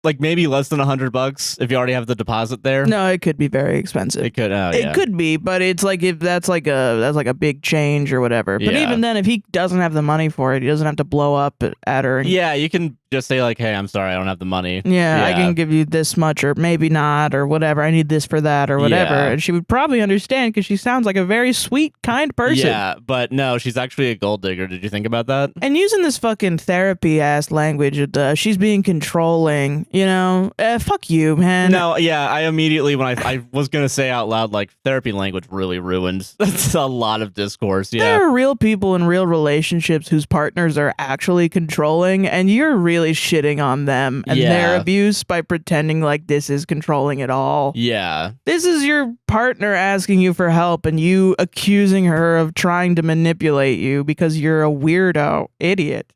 Like maybe less than $100 if you already have the deposit there. No, it could be very expensive. It could. It could be, but it's like if that's like a big change or whatever. But even then, if he doesn't have the money for it, he doesn't have to blow up at her. Yeah, you can just say like, "Hey, I'm sorry, I don't have the money." Yeah, I can give you this much, or maybe not, or whatever. I need this for that, or whatever. And she would probably understand because she sounds like a very sweet, kind person. Yeah, but no, she's actually a gold digger. Did you think about that? And using this fucking therapy ass language, she's being controlling. You know, fuck you, man. No, yeah, I immediately when I was gonna say out loud like therapy language really ruined. That's a lot of discourse. Yeah, there are real people in real relationships whose partners are actually controlling, and you're really shitting on them and their abuse by pretending like this is controlling at all. Yeah, this is your partner asking you for help, and you accusing her of trying to manipulate you because you're a weirdo idiot.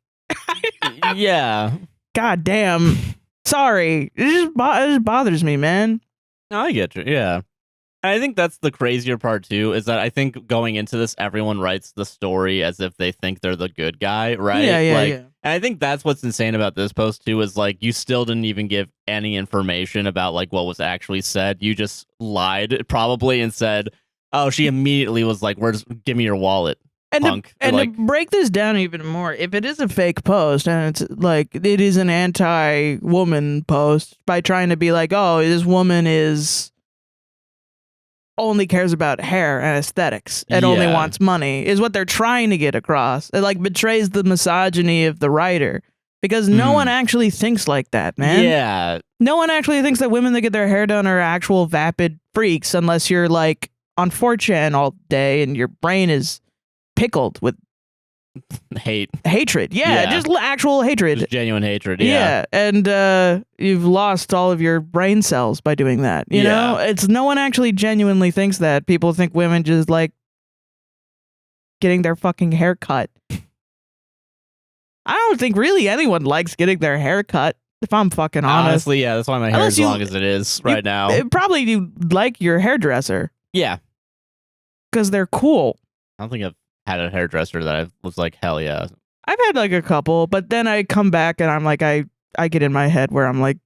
Yeah. God damn. Sorry, it just bothers me, man. No, I get you. Yeah. And I think that's the crazier part too, is that I think going into this, everyone writes the story as if they think they're the good guy, right? Yeah. And I think that's what's insane about this post too, is like you still didn't even give any information about like what was actually said. You just lied probably and said, oh, she immediately was like, give me your wallet. And, to break this down even more, if it is a fake post and it's like it is an anti-woman post by trying to be like, oh, this woman only cares about hair and aesthetics and only wants money, is what they're trying to get across. It like betrays the misogyny of the writer because no one actually thinks like that, man. Yeah. No one actually thinks that women that get their hair done are actual vapid freaks unless you're like on 4chan all day and your brain is pickled with hatred. Just actual hatred. Just genuine hatred. And you've lost all of your brain cells by doing that. You know, it's no one actually genuinely thinks that. People think women just like getting their fucking hair cut. I don't think really anyone likes getting their hair cut, if I'm fucking honest. Honestly, yeah, that's why my hair is as long as it is right now. Probably you like your hairdresser. Yeah. Because they're cool. I don't think I've had a hairdresser that I was like, hell yeah. I've had like a couple, but then I come back and I'm like, I get in my head where I'm like,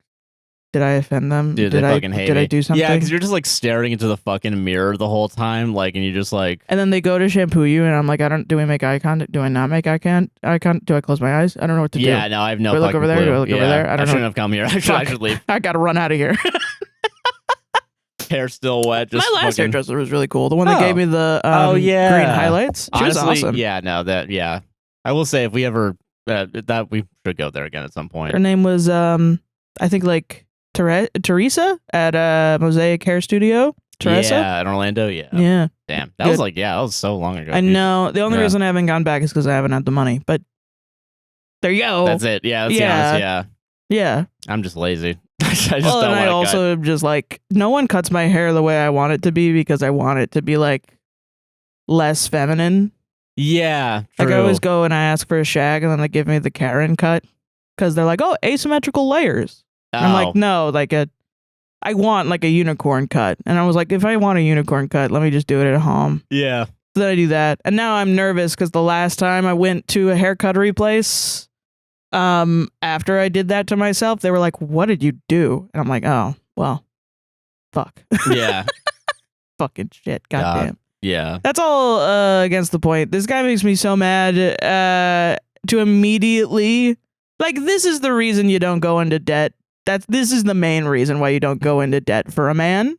Did I offend them? Dude, they fucking hate me. Did I do something? Yeah, because you're just like staring into the fucking mirror the whole time, like, and you just like. And then they go to shampoo you, and I'm like, do we make eye contact? Do I not make eye contact? Do I close my eyes? I don't know what to do. Yeah, no, I have no Do I look over there? clue. Do I look over there? I don't shouldn't know. have come here. I should leave. I gotta run out of here. Hair still wet. Just my last fucking... hairdresser was really cool. The one that gave me the green highlights. She Honestly, was awesome. Yeah, no, yeah. I will say, if we ever that we should go there again at some point. Her name was I think like Teresa at Mosaic Hair Studio. Teresa? Yeah, in Orlando. Yeah. Yeah. Damn, that was like that was so long ago. I know. The only reason I haven't gone back is because I haven't had the money. But there you go. That's it. Yeah. Let's be honest. Yeah. Yeah. I'm just lazy. I just don't and I also am just like, no one cuts my hair the way I want it to be because I want it to be like less feminine. Yeah, true. Like I always go and I ask for a shag and then they give me the Karen cut because they're like, oh, asymmetrical layers. And I'm like, no, I want like a unicorn cut. And I was like, if I want a unicorn cut, let me just do it at home. Yeah. So then I do that. And now I'm nervous because the last time I went to a haircuttery place, after I did that to myself, they were like, what did you do? And I'm like, oh, well, fuck. Yeah. Fucking shit. Goddamn. Yeah. That's all against the point. This guy makes me so mad to immediately, like, this is the reason you don't go into debt. This is the main reason why you don't go into debt for a man.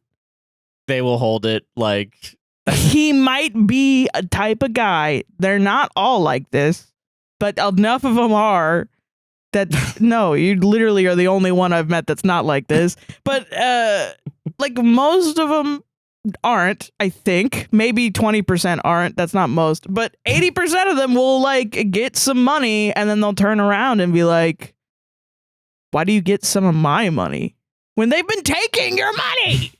They will hold it like he might be a type of guy. They're not all like this, but enough of them are that no, you literally are the only one I've met that's not like this. But like most of them aren't, I think. Maybe 20% aren't. That's not most. But 80% of them will like get some money and then they'll turn around and be like, why do you get some of my money when they've been taking your money?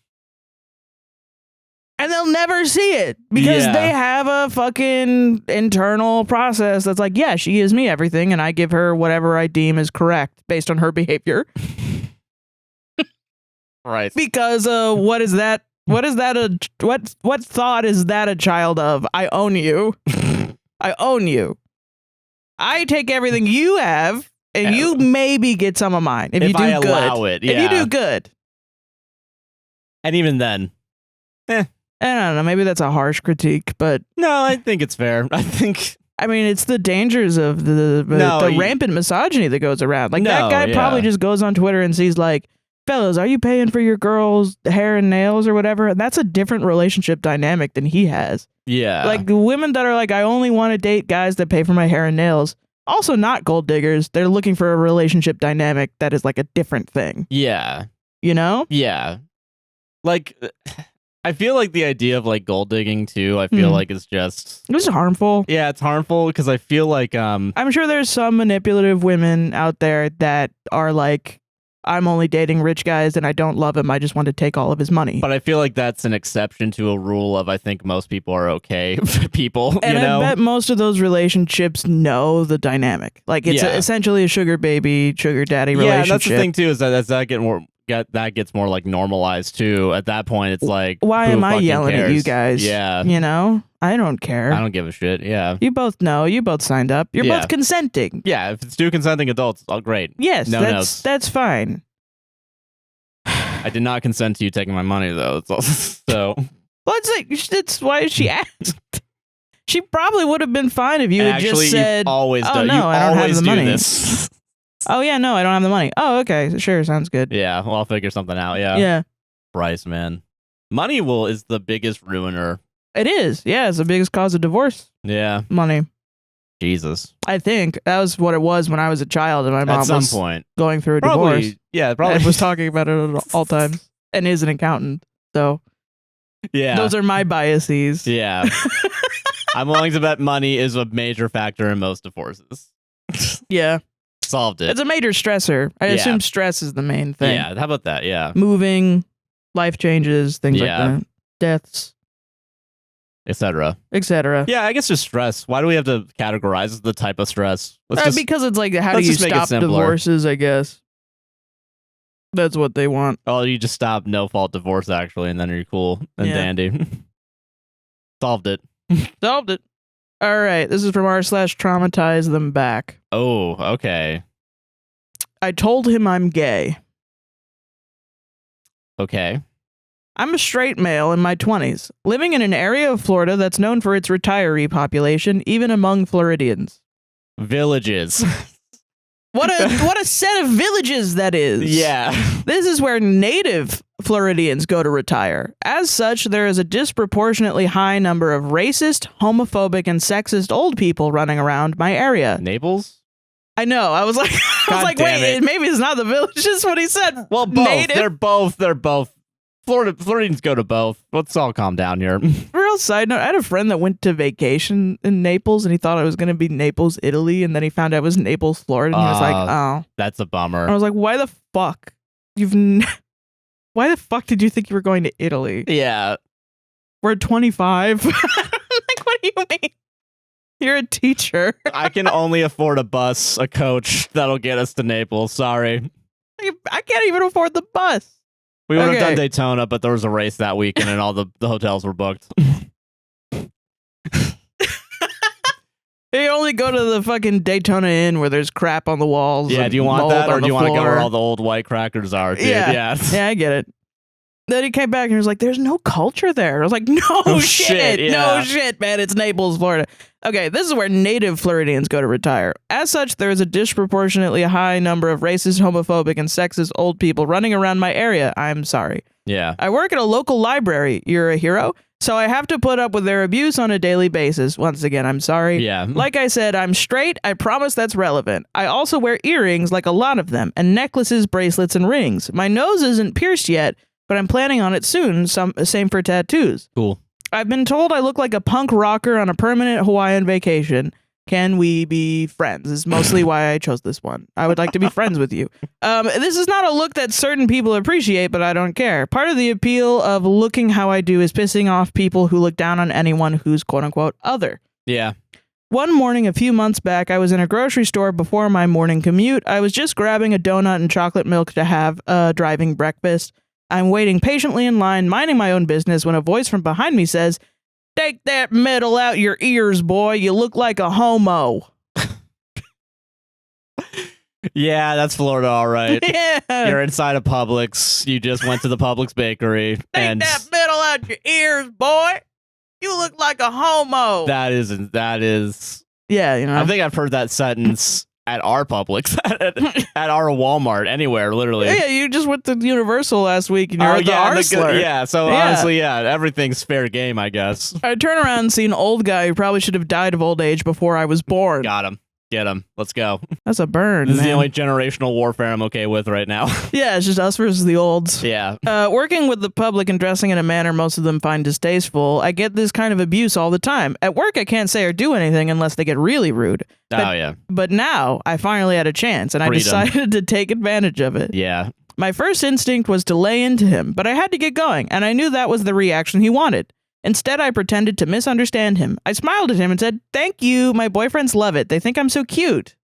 And they'll never see it because they have a fucking internal process that's like, yeah, she gives me everything and I give her whatever I deem is correct based on her behavior. Right. Because what is that? What thought is that a child of? I own you. I own you. I take everything you have and you maybe get some of mine if you do I good. allow it. Yeah. If you do good. And even then, I don't know. Maybe that's a harsh critique, but no, I think it's fair. I mean, it's the dangers of the rampant misogyny that goes around. Like that guy probably just goes on Twitter and sees like, fellas, are you paying for your girls' hair and nails or whatever? And that's a different relationship dynamic than he has. Yeah. Like the women that are like, I only want to date guys that pay for my hair and nails. Also not gold diggers. They're looking for a relationship dynamic that is like a different thing. Yeah. You know? Yeah. Like, I feel like the idea of like gold digging too, I feel like it's just... It's harmful. Yeah, it's harmful because I feel like... I'm sure there's some manipulative women out there that are like, I'm only dating rich guys and I don't love him. I just want to take all of his money. But I feel like that's an exception to a rule of I think most people are okay people, and you know? I bet most of those relationships know the dynamic. Like it's essentially a sugar baby, sugar daddy relationship. Yeah, that's the thing too, is that as that gets more like normalized too. At that point, it's like, why am I yelling cares? at you guys? Yeah. You know? I don't care. I don't give a shit. Yeah. You both know. You both signed up. You're both consenting. Yeah, if it's two consenting adults, all great. Yes, that's fine. I did not consent to you taking my money though. So well, that's why she asked. She probably would have been fine if you had just said, always "Oh done. no, you I don't have the money." This. Oh yeah, no, I don't have the money. Oh, okay, sure, sounds good. Yeah, well, I'll figure something out. Yeah. Yeah. Price, man. Money is the biggest ruiner. It is. Yeah, it's the biggest cause of divorce. Yeah. Money. Jesus. I think that was what it was when I was a child and my mom was going through a divorce. Yeah, probably. And was talking about it at all times and is an accountant. So yeah, those are my biases. Yeah. I'm willing to bet money is a major factor in most divorces. Yeah. Solved it. It's a major stressor. I assume stress is the main thing. Yeah, how about that? Yeah. Moving, life changes, things like that. Deaths. Etc. Etc. Yeah, I guess just stress. Why do we have to categorize the type of stress? Because it's like, how do you stop divorces, I guess. That's what they want. Oh, you just stop no-fault divorce, actually, and then you're cool and dandy. Solved it. Solved it. All right, this is from r/TraumatizeThemBack. Oh, okay. I told him I'm gay. Okay. I'm a straight male in my 20s, living in an area of Florida that's known for its retiree population, even among Floridians. Villages. What a set of villages that is. Yeah. This is where native Floridians go to retire. As such, there is a disproportionately high number of racist, homophobic, and sexist old people running around my area. Naples? I know. I was like, wait, maybe it's not the villages what he said. Well, both. Native. They're both. Floridians go to both. Let's all calm down here. Real side note, I had a friend that went to vacation in Naples and he thought it was going to be Naples, Italy, and then he found out it was Naples, Florida, and he was like, oh. That's a bummer. I was like, why the fuck? Why the fuck did you think you were going to Italy? Yeah. We're 25. Like, what do you mean? You're a teacher. I can only afford a bus, a coach that'll get us to Naples. Sorry. I can't even afford the bus. We would have done Daytona, but there was a race that weekend and all the hotels were booked. You only go to the fucking Daytona Inn where there's crap on the walls. Yeah, do you want that, or do you want to go where all the old white crackers are, dude? Yeah, I get it. Then he came back and he was like, there's no culture there. I was like, no shit. Yeah. No shit, man. It's Naples, Florida. Okay, this is where native Floridians go to retire. As such, there is a disproportionately high number of racist, homophobic, and sexist old people running around my area. I'm sorry. Yeah. I work at a local library. You're a hero. So I have to put up with their abuse on a daily basis. Once again, I'm sorry. Yeah. Like I said, I'm straight. I promise that's relevant. I also wear earrings, like a lot of them, and necklaces, bracelets, and rings. My nose isn't pierced yet, but I'm planning on it soon. Same for tattoos. Cool. I've been told I look like a punk rocker on a permanent Hawaiian vacation. Can we be friends? This is mostly why I chose this one. I would like to be friends with you. This is not a look that certain people appreciate, but I don't care. Part of the appeal of looking how I do is pissing off people who look down on anyone who's quote-unquote other. Yeah. One morning a few months back, I was in a grocery store before my morning commute. I was just grabbing a donut and chocolate milk to have driving breakfast. I'm waiting patiently in line, minding my own business, when a voice from behind me says, "Take that metal out your ears, boy. You look like a homo." Yeah, that's Florida, all right. Yeah. You're inside a Publix. You just went to the Publix bakery. Take that metal out your ears, boy. You look like a homo. That is. Yeah, you know. I think I've heard that sentence at our Publix, at our Walmart, anywhere, literally. Yeah, you just went to Universal last week and you're the R slur. Yeah, so honestly, everything's fair game, I guess. I turn around and see an old guy who probably should have died of old age before I was born. Got him. Get him. Let's go. That's a burn, This man. is the only generational warfare I'm okay with right now. Yeah, it's just us versus the olds. Yeah. Working with the public and dressing in a manner most of them find distasteful, I get this kind of abuse all the time. At work, I can't say or do anything unless they get really rude. But now, I finally had a chance, and I decided to take advantage of it. Yeah. My first instinct was to lay into him, but I had to get going, and I knew that was the reaction he wanted. Instead, I pretended to misunderstand him. I smiled at him and said, "Thank you. My boyfriends love it. They think I'm so cute."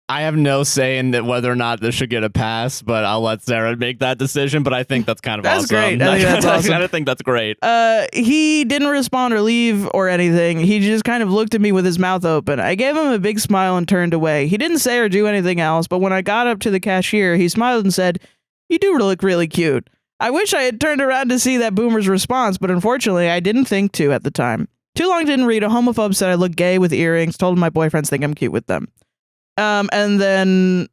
I have no say in whether or not this should get a pass, but I'll let Sarah make that decision. But I think that's kind of awesome. That's great. I think that's awesome. I think that's great. He didn't respond or leave or anything. He just kind of looked at me with his mouth open. I gave him a big smile and turned away. He didn't say or do anything else, but when I got up to the cashier, he smiled and said, "You do look really cute." I wish I had turned around to see that boomer's response, but unfortunately, I didn't think to at the time. Too long didn't read. A homophobe said I look gay with earrings, told my boyfriends think I'm cute with them. And then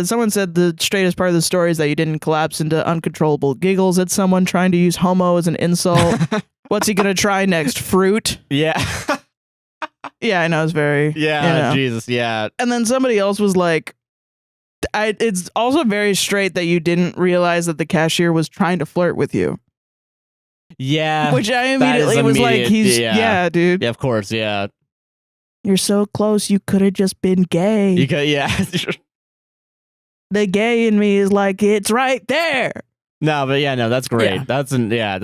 someone said the straightest part of the story is that you didn't collapse into uncontrollable giggles at someone trying to use homo as an insult. What's he going to try next? Fruit? Yeah. Yeah, I know. It's very... Yeah, Jesus, yeah. And then somebody else was like, it's also very straight that you didn't realize that the cashier was trying to flirt with you. Yeah. Which I immediately was like, yeah, dude. Yeah, of course, yeah. You're so close, you could have just been gay. You could, yeah. The gay in me is like, it's right there. No, but yeah, no, that's great. Yeah.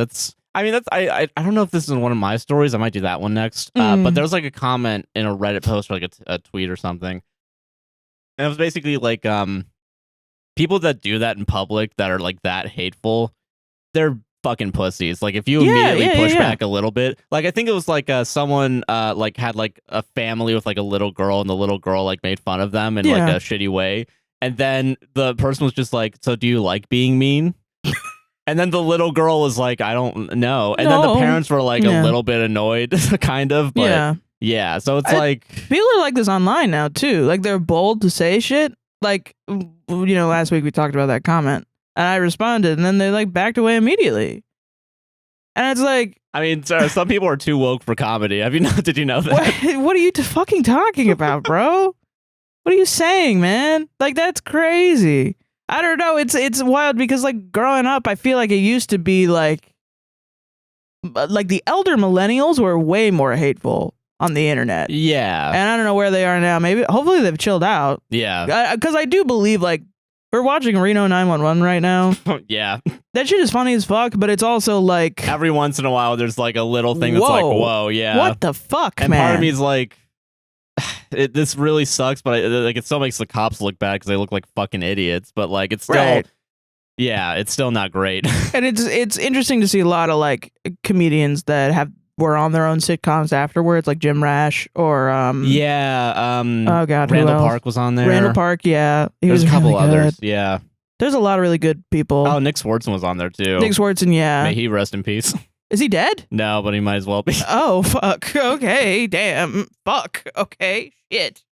I don't know if this is one of my stories. I might do that one next. But there was like a comment in a Reddit post or like a tweet or something. And it was basically like, people that do that in public that are like that hateful, they're fucking pussies. Like if you immediately push back a little bit, like I think it was like someone like had like a family with like a little girl, and the little girl like made fun of them in like a shitty way. And then the person was just like, so do you like being mean? And then the little girl was like, I don't know. And then the parents were like a little bit annoyed, kind of. But yeah. So it's like. People are like this online now, too. Like, they're bold to say shit. Like, last week we talked about that comment. And I responded. And then they, like, backed away immediately. And it's like. I mean, sorry, some people are too woke for comedy. Did you know that? What are you fucking talking about, bro? What are you saying, man? Like, that's crazy. I don't know. It's wild because, like, growing up, I feel like it used to be like the elder millennials were way more hateful on the internet. Yeah. And I don't know where they are now. Hopefully they've chilled out. Yeah. Because I do believe, like, we're watching Reno 911 right now. Yeah. That shit is funny as fuck, but it's also like every once in a while there's like a little thing that's like, whoa, yeah. What the fuck, and man? Part of me is like, this really sucks, but it still makes the cops look bad because they look like fucking idiots. But like, it's still, it's still not great. And it's interesting to see a lot of like comedians that were on their own sitcoms afterwards, like Jim Rash or oh god, Randall Park was on there. Randall Park, yeah, There's a couple really others, good. yeah. There's a lot of really good people. Oh, Nick Swartzen was on there too. Nick Swartzen, yeah. May he rest in peace. Is he dead? No, but he might as well be. Oh fuck. Okay, damn. Fuck. Okay, shit.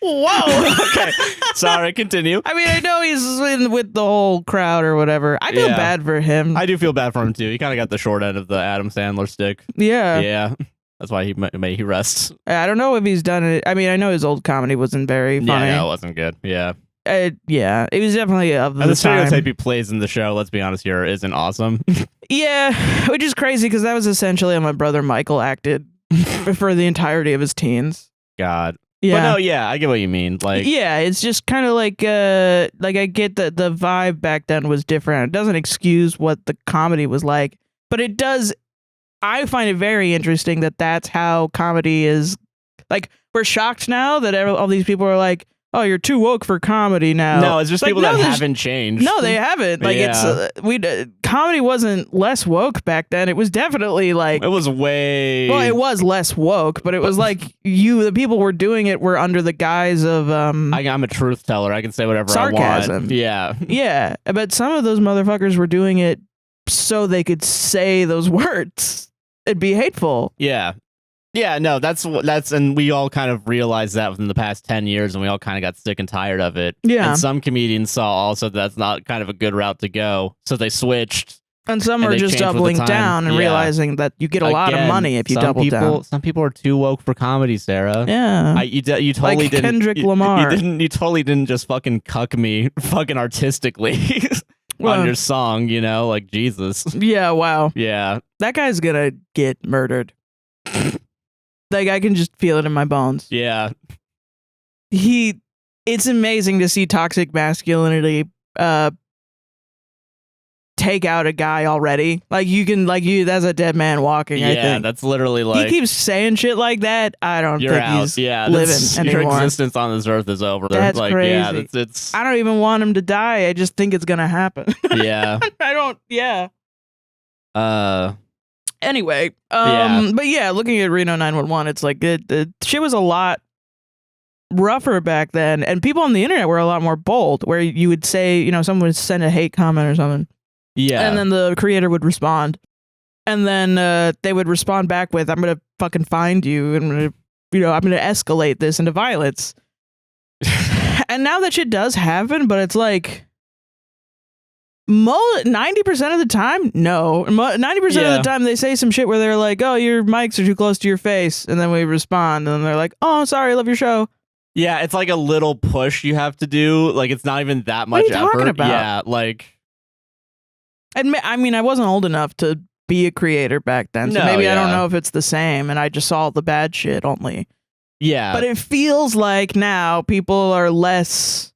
Whoa. Okay. Sorry, continue. I mean, I know he's with the whole crowd or whatever. I feel bad for him. I do feel bad for him too. He kind of got the short end of the Adam Sandler stick. Yeah. Yeah. That's why may he rest. I don't know if he's done it. I mean, I know his old comedy wasn't very funny. Yeah, no, it wasn't good. Yeah. Yeah, it was definitely of the and the time. stereotype he plays in the show, let's be honest here, isn't awesome. Yeah, which is crazy because that was essentially how my brother Michael acted for the entirety of his teens. God. Yeah. But no, yeah, I get what you mean. Like, yeah, it's just kind of like I get that the vibe back then was different. It doesn't excuse what the comedy was like, but it does. I find it very interesting that that's how comedy is. Like, we're shocked now that all these people are like, oh, you're too woke for comedy now. No, it's just like, people that haven't changed. No, they haven't. Like, it's comedy wasn't less woke back then. It was definitely like it was way. Well, it was less woke, but it was like the people were doing it were under the guise of I'm a truth teller. I can say whatever sarcasm. I want. Yeah, yeah. But some of those motherfuckers were doing it so they could say those words. It'd be hateful. Yeah. Yeah, no, that's, and we all kind of realized that within the past 10 years, and we all kind of got sick and tired of it. Yeah. And some comedians saw also that's not kind of a good route to go, so they switched. And some are just doubling down and realizing that you get a lot of money if you double down. Some people are too woke for comedy, Sarah. Yeah. You totally like didn't. Kendrick Lamar. You totally didn't just fucking cuck me fucking artistically on your song, like Jesus. Yeah, wow. Yeah. That guy's gonna get murdered. Like, I can just feel it in my bones. Yeah. It's amazing to see toxic masculinity take out a guy already. Like, that's a dead man walking, I think. Yeah, that's literally like... He keeps saying shit like that. I don't think out. he's living anymore. Your existence on this earth is over. That's like, crazy. Yeah, it's... I don't even want him to die. I just think it's gonna happen. Yeah. Anyway, but yeah, looking at Reno 911, it's like the shit was a lot rougher back then, and people on the internet were a lot more bold, where you would say, someone would send a hate comment or something. Yeah. And then the creator would respond. And then they would respond back with, I'm going to fucking find you, and I'm going to escalate this into violence. And now that shit does happen, but it's like 90% of the time, no. 90% of the time they say some shit where they're like, oh, your mics are too close to your face. And then we respond and they're like, oh, sorry, I love your show. Yeah, it's like a little push you have to do. Like, it's not even that much effort. What are you talking about? Yeah, like... I mean, I wasn't old enough to be a creator back then, so maybe I don't know if it's the same, and I just saw the bad shit only. Yeah. But it feels like now people are less...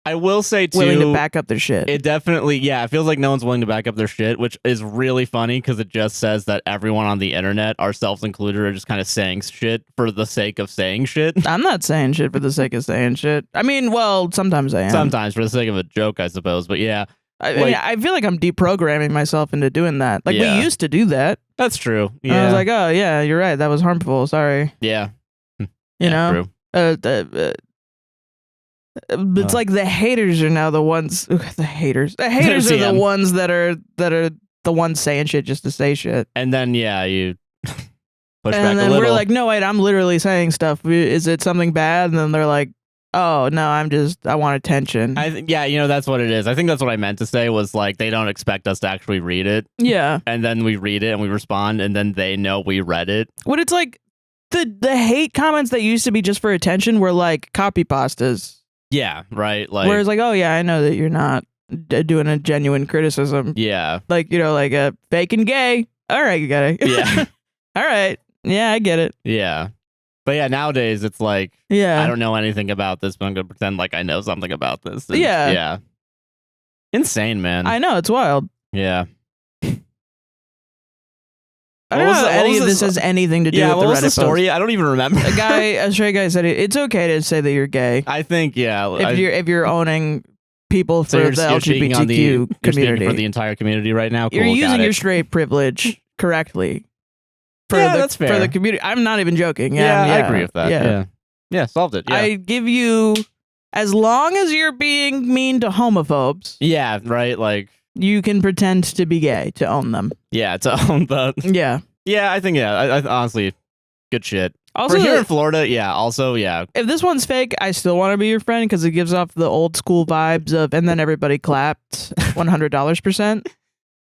I will say, too... willing to back up their shit. It definitely... Yeah, it feels like no one's willing to back up their shit, which is really funny, because it just says that everyone on the internet, ourselves included, are just kind of saying shit for the sake of saying shit. I'm not saying shit for the sake of saying shit. I mean, well, sometimes I am. Sometimes, for the sake of a joke, I suppose, but yeah... I feel like I'm deprogramming myself into doing that. Like, we used to do that. That's true. Yeah. I was like, oh, yeah, you're right. That was harmful. Sorry. Yeah. You know? True. It's like the haters are now the ones. The haters are the ones that are the ones saying shit just to say shit. And then you push back a little. And then we're like, no, wait, I'm literally saying stuff. Is it something bad? And then they're like, oh no, I want attention. That's what it is. I think that's what I meant to say was like they don't expect us to actually read it. Yeah. And then we read it and we respond and then they know we read it. What it's like the hate comments that used to be just for attention were like copy pastas. Yeah, right. Like, whereas like, oh yeah, I know that you're not doing a genuine criticism. Yeah. Like, like a fake and gay. All right, you got it. Yeah. All right. Yeah, I get it. Yeah. But yeah, nowadays it's like, I don't know anything about this, but I'm going to pretend like I know something about this. And, yeah. Insane, man. I know, it's wild. Yeah. I don't know if any of this has anything to do with the Reddit what was the story? Post. I don't even remember. A straight guy said it's okay to say that you're gay. I think, if you're owning people for the LGBTQ community. For the entire community right now. Cool, you're using your straight privilege correctly. That's fair. For the community. I'm not even joking. Yeah, I agree with that. Yeah, solved it. Yeah. I give you, as long as you're being mean to homophobes. Yeah, right, like. You can pretend to be gay to own them. Yeah, to own the. Yeah. Yeah, I think, I honestly, good shit. Also, for here in Florida, also, If this one's fake, I still want to be your friend because it gives off the old school vibes of, and then everybody clapped $100%.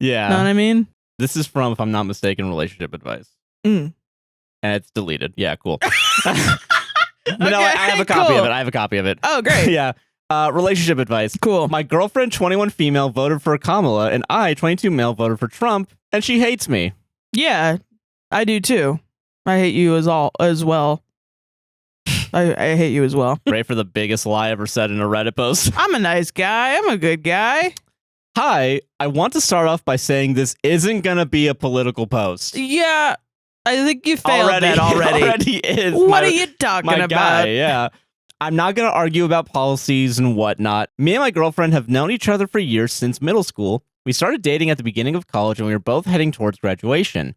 Yeah. Know what I mean? This is from, if I'm not mistaken, relationship advice. And it's deleted. Yeah, cool. No, I have a copy of it. I have a copy of it. Oh, great. Yeah. Relationship advice. Cool. My girlfriend, 21 female, voted for Kamala, and I, 22 male, voted for Trump, and she hates me. Yeah, I do too. I hate you as well. I hate you as well. Ready for the biggest lie ever said in a Reddit post? I'm a nice guy. I'm a good guy. Hi, I want to start off by saying this isn't going to be a political post. Yeah, I think you failed that already. It already is. What are you talking about? Guy, yeah. I'm not going to argue about policies and whatnot. Me and my girlfriend have known each other for years since middle school. We started dating at the beginning of college and we were both heading towards graduation.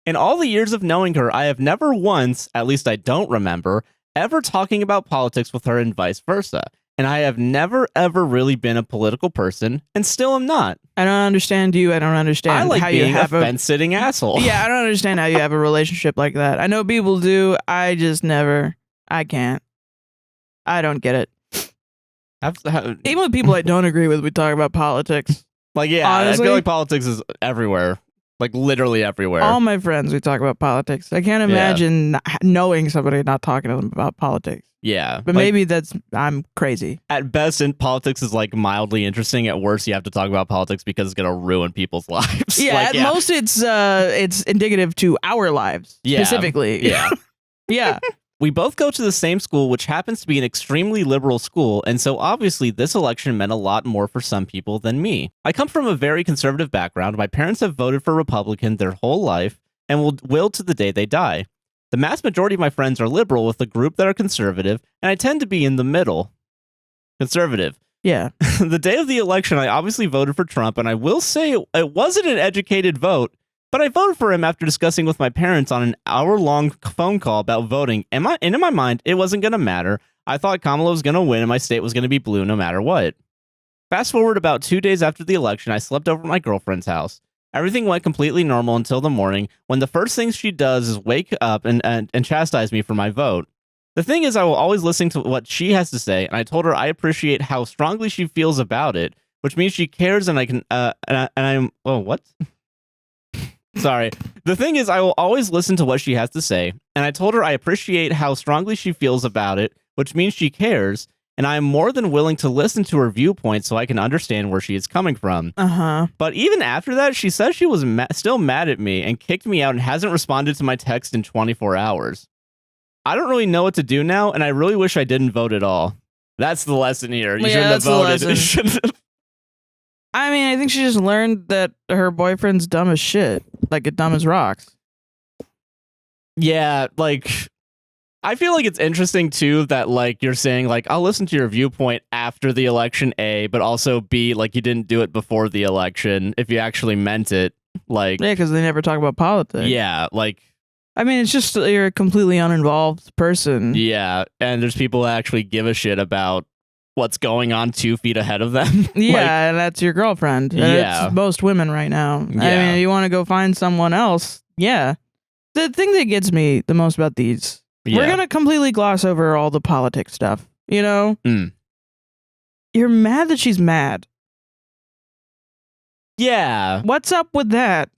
In all the years of knowing her, I have never once, at least I don't remember, ever talking about politics with her and vice versa. And I have never, ever really been a political person and still am not. I don't understand you. I don't understand I like how being you have a fence-sitting asshole. Yeah, I don't understand how you have a relationship like that. I know people do. I just never. I can't. I don't get it. Even with people I don't agree with, we talk about politics. Like, yeah, honestly, I feel like politics is everywhere. Like, literally everywhere. All my friends, we talk about politics. I can't imagine knowing somebody not talking to them about politics. Yeah. But maybe I'm crazy. At best, politics is like mildly interesting. At worst, you have to talk about politics because it's going to ruin people's lives. Yeah, like, at most, it's indicative to our lives, specifically. Yeah. Yeah. We both go to the same school, which happens to be an extremely liberal school, and so obviously this election meant a lot more for some people than me. I come from a very conservative background. My parents have voted for Republican their whole life and will to the day they die. The mass majority of my friends are liberal with a group that are conservative, and I tend to be in the middle. Conservative. Yeah. The day of the election, I obviously voted for Trump, and I will say it wasn't an educated vote, but I voted for him after discussing with my parents on an hour-long phone call about voting. And in my mind, it wasn't going to matter. I thought Kamala was going to win and my state was going to be blue no matter what. Fast forward about 2 days after the election, I slept over at my girlfriend's house. Everything went completely normal until the morning, when the first thing she does is wake up and chastise me for my vote. The thing is, I will always listen to what she has to say, and I told her I appreciate how strongly she feels about it, which means she cares and I can, what? Sorry. The thing is, I will always listen to what she has to say, and I told her I appreciate how strongly she feels about it, which means she cares, and I am more than willing to listen to her viewpoint so I can understand where she is coming from. But even after that, she says she was still mad at me and kicked me out and hasn't responded to my text in 24 hours. I don't really know what to do now, and I really wish I didn't vote at all. That's the lesson here. You shouldn't have voted. I mean, I think she just learned that her boyfriend's dumb as shit. Like, dumb as rocks. Yeah, like, I feel like it's interesting, too, that, like, you're saying, like, I'll listen to your viewpoint after the election, A, but also, B, like, you didn't do it before the election, if you actually meant it. Like, yeah, because they never talk about politics. Yeah, like... I mean, it's just you're a completely uninvolved person. Yeah, and there's people that actually give a shit about what's going on 2 feet ahead of them. Yeah, and that's your girlfriend. That's most women right now. Yeah. I mean, if you want to go find someone else, yeah. The thing that gets me the most about these, we're going to completely gloss over all the politics stuff, you know? You're mad that she's mad. Yeah. What's up with that?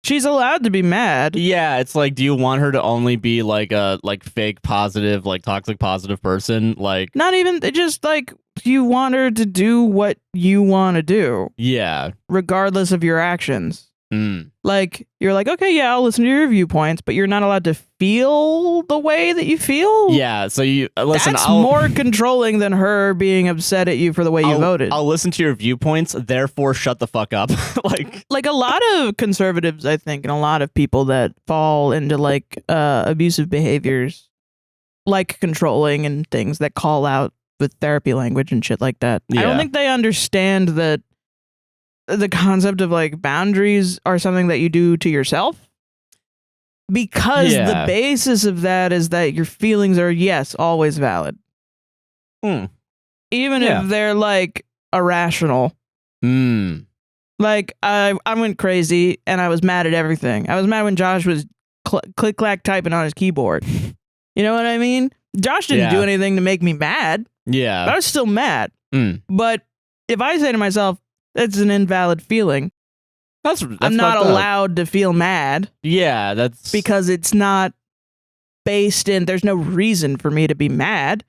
She's allowed to be mad. Yeah, it's like, do you want her to only be like a fake positive, like toxic positive person? Like, not even, just like, you want her to do what you want to do. Yeah. Regardless of your actions. Like, you're like, okay, yeah, I'll listen to your viewpoints, but you're not allowed to feel the way that you feel? Yeah, so you listen. That's more controlling than her being upset at you for the way you voted. I'll listen to your viewpoints, therefore shut the fuck up. like a lot of conservatives, I think, and a lot of people that fall into like abusive behaviors, like controlling and things that call out with therapy language and shit like that. I don't think they understand that the concept of like boundaries are something that you do to yourself, because the basis of that is that your feelings are, yes, always valid. Even if they're like irrational. Like I went crazy and I was mad at everything. I was mad when Josh was click clack typing on his keyboard. You know what I mean? Josh didn't do anything to make me mad. Yeah. But I was still mad. But if I say to myself, it's an invalid feeling, that's I'm not allowed to feel mad. Yeah, that's because it's not based in, there's no reason for me to be mad.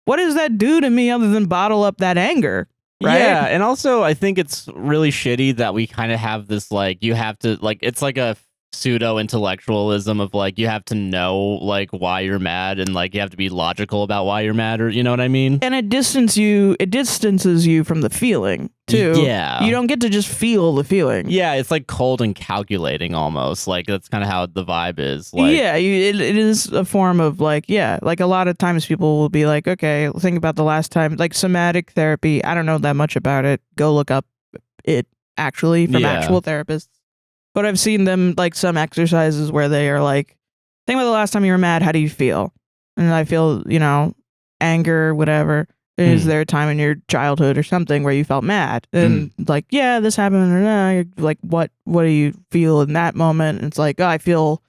What does that do to me other than bottle up that anger? Right? Yeah, and also I think it's really shitty that we kind of have this, like, you have to, like, it's like a pseudo intellectualism of like, you have to know like why you're mad, and like you have to be logical about why you're mad, or you know what I mean? And it distances you from the feeling too. Yeah, you don't get to just feel the feeling. Yeah, it's like cold and calculating almost. Like that's kind of how the vibe is. Like, yeah, it is a form of like, yeah, like a lot of times people will be like, okay, think about the last time, like somatic therapy. I don't know that much about it. Go look up it actually from actual therapists. But I've seen them, like, some exercises where they are like, think about the last time you were mad, how do you feel? And I feel, you know, anger, whatever. Is there a time in your childhood or something where you felt mad? And like, yeah, this happened, or nah, like, what do you feel in that moment? And it's like, oh, I feel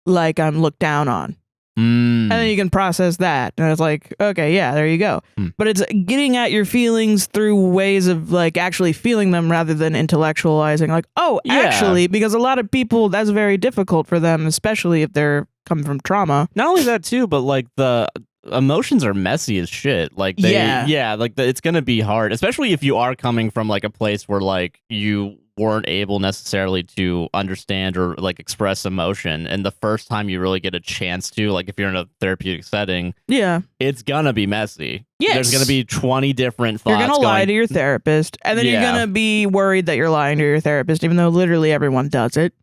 like I'm looked down on. And then you can process that. And it's like, okay, yeah, there you go. But it's getting at your feelings through ways of like actually feeling them rather than intellectualizing like, oh, actually, because a lot of people, that's very difficult for them, especially if they're coming from trauma. Not only that too, but like the emotions are messy as shit. Like it's going to be hard, especially if you are coming from like a place where like you weren't able necessarily to understand or like express emotion, and the first time you really get a chance to, like if you're in a therapeutic setting, it's gonna be messy. There's gonna be 20 different thoughts. You're gonna lie to your therapist, and then you're gonna be worried that you're lying to your therapist, even though literally everyone does it.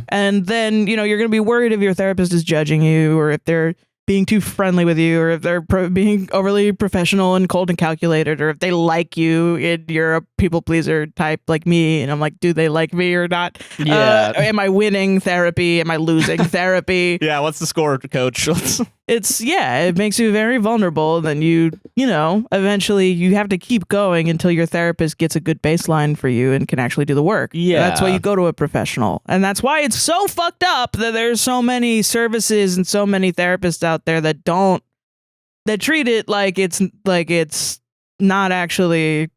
And then, you know, you're gonna be worried if your therapist is judging you, or if they're being too friendly with you, or if they're being overly professional and cold and calculated, or if they like you and you're a people pleaser type like me, and I'm like, do they like me or not? Am I winning therapy? Am I losing therapy? What's the score, coach? It makes you very vulnerable. Then you know, eventually you have to keep going until your therapist gets a good baseline for you and can actually do the work. That's why you go to a professional. And that's why it's so fucked up that there's so many services and so many therapists out there that treat it like it's not actually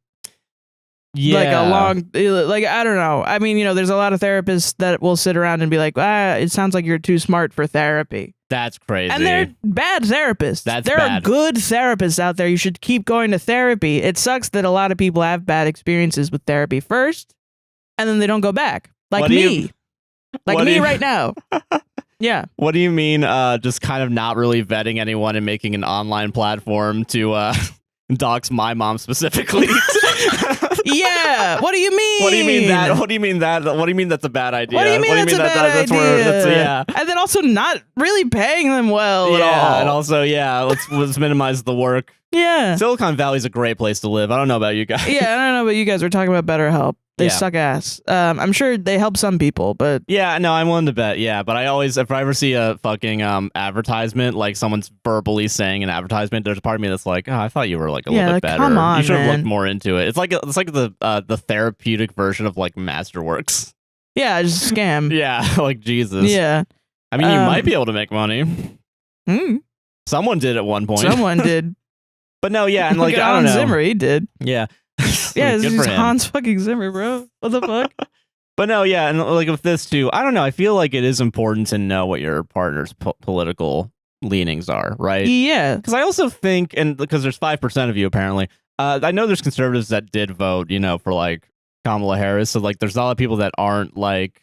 like a long, like, I don't know. I mean, you know, there's a lot of therapists that will sit around and be like, it sounds like you're too smart for therapy. That's crazy. And they're bad therapists. There are good therapists out there. You should keep going to therapy. It sucks that a lot of people have bad experiences with therapy first, and then they don't go back. Like me. Right now. Yeah. What do you mean just kind of not really vetting anyone and making an online platform to dox my mom specifically? Yeah. What do you mean? What do you mean that? What do you mean that? What do you mean that's a bad idea? What do you mean that's a bad idea? And then also not really paying them well at all. And also, let's minimize the work. Yeah. Silicon Valley's a great place to live. I don't know about you guys. Yeah, I don't know about you guys. We're talking about BetterHelp. They suck ass. I'm sure they help some people, but yeah, no, I'm willing to bet. Yeah, but I always, if I ever see a fucking advertisement, like someone's verbally saying an advertisement, there's a part of me that's like, oh, I thought you were like a little bit better. Come on, you should have man. looked more into it. It's like the therapeutic version of like Masterworks. Yeah, just a scam. Yeah, like Jesus. Yeah. I mean, you might be able to make money. Someone did at one point. Someone did. But no, yeah, and like Look at I don't know. Zimmer, he did. Yeah. Yeah, Good this for is him. Hans fucking Zimmer, bro. What the fuck? But no, yeah, and like with this too, I don't know. I feel like it is important to know what your partner's political leanings are, right? Yeah. Because I also think, and because there's 5% of you apparently, I know there's conservatives that did vote, for like Kamala Harris. So like, there's a lot of people that aren't like.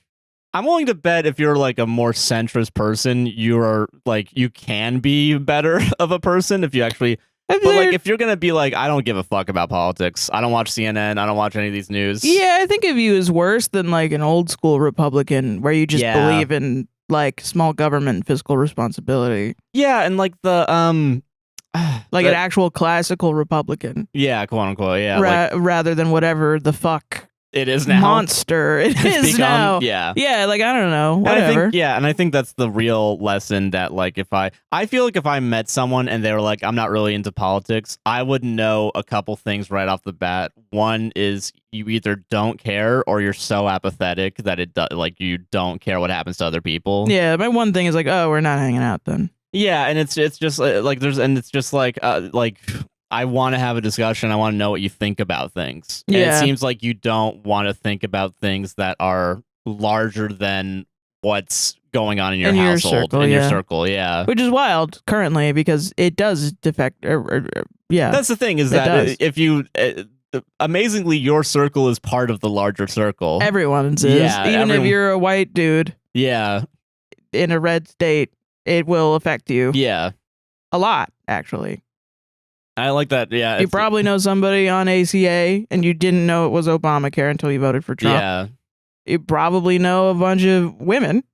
I'm willing to bet if you're like a more centrist person, you can be better of a person if you actually. But like, if you're gonna be like, I don't give a fuck about politics. I don't watch CNN. I don't watch any of these news. Yeah, I think of you as worse than like an old school Republican where you just believe in like small government and fiscal responsibility. Yeah, and like the like an actual classical Republican. Yeah, quote unquote. Yeah, rather than whatever the fuck it is now. Monster it is now. Yeah. Yeah, like I don't know. Whatever. And I think that's the real lesson that like if I feel like if I met someone and they were like, I'm not really into politics, I would know a couple things right off the bat. One is you either don't care or you're so apathetic that you don't care what happens to other people. Yeah, my one thing is like, oh, we're not hanging out then. Yeah, and it's just like I want to have a discussion. I want to know what you think about things. And it seems like you don't want to think about things that are larger than what's going on in your household, your circle. Yeah. Which is wild currently because it does affect. Yeah. That's the thing is that if you, amazingly, your circle is part of the larger circle. Everyone's is. Yeah, even if you're a white dude. Yeah. In a red state, it will affect you. Yeah. A lot, actually. I like that. Yeah. You probably know somebody on ACA and you didn't know it was Obamacare until you voted for Trump. Yeah. You probably know a bunch of women.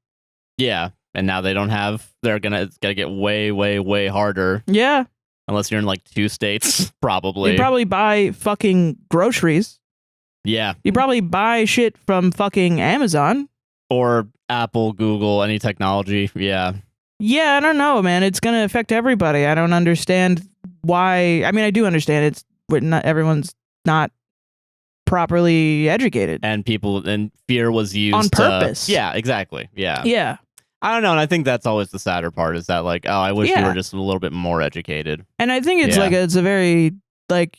Yeah. And now they don't have, it's going to get way, way, way harder. Yeah. Unless you're in like 2 states, probably. You probably buy fucking groceries. Yeah. You probably buy shit from fucking Amazon. Or Apple, Google, any technology. Yeah. Yeah, I don't know, man. It's going to affect everybody. I don't understand why. I mean, I do understand it's not everyone's not properly educated. And fear was used on purpose. Yeah, exactly. Yeah. Yeah. I don't know. And I think that's always the sadder part is that like, oh, I wish you were just a little bit more educated. And I think it's it's a very like,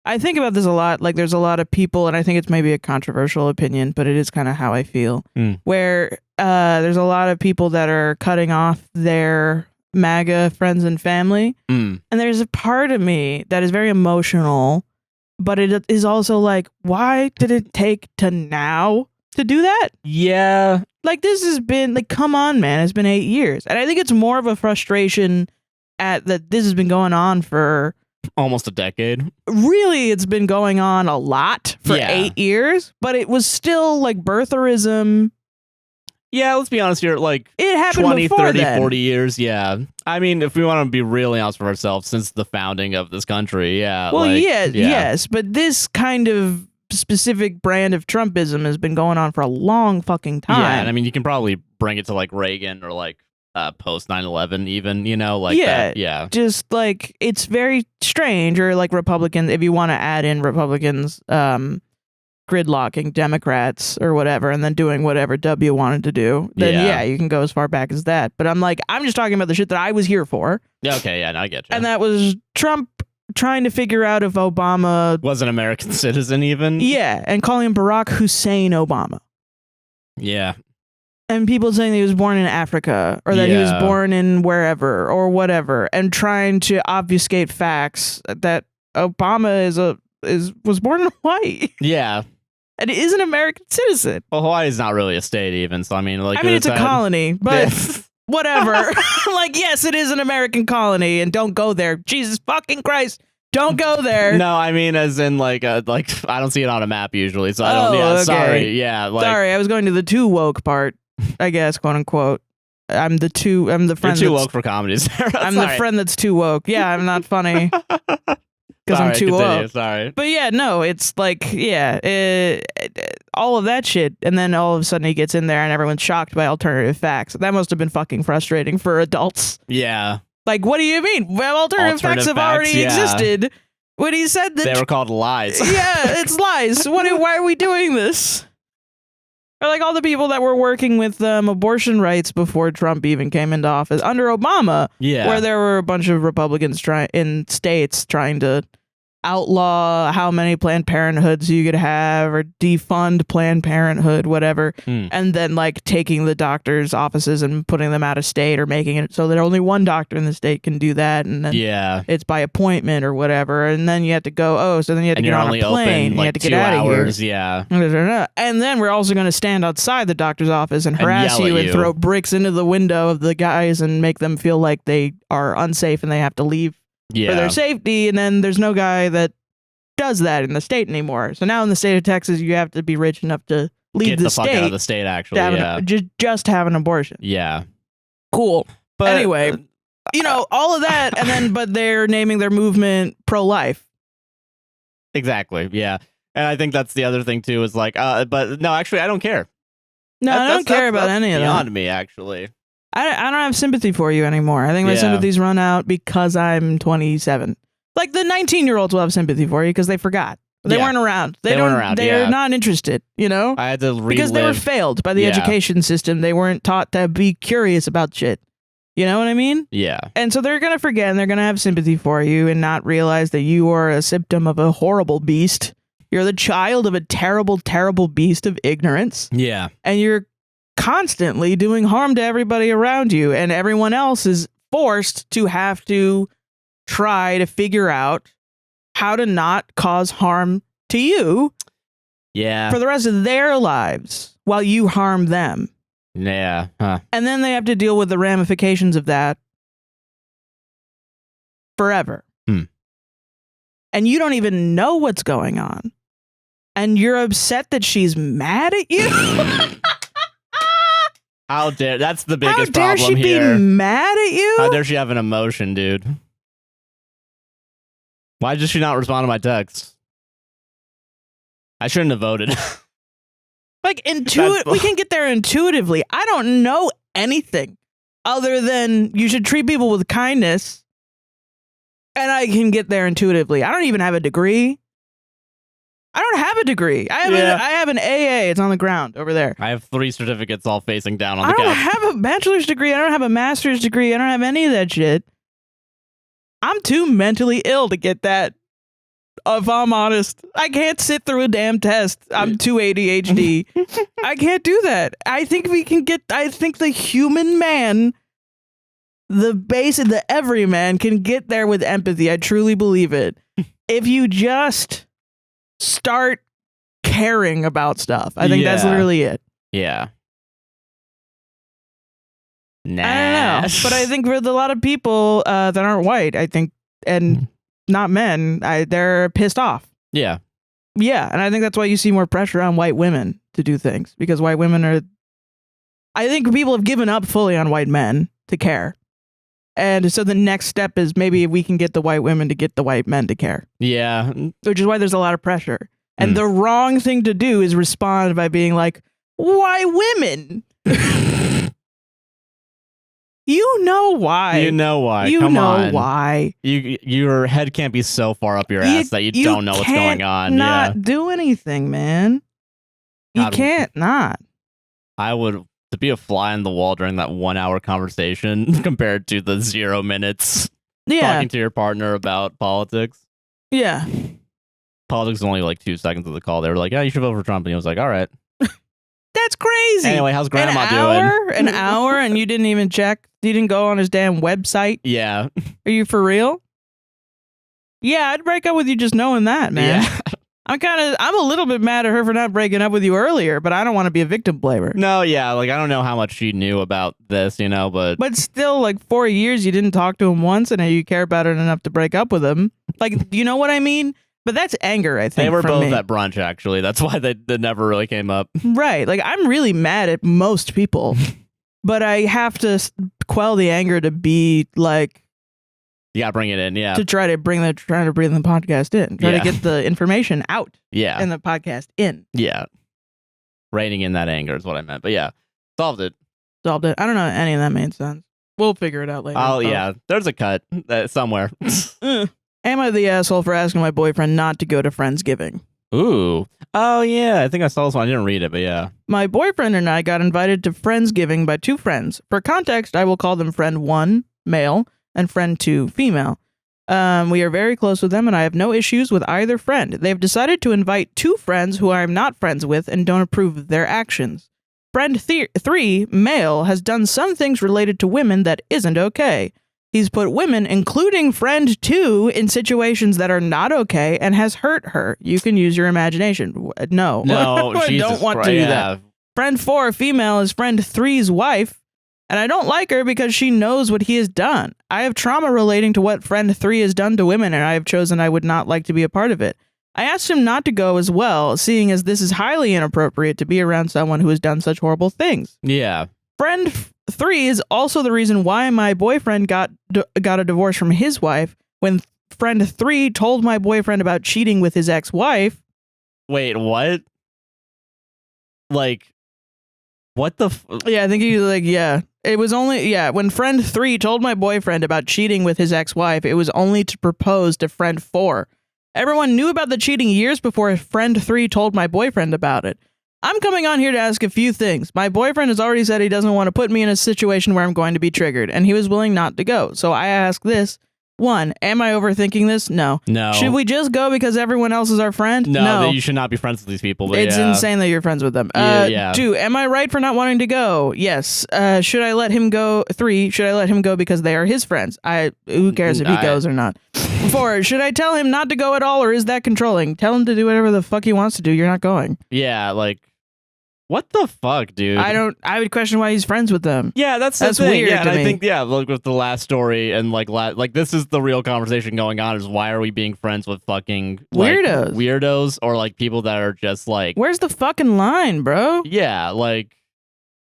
I think about this a lot. Like there's a lot of people, and I think it's maybe a controversial opinion, but it is kind of how I feel, where there's a lot of people that are cutting off their MAGA friends and family. And there's a part of me that is very emotional, but it is also like, why did it take to now to do that? Yeah. Like this has been like, come on, man. It's been 8 years. And I think it's more of a frustration at that this has been going on for almost a decade. Really, it's been going on a lot for 8 years, but it was still like birtherism. Yeah, let's be honest here. Like it happened 20, before 30, then. 40 years. Yeah. I mean, if we want to be really honest with ourselves, since the founding of this country. Yeah. Well, yes. But this kind of specific brand of Trumpism has been going on for a long fucking time. Yeah. And I mean, you can probably bring it to like Reagan or like post 9/11 even, like that. Yeah. Just like it's very strange, or like Republicans, if you want to add in Republicans gridlocking Democrats or whatever and then doing whatever W wanted to do, then you can go as far back as that. But I'm just talking about the shit that I was here for. Yeah, okay, yeah, no, I get you. And that was Trump trying to figure out if Obama was an American citizen even. Yeah, and calling him Barack Hussein Obama. Yeah. And people saying that he was born in Africa or that he was born in wherever or whatever, and trying to obfuscate facts that Obama was born in Hawaii. Yeah. And is an American citizen. Well, Hawaii is not really a state even, so I mean it's a colony, but whatever. Like, yes, it is an American colony, and don't go there. Jesus fucking Christ. Don't go there. No, I mean, as in like I don't see it on a map usually, so I don't. Yeah, okay. Sorry. Yeah, sorry, I was going to the too woke part, I guess, quote unquote. I'm the friend. You're too woke for comedy. I'm the friend that's too woke. Yeah, I'm not funny. because I'm too old. Sorry. But yeah, no, it's like, all of that shit. And then all of a sudden he gets in there and everyone's shocked by alternative facts. That must have been fucking frustrating for adults. Yeah. Like, what do you mean? Well, alternative facts have already existed. When he said that... They were called lies. Yeah, it's lies. Why are we doing this? Or like all the people that were working with abortion rights before Trump even came into office under Obama, where there were a bunch of Republicans in states trying to outlaw how many Planned Parenthoods you could have or defund Planned Parenthood, whatever, and then like taking the doctors' offices and putting them out of state or making it so that only one doctor in the state can do that, and then it's by appointment or whatever, and then you have to go, so then you have to get on a plane, you have to get out of here. And then we're also going to stand outside the doctor's office and harass you and throw bricks into the window of the guys and make them feel like they are unsafe and they have to leave for their safety, and then there's no guy that does that in the state anymore. So now in the state of Texas, you have to be rich enough to leave the state. Get the fuck out of the state, actually. Just have an abortion. Yeah. Cool. But anyway, all of that, and then, but they're naming their movement pro-life. Exactly, yeah. And I think that's the other thing, too, is like, but no, actually, I don't care. No, I don't care about any of that. Beyond me, actually. I don't have sympathy for you anymore. I think my sympathy's run out because I'm 27. Like the 19-year-olds will have sympathy for you because they forgot. They weren't around. They're not interested, I had to relive. Because they were failed by the education system. They weren't taught to be curious about shit. You know what I mean? Yeah. And so they're going to forget and they're going to have sympathy for you and not realize that you are a symptom of a horrible beast. You're the child of a terrible, terrible beast of ignorance. Yeah. And you're constantly doing harm to everybody around you, and everyone else is forced to have to try to figure out how to not cause harm to you for the rest of their lives while you harm them. Yeah. Huh. And then they have to deal with the ramifications of that forever. And you don't even know what's going on. And you're upset that she's mad at you? How dare... That's the biggest problem here. How dare she be mad at you? How dare she have an emotion, dude? Why did she not respond to my text? I shouldn't have voted. Like, we can get there intuitively. I don't know anything other than you should treat people with kindness, and I can get there intuitively. I don't even have a degree. I don't have a degree. I have an AA. It's on the ground over there. I have 3 certificates all facing down on the couch. I don't have a bachelor's degree. I don't have a master's degree. I don't have any of that shit. I'm too mentally ill to get that. If I'm honest, I can't sit through a damn test. I'm too ADHD. I can't do that. I think the human man, the everyman can get there with empathy. I truly believe it. If you just start caring about stuff. I think that's literally it. Yeah. Nah. I don't know. But I think with a lot of people that aren't white, I think, and not men, they're pissed off. Yeah. Yeah. And I think that's why you see more pressure on white women to do things, because white women are... I think people have given up fully on white men to care. And so the next step is maybe if we can get the white women to get the white men to care. Yeah. Which is why there's a lot of pressure. And the wrong thing to do is respond by being like, why women? You know why. You know why. You Come know on. why. Your head can't be so far up your ass that you don't know what's going on. Not do anything, man. You can't not. I would... To be a fly on the wall during that 1-hour conversation compared to the 0 minutes talking to your partner about politics. Yeah. Politics is only like 2 seconds of the call. They were like, yeah, you should vote for Trump. And he was like, all right. That's crazy. Anyway, how's grandma doing? An hour and you didn't even check? You didn't go on his damn website? Yeah. Are you for real? Yeah, I'd break up with you just knowing that, man. Yeah. I'm a little bit mad at her for not breaking up with you earlier, but I don't want to be a victim blamer. No, yeah, like I don't know how much she knew about this, but still, like 4 years you didn't talk to him once, and you care about it enough to break up with him. Like, you know what I mean? But that's anger, I think. They were both at brunch, actually. That's why they never really came up. Right. Like, I'm really mad at most people, but I have to quell the anger to be like, You gotta bring it in, yeah. To try to bring the podcast in. Try to get the information out. Yeah. And the podcast in. Yeah. Reining in that anger is what I meant. But yeah. Solved it. I don't know if any of that made sense. We'll figure it out later. Oh, yeah. There's a cut somewhere. Am I the asshole for asking my boyfriend not to go to Friendsgiving? Ooh. Oh, yeah. I think I saw this one. I didn't read it, but yeah. My boyfriend and I got invited to Friendsgiving by 2 friends. For context, I will call them friend 1, male, and friend 2, female. We are very close with them, and I have no issues with either friend. They've decided to invite 2 friends who I am not friends with and don't approve of their actions. Friend 3, male, has done some things related to women that isn't okay. He's put women, including friend 2, in situations that are not okay and has hurt her. You can use your imagination. No. I don't want to do that. Friend 4, female, is friend 3's wife, and I don't like her because she knows what he has done. I have trauma relating to what friend 3 has done to women, and I have chosen I would not like to be a part of it. I asked him not to go as well, seeing as this is highly inappropriate to be around someone who has done such horrible things. Yeah. Friend 3 is also the reason why my boyfriend got a divorce from his wife. When friend 3 told my boyfriend about cheating with his ex-wife. Wait, what? Like, what the? Yeah, I think he It was only, when friend 3 told my boyfriend about cheating with his ex-wife, it was only to propose to friend 4. Everyone knew about the cheating years before friend 3 told my boyfriend about it. I'm coming on here to ask a few things. My boyfriend has already said he doesn't want to put me in a situation where I'm going to be triggered, and he was willing not to go. So I ask this. 1, am I overthinking this? No. Should we just go because everyone else is our friend? No. You should not be friends with these people. But it's insane that you're friends with them. 2, am I right for not wanting to go? Yes. Should I let him go? 3, should I let him go because they are his friends? Who cares if he goes or not? 4, should I tell him not to go at all, or is that controlling? Tell him to do whatever the fuck he wants to do. You're not going. Yeah, like, what the fuck, dude? I would question why he's friends with them. Yeah, that's weird. Yeah, to me. I think like with the last story and like this is the real conversation going on, is why are we being friends with fucking weirdos or like people that are just like, where's the fucking line, bro? Yeah, like,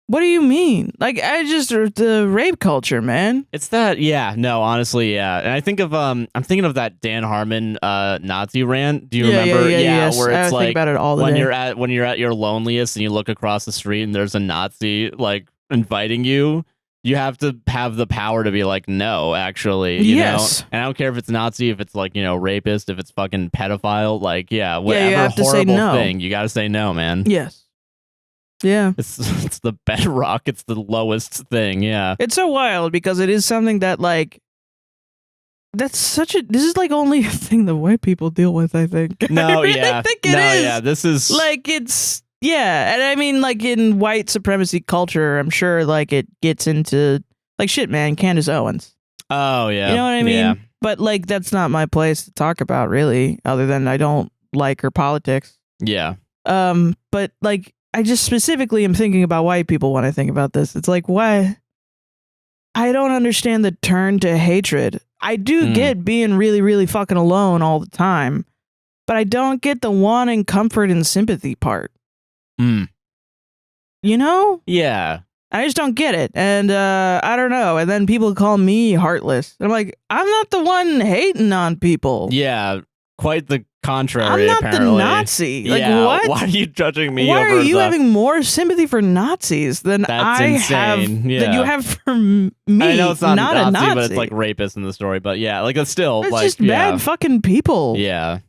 what do you mean? Like, the rape culture, man. It's that, yeah, no, honestly, yeah. And I think of I'm thinking of that Dan Harmon Nazi rant. Do you remember? Yes. Where it's think about it all the day. When you're at your loneliest and you look across the street and there's a Nazi like inviting you, you have to have the power to be like, no, actually, you know? And I don't care if it's Nazi, if it's like, rapist, if it's fucking pedophile, like, whatever you have to say horrible no. thing, you got to say no, man. Yes. Yeah. It's the bedrock. It's the lowest thing. Yeah. It's so wild because it is something that like, this is like only a thing that white people deal with, I think. No, I really think it is. Yeah, this is like, and I mean, like in white supremacy culture, I'm sure like it gets into like shit, man, Candace Owens. Oh yeah. You know what I mean? Yeah. But like, that's not my place to talk about really, other than I don't like her politics. Yeah. But like, I just specifically am thinking about white people when I think about this. It's like, why? I don't understand the turn to hatred. I do get being really, really fucking alone all the time, but I don't get the wanting comfort and sympathy part. You know? Yeah. I just don't get it. And I don't know. And then people call me heartless. I'm like, I'm not the one hating on people. Yeah. Quite the contrary, I'm not apparently. the Nazi. Like, yeah, what? Why are you judging me? Why are you having more sympathy for Nazis than That's insane. than you have for me? I know it's not a Nazi, but it's like rapist in the story. But yeah, like it's still it's like just bad fucking people. Yeah,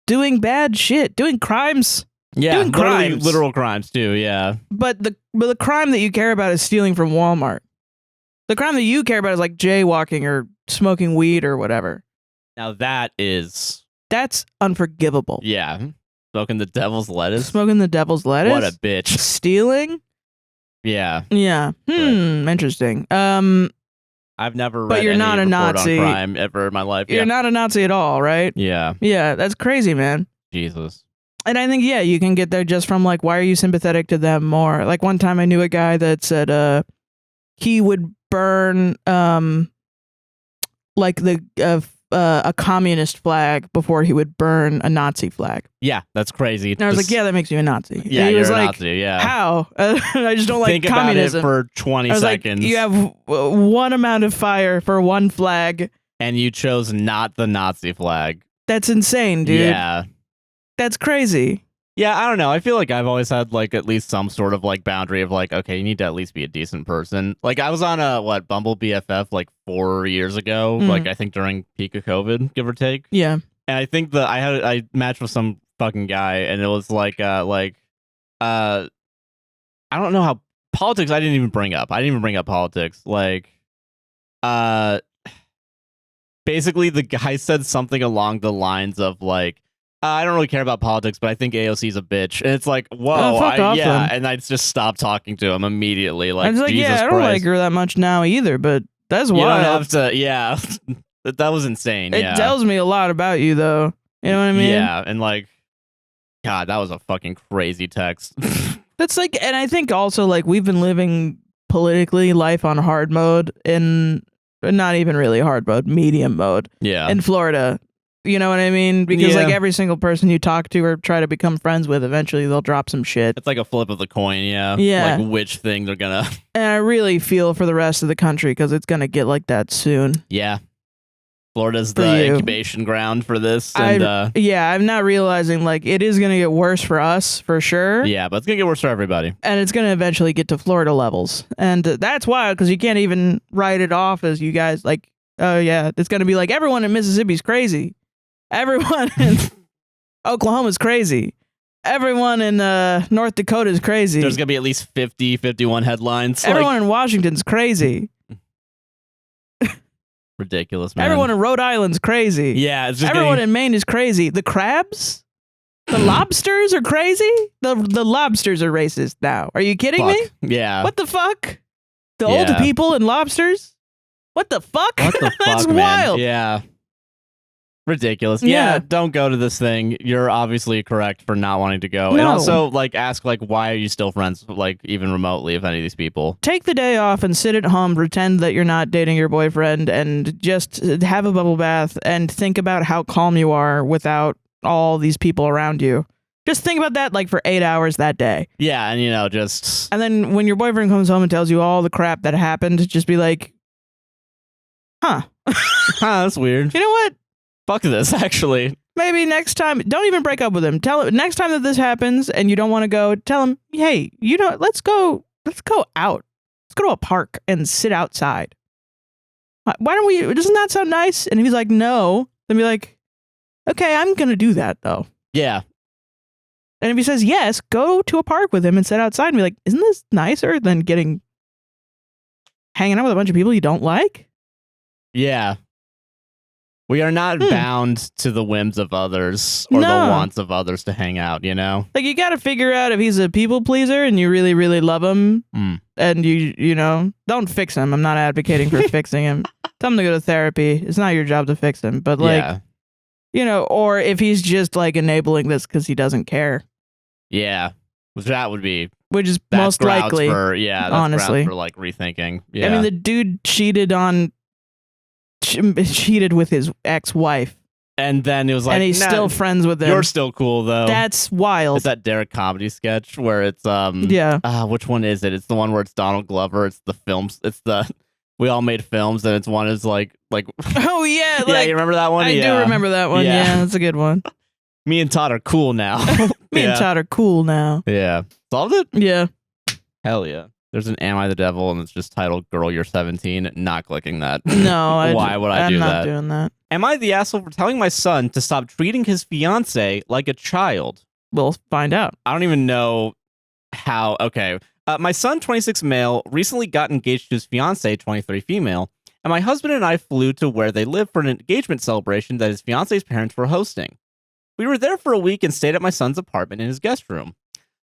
doing bad shit, doing crimes. Yeah, doing crimes, literal crimes too. Yeah, but the crime that you care about is stealing from Walmart. The crime that you care about is like jaywalking or smoking weed or whatever. Now that's unforgivable. Yeah. Smoking the devil's lettuce? Smoking the devil's lettuce? What a bitch. Stealing? Yeah. Yeah. Interesting. I've never but read you're any not a report Nazi on crime ever in my life. You're not a Nazi at all, right? Yeah. Yeah, that's crazy, man. Jesus. And I think, you can get there just from like, why are you sympathetic to them more? Like one time I knew a guy that said he would burn like a communist flag before he would burn a Nazi flag. Yeah, that's crazy. And I was like, that makes you a Nazi. Yeah, he was you're a like, Nazi, yeah. How? I just don't like Think communism. about it for 20 I was seconds. Like, you have one amount of fire for one flag, and you chose not the Nazi flag. That's insane, dude. Yeah. That's crazy. Yeah, I don't know. I feel like I've always had like at least some sort of like boundary of like, okay, you need to at least be a decent person. Like I was on a Bumble BFF like 4 years ago, like I think during peak of COVID, give or take. Yeah. And I think I matched with some fucking guy, and it was like I don't know how politics. I didn't even bring up. I didn't even bring up politics. Like, basically the guy said something along the lines of like, I don't really care about politics, but I think AOC's a bitch. And it's like, whoa, yeah. And I just stopped talking to him immediately. Like, I was like, Jesus I don't Christ. like her that much now either, but that's wild. You don't have to, yeah. That was insane. It tells me a lot about you, though. You know what I mean? Yeah, and like, God, that was a fucking crazy text. That's like, and I think also like we've been living politically life on hard mode in not even really hard mode, medium mode. Yeah. In Florida. You know what I mean? Because like every single person you talk to or try to become friends with, eventually they'll drop some shit. It's like a flip of the coin, yeah. Yeah. Like which thing they're gonna. And I really feel for the rest of the country because it's gonna get like that soon. Yeah. Florida's the incubation ground for this. And, I'm not realizing like it is gonna get worse for us for sure. Yeah, but it's gonna get worse for everybody. And it's gonna eventually get to Florida levels, and that's wild because you can't even write it off as you guys like. Oh yeah, it's gonna be like everyone in Mississippi's crazy. Everyone in Oklahoma's crazy. Everyone in North Dakota's crazy. There's going to be at least 50, 51 headlines. Everyone in Washington's crazy. Ridiculous, man. Everyone in Rhode Island's crazy. Yeah. It's just everyone in Maine is crazy. The crabs? The lobsters are crazy? The lobsters are racist now. Are you kidding me? Yeah. What the fuck? The old people and lobsters? What the fuck? What the fuck, That's man? wild. Yeah. Ridiculous. Yeah, don't go to this thing. You're obviously correct for not wanting to go. No. And also, like, ask, like, why are you still friends, like, even remotely with any of these people? Take the day off and sit at home, pretend that you're not dating your boyfriend, and just have a bubble bath and think about how calm you are without all these people around you. Just think about that, like, for 8 hours that day. Yeah, and, you know, just... And then when your boyfriend comes home and tells you all the crap that happened, just be like, huh. That's weird. You know what? Fuck this, actually. Maybe next time, don't even break up with him. Tell him next time that this happens and you don't want to go, tell him, hey, you know, let's go out. Let's go to a park and sit outside. Why don't we, doesn't that sound nice? And if he's like, no, then be like, okay, I'm going to do that though. Yeah. And if he says yes, go to a park with him and sit outside and be like, isn't this nicer than hanging out with a bunch of people you don't like? Yeah. We are not bound to the whims of others or the wants of others to hang out, you know? Like, you got to figure out if he's a people pleaser and you really, really love him and you know, don't fix him. I'm not advocating for fixing him. Tell him to go to therapy. It's not your job to fix him. But, like, you know, or if he's just, like, enabling this because he doesn't care. Yeah. Which that would be. Which is most likely. That's honestly. for, like, rethinking. Yeah. I mean, the dude cheated with his ex-wife. And then it was like, and he's still friends with them. You're still cool, though. That's wild. It's that Derek comedy sketch where it's, which one is it? It's the one where it's Donald Glover. It's the films. It's the, we all made films, and it's one is like. Oh, yeah. Yeah, you remember that one? I do remember that one. Yeah, that's a good one. Me and Todd are cool now. And Todd are cool now. Yeah. Solved it? Yeah. Hell yeah. There's an Am I the Devil, and it's just titled Girl, You're 17. Not clicking that. No. Why would I do that? I'm not doing that. Am I the asshole for telling my son to stop treating his fiance like a child? We'll find out. I don't even know how. Okay. My son, 26 male, recently got engaged to his fiance, 23 female, and my husband and I flew to where they live for an engagement celebration that his fiance's parents were hosting. We were there for a week and stayed at my son's apartment in his guest room.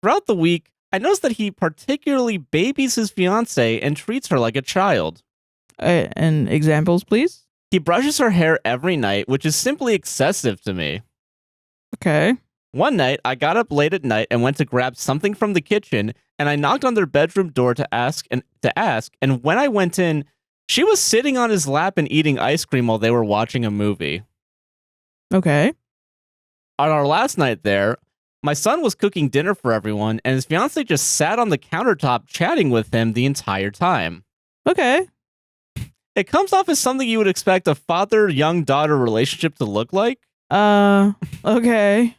Throughout the week, I noticed that he particularly babies his fiancée and treats her like a child. And examples, please? He brushes her hair every night, which is simply excessive to me. Okay. One night, I got up late at night and went to grab something from the kitchen, and I knocked on their bedroom door to ask, and when I went in, she was sitting on his lap and eating ice cream while they were watching a movie. Okay. On our last night there, my son was cooking dinner for everyone, and his fiancée just sat on the countertop chatting with him the entire time. Okay. It comes off as something you would expect a father-young daughter relationship to look like. Okay.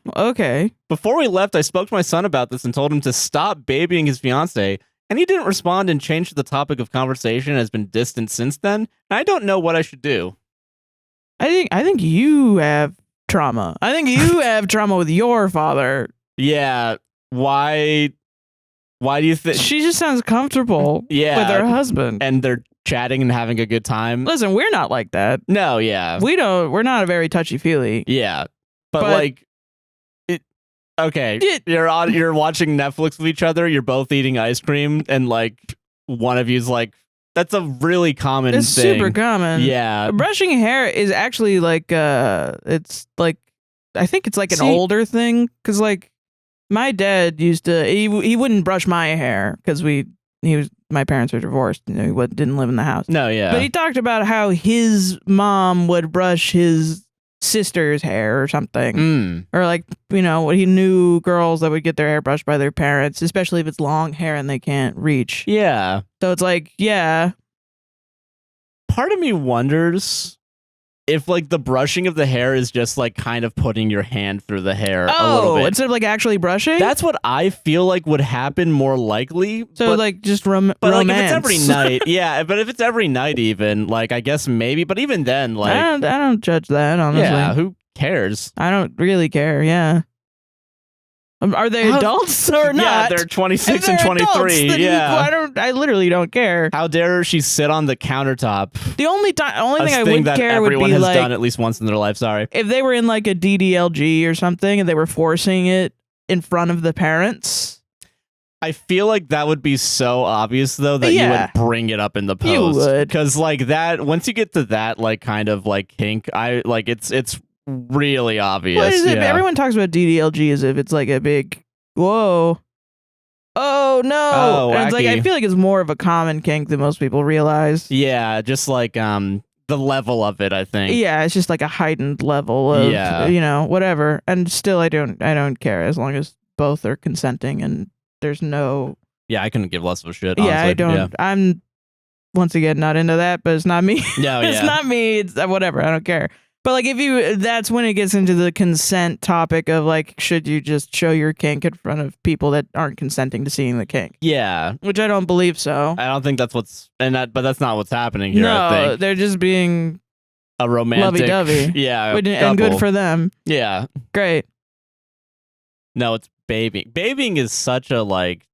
Before we left, I spoke to my son about this and told him to stop babying his fiance, and he didn't respond and changed the topic of conversation and has been distant since then. And I don't know what I should do. I think you have trauma. I think you have trauma with your father. Yeah. Why do you think she just sounds comfortable with her husband? And they're chatting and having a good time. Listen, we're not like that. No, yeah. We're not a very touchy-feely. Yeah. But like you're watching Netflix with each other, you're both eating ice cream, and like one of you's like, that's a really common thing. It's super common. Yeah. Brushing hair is actually like it's like I think it's like an older thing, because like my dad used to he wouldn't brush my hair because my parents were divorced, he didn't live in the house. No, yeah. But he talked about how his mom would brush his sister's hair or something. Or like, he knew girls that would get their hair brushed by their parents, especially if it's long hair and they can't reach. Yeah. So it's like, yeah. Part of me wonders if like the brushing of the hair is just like kind of putting your hand through the hair a little bit. Instead of like actually brushing? That's what I feel like would happen more likely. So like just romance. Like if it's every night, yeah, but if it's every night even, like I guess maybe, but even then, like I don't judge that, honestly. Yeah, who cares? I don't really care, yeah. Are they adults or not? Yeah, they're 26 and 23. Adults, yeah, I literally don't care. How dare she sit on the countertop? The only thing I would care would be everyone has like done at least once in their life. Sorry, if they were in like a DDLG or something and they were forcing it in front of the parents. I feel like that would be so obvious though that you would bring it up in the post. You would, because like that. Once you get to that like kind of like kink, it's really obvious. What is it? Everyone talks about DDLG as if it's like a big whoa. Oh no. Oh, and it's like I feel like it's more of a common kink than most people realize. Yeah, just like the level of it, I think. Yeah, it's just like a heightened level of whatever. And still I don't care as long as both are consenting and there's no I couldn't give less of a shit. Yeah, honestly. I don't. Yeah. I'm once again not into that, but it's not me. No, it's not me. It's whatever. I don't care. But like that's when it gets into the consent topic of like, should you just show your kink in front of people that aren't consenting to seeing the kink? Yeah, which I don't believe so. I don't think that's but that's not what's happening here. No, I think they're just being a romantic, lovey-dovey. Yeah, and good for them. Yeah, great. No, it's babying. Babying is such a like.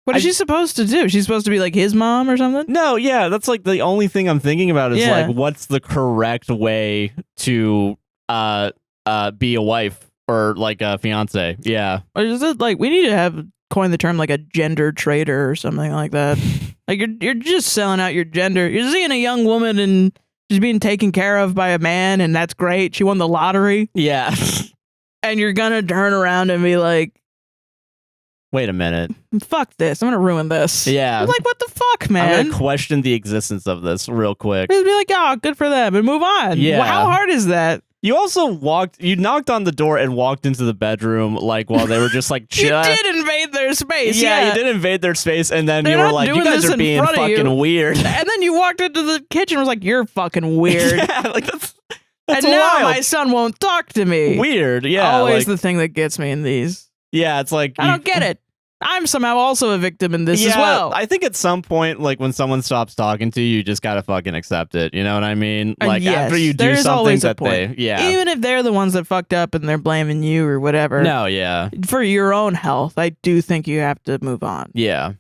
What is she supposed to do? She's supposed to be like his mom or something? No, yeah, that's like the only thing I'm thinking about is like, what's the correct way to be a wife or like a fiance? Yeah, or is it like we need to coin the term like a gender traitor or something like that? Like you're just selling out your gender. You're seeing a young woman and she's being taken care of by a man, and that's great. She won the lottery. Yeah, and you're gonna turn around and be like, wait a minute. Fuck this. I'm going to ruin this. Yeah. I'm like, what the fuck, man? I'm going to question the existence of this real quick. Just be like, oh, good for them, and move on. Yeah. How hard is that? You also you knocked on the door and walked into the bedroom like while they were just like chill. You did invade their space. Yeah, you did invade their space, and then They're you were like, you guys are being fucking weird. And then you walked into the kitchen and was like, you're fucking weird. Yeah, like that's and wild. Now my son won't talk to me. Weird, yeah. Always the thing that gets me in these. Yeah, it's like I don't get it. I'm somehow also a victim in this as well. I think at some point, like when someone stops talking to you, you just gotta fucking accept it. You know what I mean? Like after you do something that even if they're the ones that fucked up and they're blaming you or whatever. No, yeah. For your own health, I do think you have to move on. Yeah.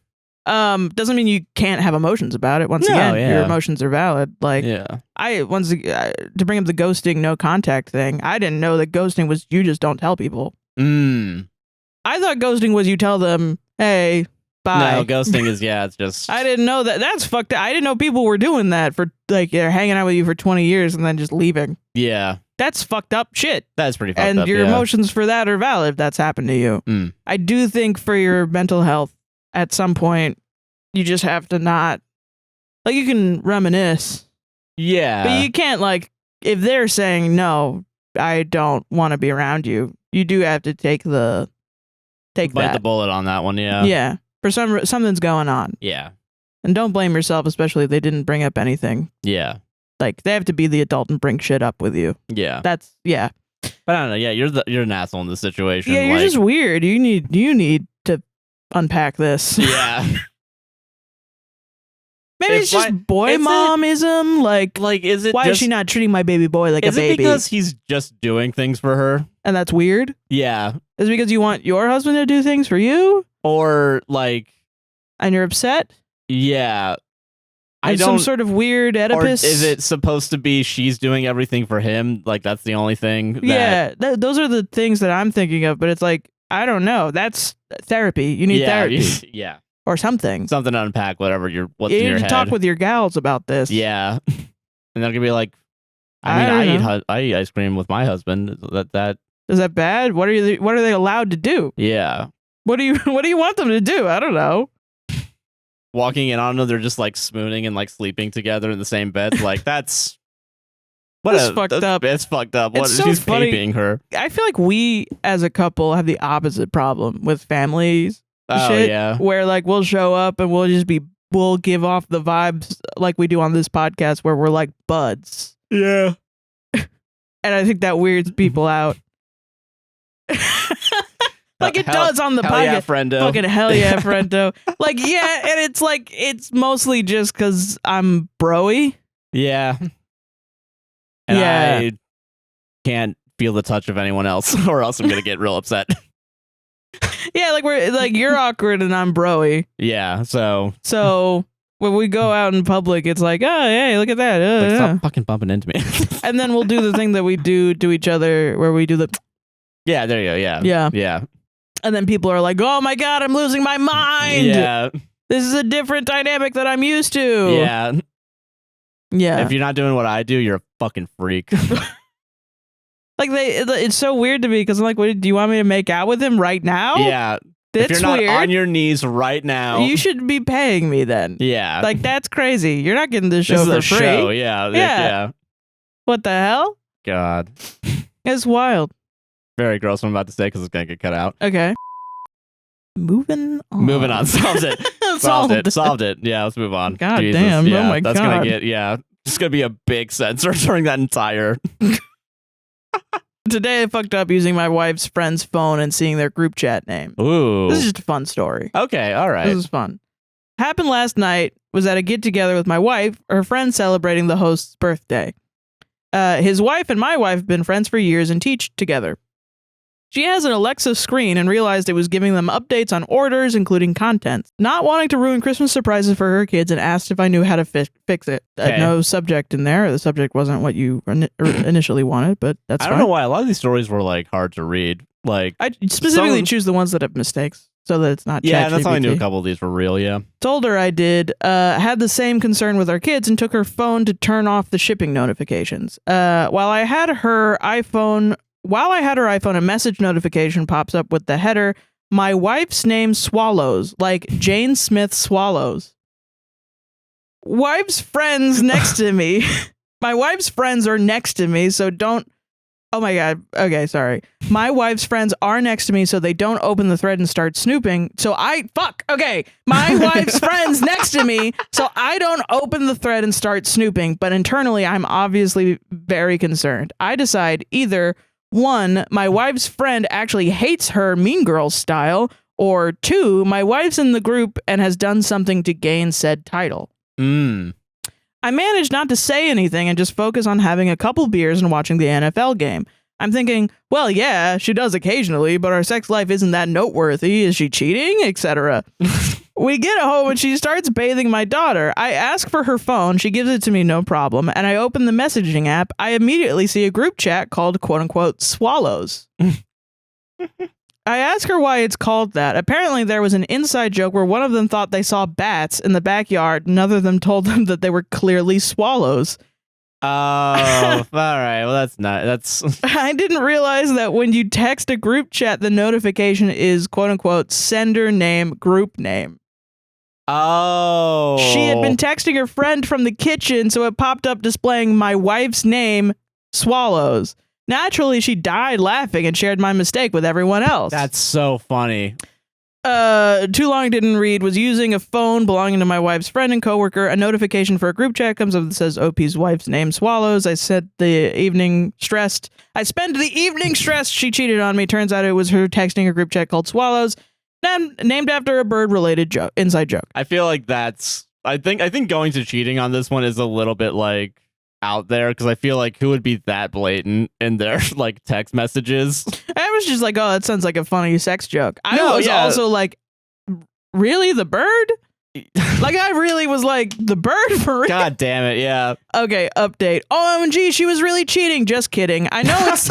Doesn't mean you can't have emotions about it. Once again, your emotions are valid. Like, to bring up the ghosting, no contact thing. I didn't know that ghosting was you just don't tell people. I thought ghosting was you tell them, hey, bye. No, ghosting is, it's just... I didn't know that. That's fucked up. I didn't know people were doing that for, like, they're hanging out with you for 20 years and then just leaving. Yeah. That's fucked up shit. That's pretty fucked up, and your emotions for that are valid if that's happened to you. I do think for your mental health, at some point, you just have to not... Like, you can reminisce. Yeah. But you can't, like, if they're saying, no, I don't want to be around you, you do have to bite the bullet on that one. Yeah. For something's going on. Yeah. And don't blame yourself, especially if they didn't bring up anything. Yeah. Like, they have to be the adult and bring shit up with you. Yeah. Yeah. But I don't know. Yeah, you're an asshole in this situation. Yeah, you're just weird. You need to unpack this. Yeah. Maybe it's just boy momism. Like, is it? Why is she not treating my baby boy like a baby? Is it because he's just doing things for her? And that's weird? Yeah. Is it because you want your husband to do things for you? Or like... And you're upset? Yeah. Some sort of weird Oedipus? Or is it supposed to be she's doing everything for him? Like, that's the only thing that... Yeah, those are the things that I'm thinking of, but it's like, I don't know. That's therapy. You need therapy. Yeah. Or something. Something to unpack, what's in your head. You need to talk with your gals about this. Yeah. And they're gonna be like, I eat ice cream with my husband. That is that bad? What are they allowed to do? Yeah. What do you want them to do? I don't know. Walking in on them, they're just like spooning and like sleeping together in the same bed. Like that's fucked up. It's fucked up. It's so she's funny. paping her. I feel like we as a couple have the opposite problem with families. Yeah. Where like we'll show up and we'll give off the vibes like we do on this podcast where we're like buds. Yeah. And I think that weirds people out. Like it does on the podcast. Yeah, friendo. Fucking hell yeah, friendo. Like, yeah, and it's like, it's mostly just because I'm broy. Yeah. And I can't feel the touch of anyone else or else I'm going to get real upset. Yeah, like you're awkward and I'm broy. Yeah, so when we go out in public, it's like, oh, hey, look at that. Stop fucking bumping into me. And then we'll do the thing that we do to each other where we do the... Yeah, there you go, yeah. Yeah. Yeah. And then people are like, oh my God, I'm losing my mind. Yeah. This is a different dynamic that I'm used to. Yeah. Yeah. If you're not doing what I do, you're a fucking freak. Like it's so weird to me because I'm like, do you want me to make out with him right now? Yeah. That's if you're not weird. on your knees right now, you should be paying me then. Yeah. Like that's crazy. You're not getting this show for free. Show. Yeah. What the hell? God. It's wild. Very gross what I'm about to say because it's gonna get cut out. Okay. Moving on. Solved it. Solved it. Yeah, let's move on. God Jesus. damn. Yeah, oh my that's God. It's gonna be a big censor during that entire. Today I fucked up using my wife's friend's phone and seeing their group chat name. Ooh. This is just a fun story. Okay, all right. This is fun. Happened last night, was at a get-together with my wife, her friend celebrating the host's birthday. His wife and my wife have been friends for years and teach together. She has an Alexa screen and realized it was giving them updates on orders, including contents. Not wanting to ruin Christmas surprises for her kids and asked if I knew how to fix it. Okay. No subject in there. The subject wasn't what you initially wanted, but that's fine. I don't know why a lot of these stories were like hard to read. Like I specifically choose the ones that have mistakes so that it's not Yeah, that's how I knew ChatGPT. a couple of these were real, yeah. Told her I did. Had the same concern with our kids and took her phone to turn off the shipping notifications. While I had her iPhone, a message notification pops up with the header, "My wife's name swallows," like Jane Smith swallows. Wife's friends next to me. My wife's friends are next to me, so don't. Oh my God. Okay, sorry. My wife's friends are next to me, so they don't open the thread and start snooping. Okay. My wife's friends next to me, so I don't open the thread and start snooping. But internally, I'm obviously very concerned. I decide either 1, my wife's friend actually hates her Mean Girls style, or 2, my wife's in the group and has done something to gain said title. I managed not to say anything and just focus on having a couple beers and watching the NFL game. I'm thinking, well, yeah, she does occasionally, but our sex life isn't that noteworthy. Is she cheating? Etc. We get home and she starts bathing my daughter. I ask for her phone. She gives it to me, no problem. And I open the messaging app. I immediately see a group chat called quote unquote swallows. I ask her why it's called that. Apparently there was an inside joke where one of them thought they saw bats in the backyard. Another of them told them that they were clearly swallows. Oh, all right. Well, that's I didn't realize that when you text a group chat, the notification is quote unquote sender name, group name. Oh. She had been texting her friend from the kitchen, so it popped up displaying my wife's name, swallows. Naturally, she died laughing and shared my mistake with everyone else. That's so funny. Too long didn't read. Was using a phone belonging to my wife's friend and coworker. A notification for a group chat comes up that says OP's wife's name swallows. I spent the evening stressed. She cheated on me. Turns out it was her texting a group chat called Swallows, named after a bird-related inside joke. I feel like I think going to cheating on this one is a little bit like out there, because I feel like who would be that blatant in their like text messages? I was just like, oh, that sounds like a funny sex joke. I was also like, really, the bird? Like, I really was like, the bird for real? God damn it, yeah. Okay, update. OMG, she was really cheating. Just kidding. I know it's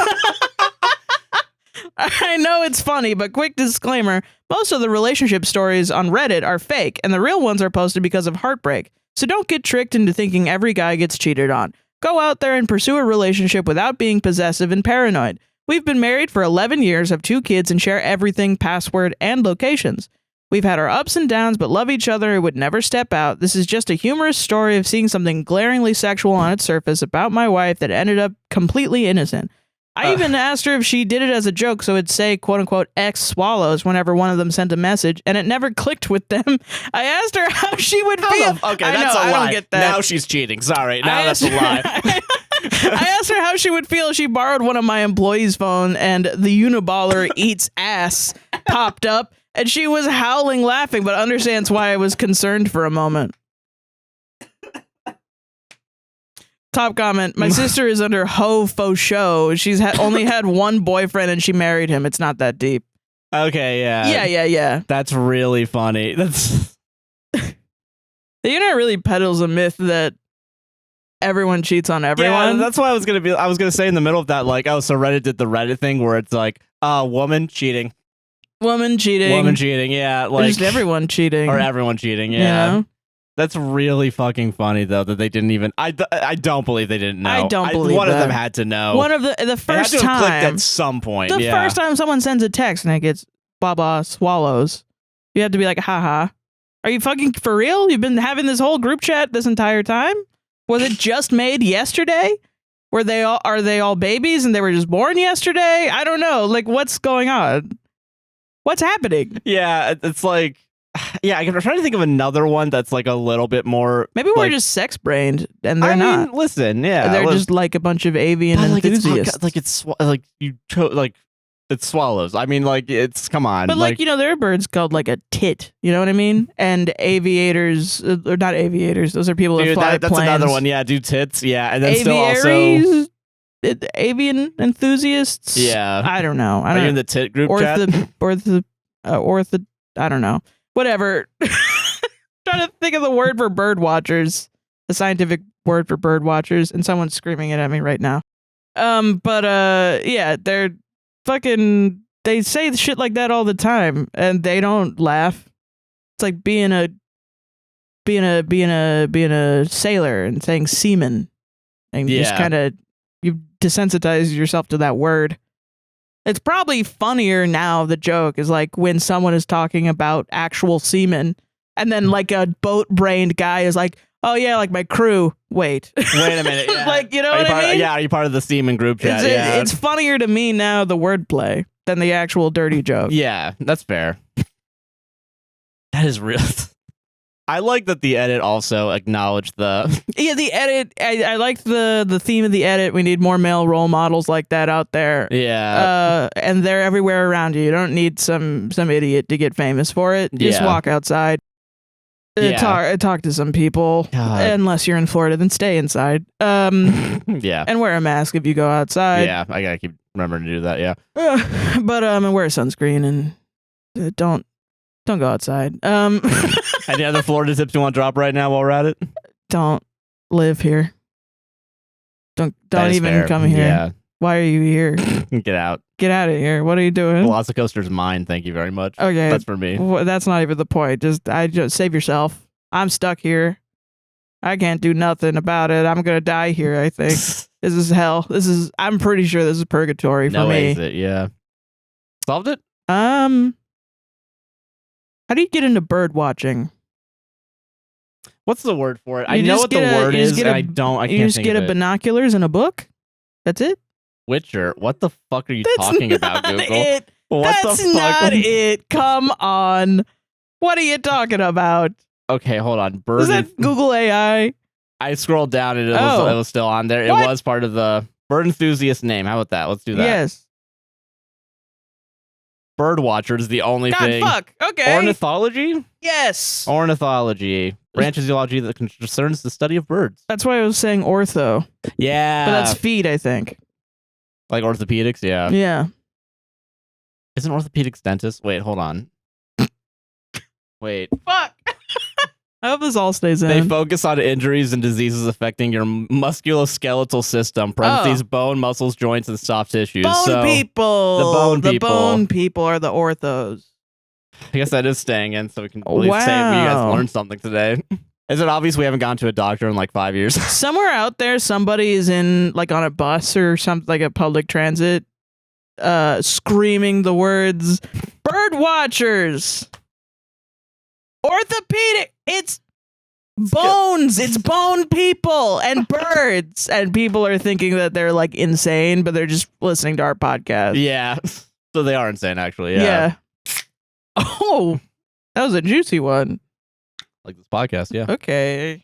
I know it's funny, but quick disclaimer, most of the relationship stories on Reddit are fake, and the real ones are posted because of heartbreak. So don't get tricked into thinking every guy gets cheated on. Go out there and pursue a relationship without being possessive and paranoid. We've been married for 11 years, have 2 kids, and share everything, password, and locations. We've had our ups and downs, but love each other and would never step out. This is just a humorous story of seeing something glaringly sexual on its surface about my wife that ended up completely innocent. I even asked her if she did it as a joke, so it'd say, quote-unquote, X swallows whenever one of them sent a message, and it never clicked with them. I asked her how she would feel. Okay, that's a lie. I don't get that. Now she's cheating. Sorry, now that's a lie. I asked her how she would feel if she borrowed one of my employees' phone, and the Uniballer eats ass popped up, and she was howling laughing, but understands why I was concerned for a moment. Top comment, my sister is under ho faux show. She's only had one boyfriend and she married him. It's not that deep. Okay, yeah. Yeah. That's really funny. That's the internet really peddles a myth that everyone cheats on everyone. Yeah, that's why I was gonna say in the middle of that, like, oh, so Reddit did the Reddit thing where it's like, woman cheating. Woman cheating, yeah. Like, just everyone cheating. Or everyone cheating, yeah. You know? That's really fucking funny, though, that they didn't even... I don't believe they didn't know. I don't believe one that. of them had to know. One of the first time... time... clicked at some point, The first time someone sends a text and it gets Baba swallows, you have to be like, haha. Are you fucking for real? You've been having this whole group chat this entire time? Was it just made yesterday? Are they all babies and they were just born yesterday? I don't know. Like, what's going on? What's happening? Yeah, it's like... Yeah, I'm trying to think of another one that's like a little bit more. Maybe we're just sex brained, and they're not. Listen, yeah, they're just like a bunch of avian enthusiasts. It swallows. I mean, like it's come on. But like there are birds called like a tit. You know what I mean? And aviators, or not aviators. Those are people that fly that's planes. Another one. Yeah, do tits. Yeah, and then Aviaries, still also avian enthusiasts. Yeah, I don't know. Are you in the tit group chat? I don't know. Whatever. Trying to think of the word for bird watchers, the scientific word for bird watchers, and someone's screaming it at me right now. Yeah, they're fucking. They say shit like that all the time, and they don't laugh. It's like being a sailor and saying seaman, and just kind of you desensitize yourself to that word. It's probably funnier now, the joke is like when someone is talking about actual seamen and then like a boat-brained guy is like, oh yeah, like my crew. Wait a minute. Yeah. Like, you know what I mean? Yeah, are you part of the seaman group chat? It's funnier to me now, the wordplay, than the actual dirty joke. Yeah, that's fair. That is real. I like that the edit also acknowledged the... Yeah, the edit, I liked the theme of the edit. We need more male role models like that out there. Yeah. And they're everywhere around you. You don't need some idiot to get famous for it. Just walk outside. Talk to some people. God. Unless you're in Florida, then stay inside. Yeah. And wear a mask if you go outside. Yeah, I gotta keep remembering to do that, yeah. But and wear sunscreen and don't go outside. Any other Florida tips you want to drop right now while we're at it? Don't live here. Don't even come here. Yeah. Why are you here? Get out. Get out of here. What are you doing? Velocicoaster's mine. Thank you very much. Okay. That's for me. Well, that's not even the point. Just save yourself. I'm stuck here. I can't do nothing about it. I'm gonna die here, I think. This is hell. I'm pretty sure this is purgatory for me. No exit, yeah. Solved it? How do you get into bird watching? What's the word for it? I know what the word is, and I can't think of it. You just get a binoculars and a book? That's it? Witcher? What the fuck are you talking about, Google? It. That's not it. Come on. What are you talking about? Okay, hold on. Is that Google AI? I scrolled down and it was still on there. It was part of the bird enthusiast name. How about that? Let's do that. Yes. Bird watcher is the only thing. Fuck. Okay. Ornithology? Yes. Ornithology. Branch of zoology that concerns the study of birds. That's why I was saying ortho. Yeah. But that's feet, I think. Like orthopedics? Yeah. Yeah. Isn't orthopedics dentist? Wait, hold on. Wait. Fuck. I hope this all stays in. They focus on injuries and diseases affecting your musculoskeletal system, parentheses, bone, muscles, joints, and soft tissues. Bone people. The bone people are the orthos. I guess that is staying in, so we can at least say you guys learned something today. Is it obvious we haven't gone to a doctor in like 5 years? Somewhere out there, somebody is on a bus or something, like a public transit, screaming the words, bird watchers, orthopedic, it's bones, it's bone people and birds. And people are thinking that they're like insane, but they're just listening to our podcast. Yeah. So they are insane, actually. Yeah. Oh, that was a juicy one. Like this podcast, yeah. Okay.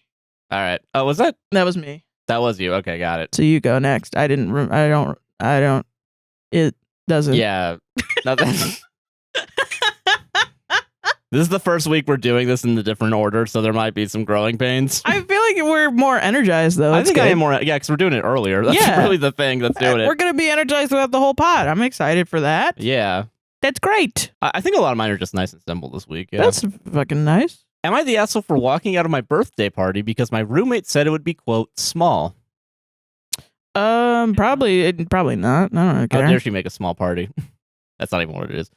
All right. Oh, was that? That was me. That was you. Okay, got it. So you go next. I don't. It doesn't. Yeah. This is the first week we're doing this in the different order, so there might be some growing pains. I feel like we're more energized, though. I think I am more, because we're doing it earlier. That's really the thing that's doing it. We're going to be energized throughout the whole pod. I'm excited for that. Yeah. That's great. I think a lot of mine are just nice and simple this week. Yeah. That's fucking nice. Am I the asshole for walking out of my birthday party because my roommate said it would be, quote, small? Probably not. I don't care. How dare she make a small party? That's not even what it is.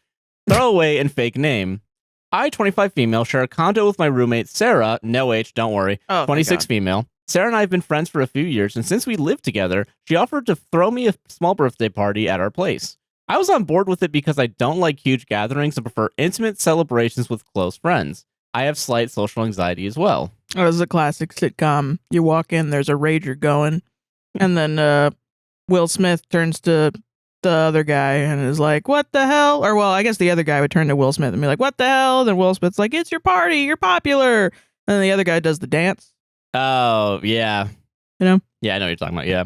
Throwaway and fake name. I, 25 female, share a condo with my roommate, Sarah, no H, don't worry, 26 female. Sarah and I have been friends for a few years, and since we lived together, she offered to throw me a small birthday party at our place. I was on board with it because I don't like huge gatherings and prefer intimate celebrations with close friends. I have slight social anxiety as well. Oh, this is a classic sitcom. You walk in, there's a rager going, and then Will Smith turns to the other guy and is like, what the hell? Or, well, I guess the other guy would turn to Will Smith and be like, what the hell? Then Will Smith's like, it's your party, you're popular. And then the other guy does the dance. Oh, yeah. You know? Yeah, I know what you're talking about, yeah.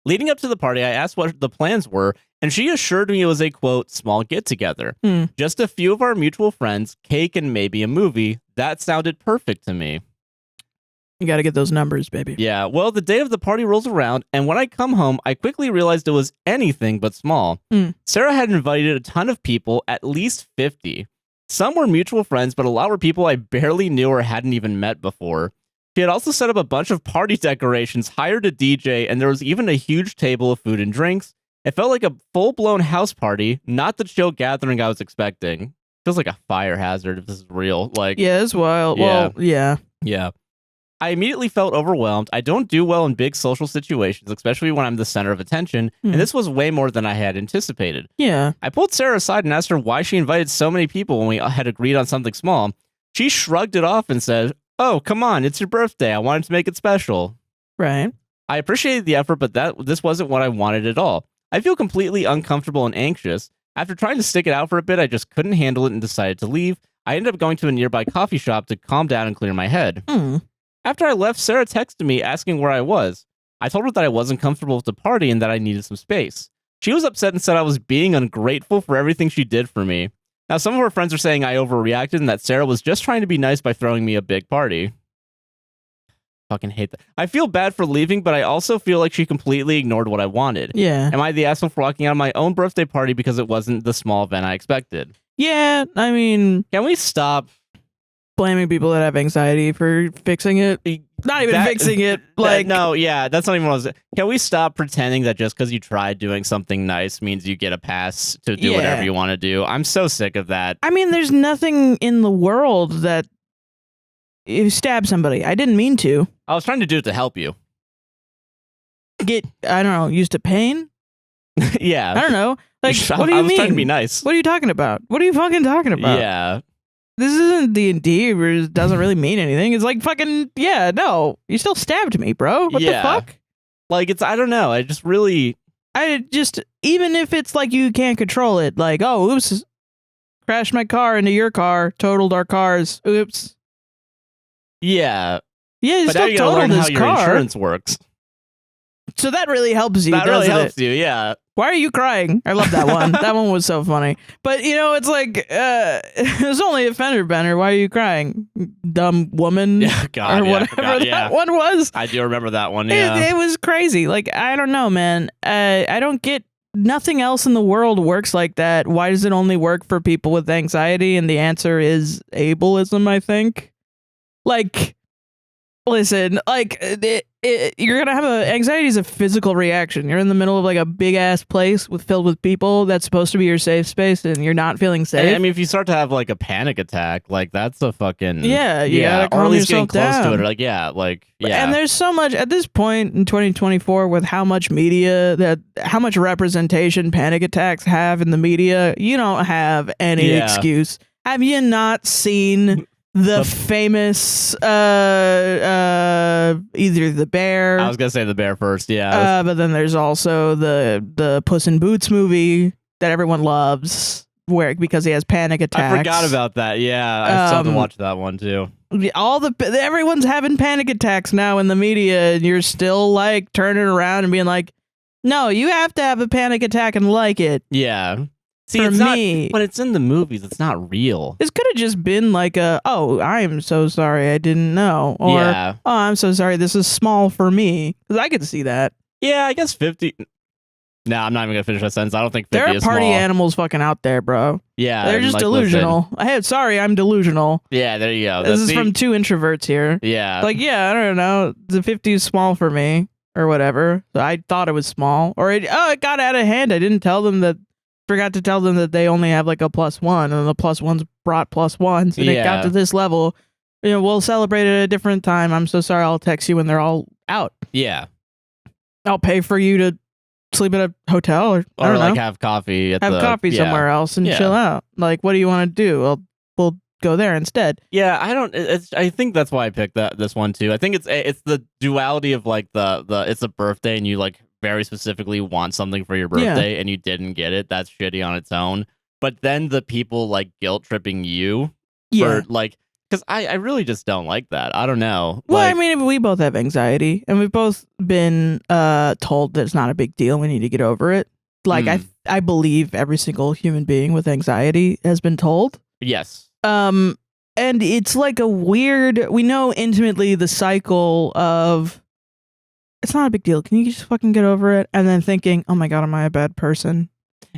Leading up to the party, I asked what the plans were, and she assured me it was a, quote, small get-together. Just a few of our mutual friends, cake, and maybe a movie. That sounded perfect to me. You got to get those numbers, baby. Yeah, well, the day of the party rolls around, and when I come home, I quickly realized it was anything but small. Sarah had invited a ton of people, at least 50. Some were mutual friends, but a lot were people I barely knew or hadn't even met before. She had also set up a bunch of party decorations, hired a DJ, and there was even a huge table of food and drinks. It felt like a full-blown house party, not the chill gathering I was expecting. Feels like a fire hazard if this is real. Like, yeah, it's wild. Yeah. Well, yeah. Yeah. I immediately felt overwhelmed. I don't do well in big social situations, especially when I'm the center of attention, and this was way more than I had anticipated. Yeah. I pulled Sarah aside and asked her why she invited so many people when we had agreed on something small. She shrugged it off and said, oh, come on, it's your birthday. I wanted to make it special. Right. I appreciated the effort, but this wasn't what I wanted at all. I feel completely uncomfortable and anxious. After trying to stick it out for a bit, I just couldn't handle it and decided to leave. I ended up going to a nearby coffee shop to calm down and clear my head. After I left, Sarah texted me asking where I was. I told her that I wasn't comfortable with the party and that I needed some space. She was upset and said I was being ungrateful for everything she did for me. Now, some of her friends are saying I overreacted and that Sarah was just trying to be nice by throwing me a big party. Fucking hate that. I feel bad for leaving, but I also feel like she completely ignored what I wanted. Yeah. Am I the asshole for walking out of my own birthday party because it wasn't the small event I expected? Yeah, I mean... Can we stop blaming people that have anxiety for fixing it? Not even fixing it. Like, no, yeah, that's not even what I was... Can we stop pretending that just because you tried doing something nice means you get a pass to do whatever you want to do? I'm so sick of that. I mean, there's nothing in the world that... You stab somebody. I didn't mean to. I was trying to do it to help you. Get, I don't know, used to pain? Yeah. I don't know. Like, what do you mean? I was trying to be nice. What are you talking about? What are you fucking talking about? Yeah. This isn't D&D where it doesn't really mean anything. It's like fucking, yeah, no. You still stabbed me, bro. What the fuck? Like, it's, I don't know. I just really... even if it's like you can't control it, like, oh, oops, crashed my car into your car, totaled our cars, oops. Yeah. Yeah, you but still now you gotta learn totaled how his your car. insurance works. So that really helps you, That really doesn't helps it? you, yeah. Why are you crying? I love that one. That one was so funny. But, it's like, it was only a fender bender. Why are you crying? Dumb woman? Yeah, God, or whatever that one was. I do remember that one, yeah. It was crazy. Like, I don't know, man. I don't get, nothing else in the world works like that. Why does it only work for people with anxiety? And the answer is ableism, I think. Like, listen, like, you're gonna have anxiety is a physical reaction. You're in the middle of like a big ass place filled with people that's supposed to be your safe space, and you're not feeling safe. I mean, if you start to have like a panic attack, like that's a fucking you gotta calm or at least getting yourself close down. to it. Like And there's so much at this point in 2024 with how much media how much representation panic attacks have in the media. You don't have any excuse. Have you not seen the famous either the bear? I was gonna say the bear first, yeah. But then there's also the Puss in Boots movie that everyone loves, because he has panic attacks. I forgot about that. Yeah, I still have to watch that one too. Everyone's having panic attacks now in the media, and you're still like turning around and being like, no, you have to have a panic attack and like it. Yeah. See, For it's me, not, when it's in the movies, it's not real. This could have just been like oh, I am so sorry, I didn't know. Or, oh, I'm so sorry, this is small for me. Because I could see that. Yeah, I guess 50. No, I'm not even going to finish that sentence. I don't think 50 there is are party small. animals fucking out there, bro. Yeah. They're just like, delusional. Sorry, I'm delusional. Yeah, there you go. This is from two introverts here. Yeah. Like, I don't know. The 50 is small for me. Or whatever. So I thought it was small. Or it got out of hand. I didn't tell them that. Forgot to tell them that they only have like a +1, and the +1s brought +1s, and it got to this level. We'll celebrate at a different time. I'm so sorry. I'll text you when they're all out. Yeah. I'll pay for you to sleep at a hotel or I don't like know. have coffee at somewhere else and chill out. Like, what do you want to do? We'll go there instead. Yeah, I think that's why I picked this one too. I think it's the duality of like the it's a birthday and you like very specifically want something for your birthday and you didn't get it. That's shitty on its own. But then the people like guilt tripping you for like, because I really just don't like that. I don't know. Well, like, I mean, we both have anxiety and we've both been told that it's not a big deal. We need to get over it. Like I believe every single human being with anxiety has been told. Yes. And it's like a weird, we know intimately the cycle of, it's not a big deal. Can you just fucking get over it? And then thinking, oh my God, am I a bad person?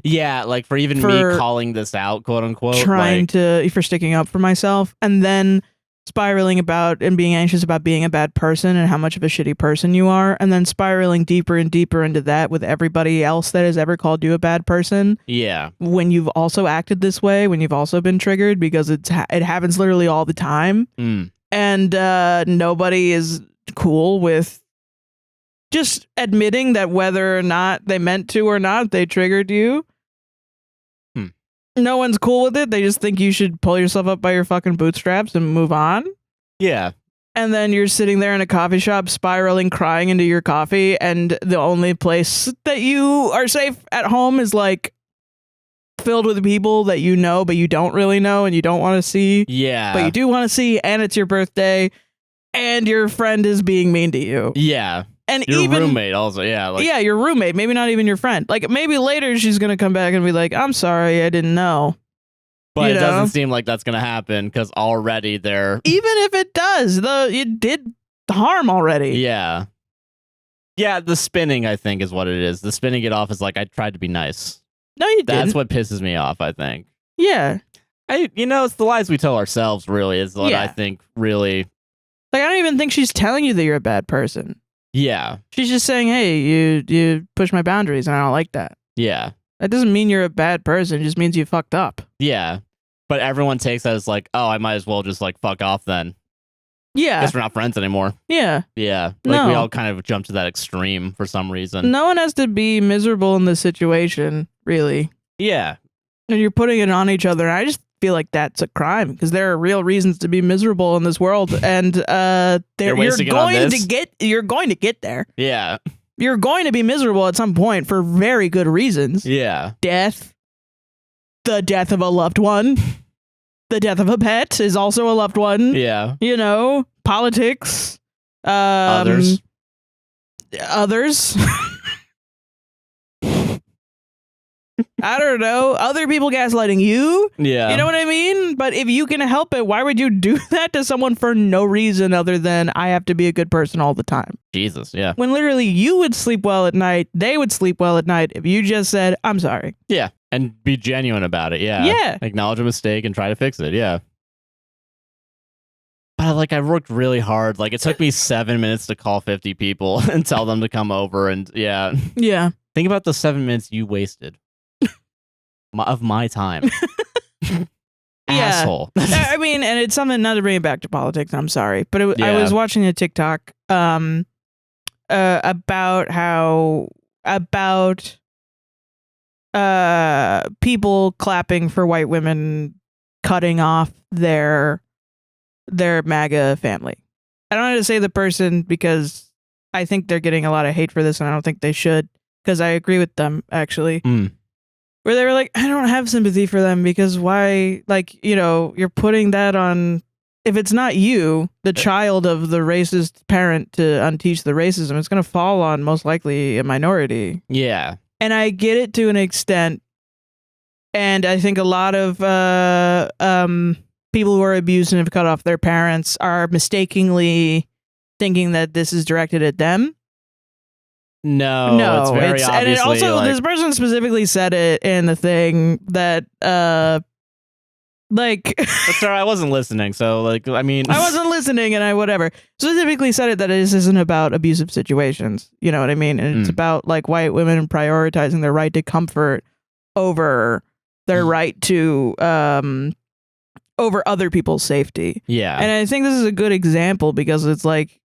Yeah, like for me calling this out, quote unquote. For sticking up for myself. And then spiraling about and being anxious about being a bad person and how much of a shitty person you are. And then spiraling deeper and deeper into that with everybody else that has ever called you a bad person. Yeah. When you've also acted this way, when you've also been triggered, because it happens literally all the time. And nobody is cool with just admitting that whether or not they meant to or not, they triggered you. No one's cool with it. They just think you should pull yourself up by your fucking bootstraps and move on. Yeah. And then you're sitting there in a coffee shop spiraling, crying into your coffee. And the only place that you are safe at home is like filled with people that you know, but you don't really know and you don't want to see. Yeah. But you do want to see. And it's your birthday. And your friend is being mean to you. Yeah. And your roommate also, yeah. Your roommate, maybe not even your friend. Like, maybe later she's going to come back and be like, I'm sorry, I didn't know. But it doesn't seem like that's going to happen because already they're... Even if it does, it did harm already. Yeah. Yeah, the spinning, I think, is what it is. The spinning it off is like, I tried to be nice. No, you didn't. That's what pisses me off, I think. Yeah. It's the lies we tell ourselves, really, is what I think really... Like, I don't even think she's telling you that you're a bad person. Yeah. She's just saying, hey, you push my boundaries and I don't like that. Yeah. That doesn't mean you're a bad person. It just means you fucked up. Yeah. But everyone takes that as like, oh, I might as well just like fuck off then. Yeah. Guess we're not friends anymore. Yeah. Yeah. Like we all kind of jump to that extreme for some reason. No one has to be miserable in this situation, really. Yeah. And you're putting it on each other. I just feel like that's a crime because there are real reasons to be miserable in this world, and you're going to get there. Yeah. You're going to be miserable at some point for very good reasons. Yeah. Death. The death of a loved one. The death of a pet is also a loved one. Yeah. You know, politics. Others. I don't know. Other people gaslighting you. Yeah. You know what I mean? But if you can help it, why would you do that to someone for no reason other than I have to be a good person all the time? Jesus, yeah. When literally you would sleep well at night, they would sleep well at night if you just said, I'm sorry. Yeah. And be genuine about it. Yeah. Yeah. Acknowledge a mistake and try to fix it. Yeah. But like, I worked really hard. Like, it took me 7 minutes to call 50 people and tell them to come over. And yeah. Yeah. Think about the 7 minutes you wasted of my time. Asshole. I mean, and it's something, not to bring it back to politics, I'm sorry, but I was watching a TikTok about people clapping for white women cutting off their MAGA family. I don't know how to say the person because I think they're getting a lot of hate for this and I don't think they should, because I agree with them actually. Where they were like, I don't have sympathy for them because why, like, you know, you're putting that on, if it's not you, the child of the racist parent to unteach the racism, it's going to fall on most likely a minority. Yeah. And I get it to an extent. And I think a lot of people who are abused and have cut off their parents are mistakenly thinking that this is directed at them. No, it's very obviously, and it also, like, this person specifically said it in the thing that, like, sorry, I wasn't listening. So, like, I mean, I wasn't listening, and I whatever specifically said it that this isn't about abusive situations. You know what I mean? And it's about like white women prioritizing their right to comfort over their right to over other people's safety. Yeah, and I think this is a good example because it's like.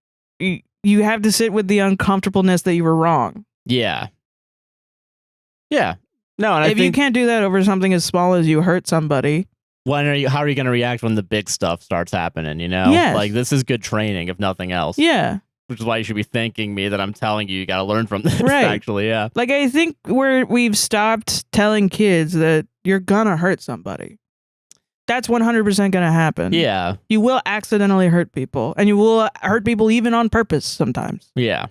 You have to sit with the uncomfortableness that you were wrong. Yeah. Yeah. No, and if you can't do that over something as small as you hurt somebody, how are you going to react when the big stuff starts happening, you know? Yes. Like, this is good training, if nothing else. Yeah. Which is why you should be thanking me that I'm telling you got to learn from this, right. Actually, yeah. Like, I think we've stopped telling kids that you're gonna hurt somebody. That's 100% going to happen. Yeah. You will accidentally hurt people, and you will hurt people even on purpose sometimes. Yeah.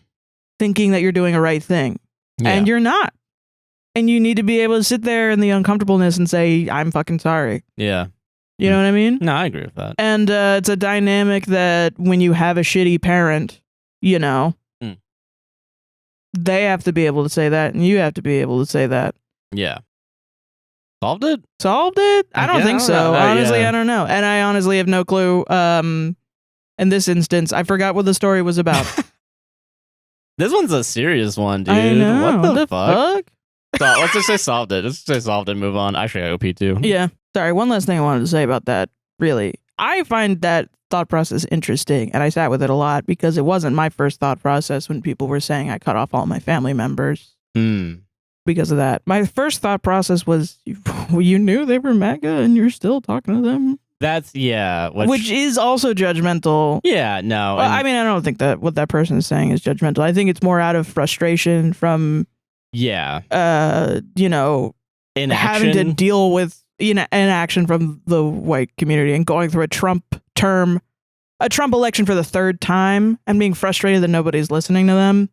Thinking that you're doing a right thing. Yeah. And you're not. And you need to be able to sit there in the uncomfortableness and say, I'm fucking sorry. Yeah. You know what I mean? No, I agree with that. And it's a dynamic that when you have a shitty parent, you know, they have to be able to say that, and you have to be able to say that. Yeah. Solved it? I don't think so. Honestly, I don't know. And I honestly have no clue. In this instance, I forgot what the story was about. This one's a serious one, dude. I know. What the fuck? So, let's just say solved it. Let's just say solved it and move on. Actually, I OP too. Yeah. Sorry, one last thing I wanted to say about that, really. I find that thought process interesting, and I sat with it a lot because it wasn't my first thought process when people were saying I cut off all my family members. Because of that. My first thought process was, you knew they were MAGA and you're still talking to them? That's, yeah. Which is also judgmental. Yeah, no. Well, I mean, I don't think that what that person is saying is judgmental. I think it's more out of frustration from, you know, having to deal with, you know, inaction from the white community and going through a Trump election for the third time and being frustrated that nobody's listening to them.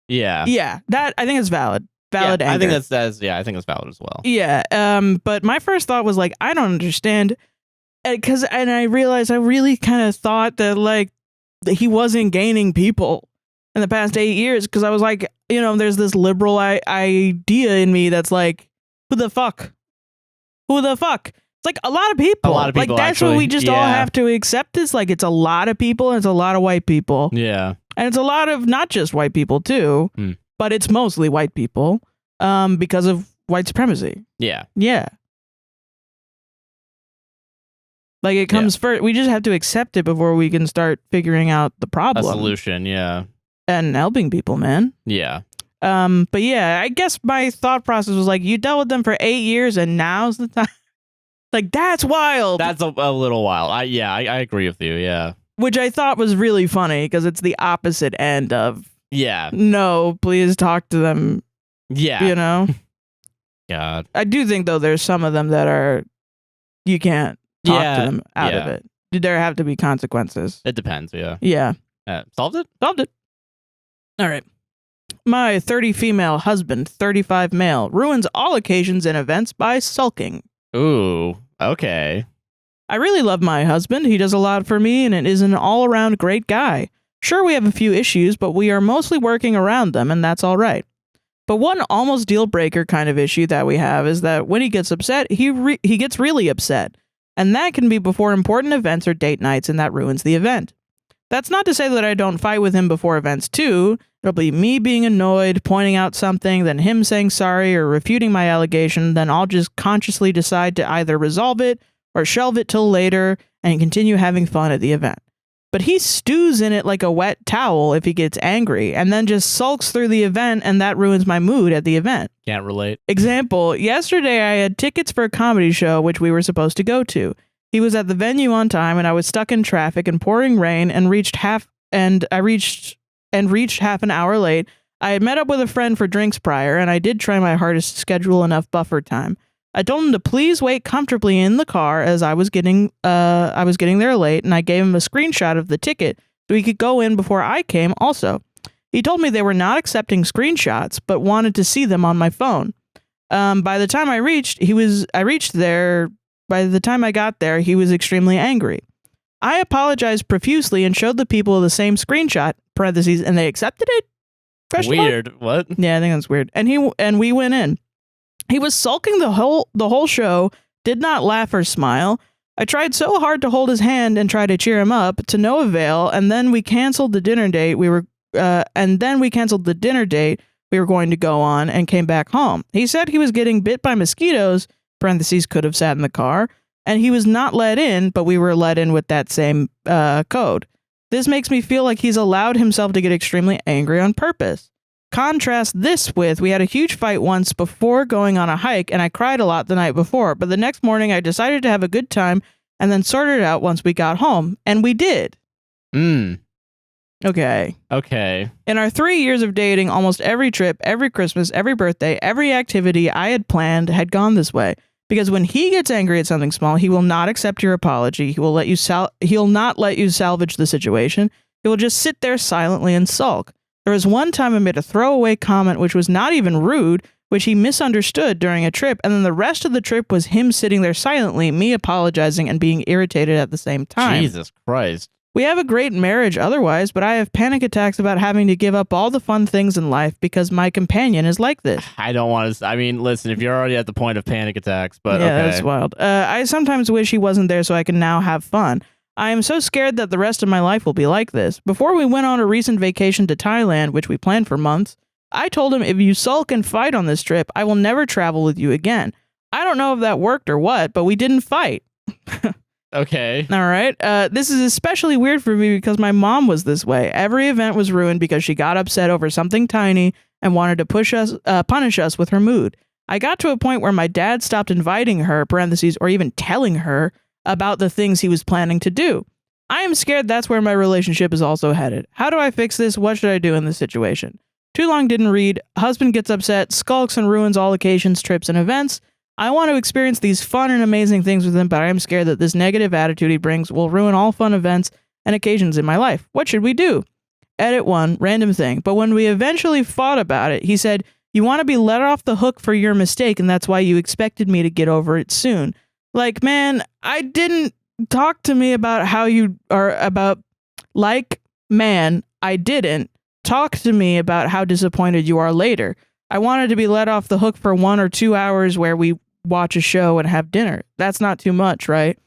Yeah. Yeah, that, I think is valid. Valid anger. I think that's I think that's valid as well. Yeah. But my first thought was like, I don't understand, and I realized I really kind of thought that like that he wasn't gaining people in the past 8 years because I was like, you know, there's this liberal idea in me that's like, who the fuck? It's like a lot of people. Like that's actually, what we just all have to accept. Is like it's a lot of people and it's a lot of white people. Yeah. And it's a lot of not just white people too. But it's mostly white people because of white supremacy. Yeah. Yeah. Like it comes first. We just have to accept it before we can start figuring out the problem. A solution, yeah. And helping people, man. Yeah. But yeah, I guess my thought process was like, you dealt with them for 8 years and now's the time. Like, that's wild. That's a little wild. I agree with you, yeah. Which I thought was really funny because it's the opposite end of Yeah. no, please talk to them. Yeah. You know? God. I do think, though, there's some of them that are, you can't talk to them out of it. There have to be consequences. It depends, yeah. Yeah. Solved it? Solved it. All right. My 30 female husband, 35 male, ruins all occasions and events by sulking. Ooh, okay. I really love my husband. He does a lot for me and is an all-around great guy. Sure, we have a few issues, but we are mostly working around them, and that's all right. But one almost deal-breaker kind of issue that we have is that when he gets upset, he gets really upset. And that can be before important events or date nights, and that ruins the event. That's not to say that I don't fight with him before events too. It'll be me being annoyed, pointing out something, then him saying sorry or refuting my allegation, then I'll just consciously decide to either resolve it or shelve it till later and continue having fun at the event. But he stews in it like a wet towel if he gets angry, and then just sulks through the event, and that ruins my mood at the event. Can't relate. Example, yesterday I had tickets for a comedy show which we were supposed to go to. He was at the venue on time, and I was stuck in traffic and pouring rain and reached half an hour late. I had met up with a friend for drinks prior, and I did try my hardest to schedule enough buffer time. I told him to please wait comfortably in the car as I was getting there late, and I gave him a screenshot of the ticket so he could go in before I came also. He told me they were not accepting screenshots, but wanted to see them on my phone. By the time I got there, he was extremely angry. I apologized profusely and showed the people the same screenshot, parentheses, and they accepted it? Weird. What? Yeah, I think that's weird. And we went in. He was sulking the whole show, did not laugh or smile. I tried so hard to hold his hand and try to cheer him up, to no avail, and then we canceled the dinner date we were going to go on and came back home. He said he was getting bit by mosquitoes, parentheses, could have sat in the car, and he was not let in, but we were let in with that same code. This makes me feel like he's allowed himself to get extremely angry on purpose. Contrast this with, we had a huge fight once before going on a hike, and I cried a lot the night before, but the next morning I decided to have a good time and then sorted it out once we got home, and we did. Okay. In our 3 years of dating, almost every trip, every Christmas, every birthday, every activity I had planned had gone this way. Because when he gets angry at something small, he will not accept your apology. He'll not let you salvage the situation. He will just sit there silently and sulk. There was one time I made a throwaway comment which was not even rude, which he misunderstood during a trip, and then the rest of the trip was him sitting there silently, me apologizing and being irritated at the same time. Jesus Christ. We have a great marriage otherwise, but I have panic attacks about having to give up all the fun things in life because my companion is like this. I don't want to... I mean, listen, if you're already at the point of panic attacks, but yeah, okay. That's wild. I sometimes wish he wasn't there so I can now have fun. I am so scared that the rest of my life will be like this. Before we went on a recent vacation to Thailand, which we planned for months, I told him, if you sulk and fight on this trip, I will never travel with you again. I don't know if that worked or what, but we didn't fight. Okay. All right. This is especially weird for me because my mom was this way. Every event was ruined because she got upset over something tiny and wanted to punish us with her mood. I got to a point where my dad stopped inviting her, parentheses, or even telling her about the things he was planning to do. I am scared that's where my relationship is also headed. How do I fix this? What should I do in this situation? Too long didn't read. Husband gets upset, skulks and ruins all occasions, trips, and events. I want to experience these fun and amazing things with him, but I am scared that this negative attitude he brings will ruin all fun events and occasions in my life. What should we do? Edit 1, random thing. But when we eventually fought about it, he said, you want to be let off the hook for your mistake, and that's why you expected me to get over it soon. Like, man, I didn't talk to me about how you are about, like, man, I didn't talk to me about how disappointed you are later. I wanted to be let off the hook for 1 or 2 hours where we watch a show and have dinner. That's not too much, right?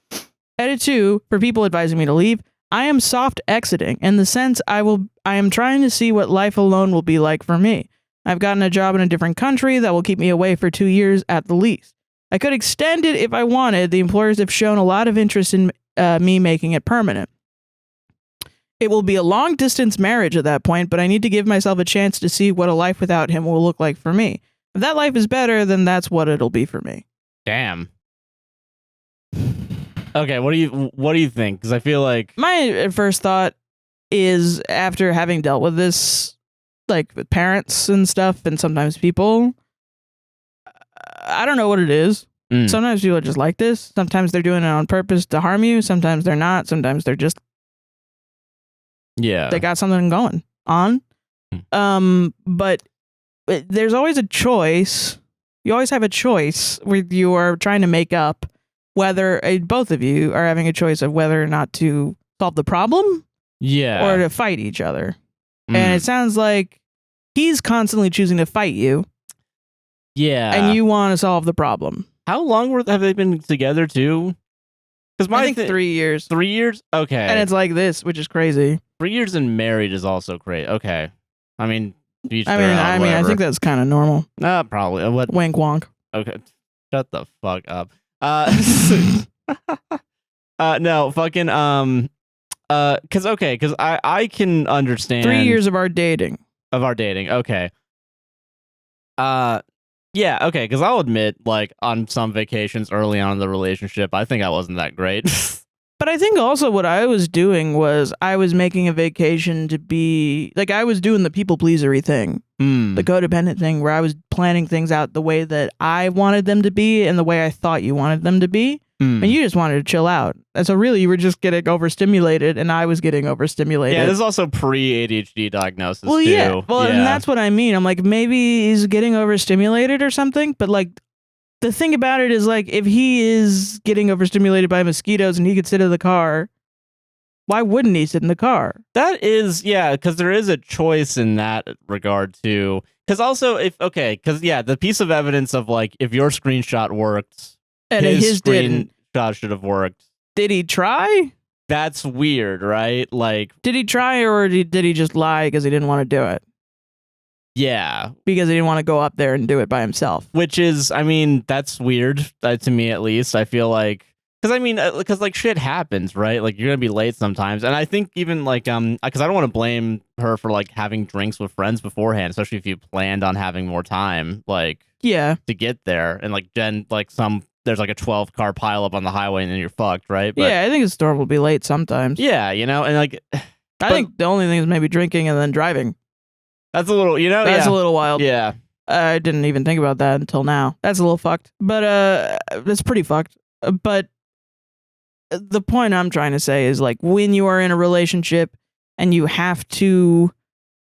Edit 2, for people advising me to leave, I am soft exiting in the sense I am trying to see what life alone will be like for me. I've gotten a job in a different country that will keep me away for 2 years at the least. I could extend it if I wanted. The employers have shown a lot of interest in me making it permanent. It will be a long-distance marriage at that point, but I need to give myself a chance to see what a life without him will look like for me. If that life is better, then that's what it'll be for me. Damn. Okay, what do you think? Because I feel like my first thought is, after having dealt with this like with parents and stuff, and sometimes people. I don't know what it is. Sometimes people are just like this. Sometimes they're doing it on purpose to harm you. Sometimes they're not. Sometimes they're just they got something going on. But there's always a choice. You always have a choice where you are trying to make up whether both of you are having a choice of whether or not to solve the problem or to fight each other. And it sounds like he's constantly choosing to fight you. Yeah. And you want to solve the problem. How long have they been together too? Because I think 3 years. 3 years? Okay. And it's like this, which is crazy. 3 years and married is also crazy. Okay. I mean, I think that's kind of normal. Probably. What? Wink wonk. Okay. Shut the fuck up. No, fucking, because I can understand 3 years of our dating. Okay. Yeah, okay, because I'll admit, like, on some vacations early on in the relationship, I think I wasn't that great. But I think also what I was doing was I was making a vacation to be, like, I was doing the people-pleasery thing. The codependent thing, where I was planning things out the way that I wanted them to be and the way I thought you wanted them to be. And you just wanted to chill out. And so really you were just getting overstimulated and I was getting overstimulated. Yeah, this is also pre-ADHD diagnosis too. Yeah. Well, and that's what I mean. I'm like, maybe he's getting overstimulated or something. But like, the thing about it is like, if he is getting overstimulated by mosquitoes and he could sit in the car, why wouldn't he sit in the car? That is, because there is a choice in that regard too. Because also, the piece of evidence of like, if your screenshot worked, and his didn't. Screenshot should have worked. Did he try? That's weird, right? Like, did he try or did he just lie because he didn't want to do it? Yeah. Because he didn't want to go up there and do it by himself. Which is, I mean, that's weird to me at least. I feel like, because like shit happens, right? Like you're going to be late sometimes. And I think even like, because I don't want to blame her for like having drinks with friends beforehand, especially if you planned on having more time, like, to get there. And like Jen, like there's like a 12-car pileup on the highway and then you're fucked, right? But, I think it's storm will be late sometimes. Yeah, and like... I think the only thing is maybe drinking and then driving. That's a little, That's a little wild. Yeah. I didn't even think about that until now. That's a little fucked. But, that's pretty fucked. But the point I'm trying to say is like, when you are in a relationship and you have to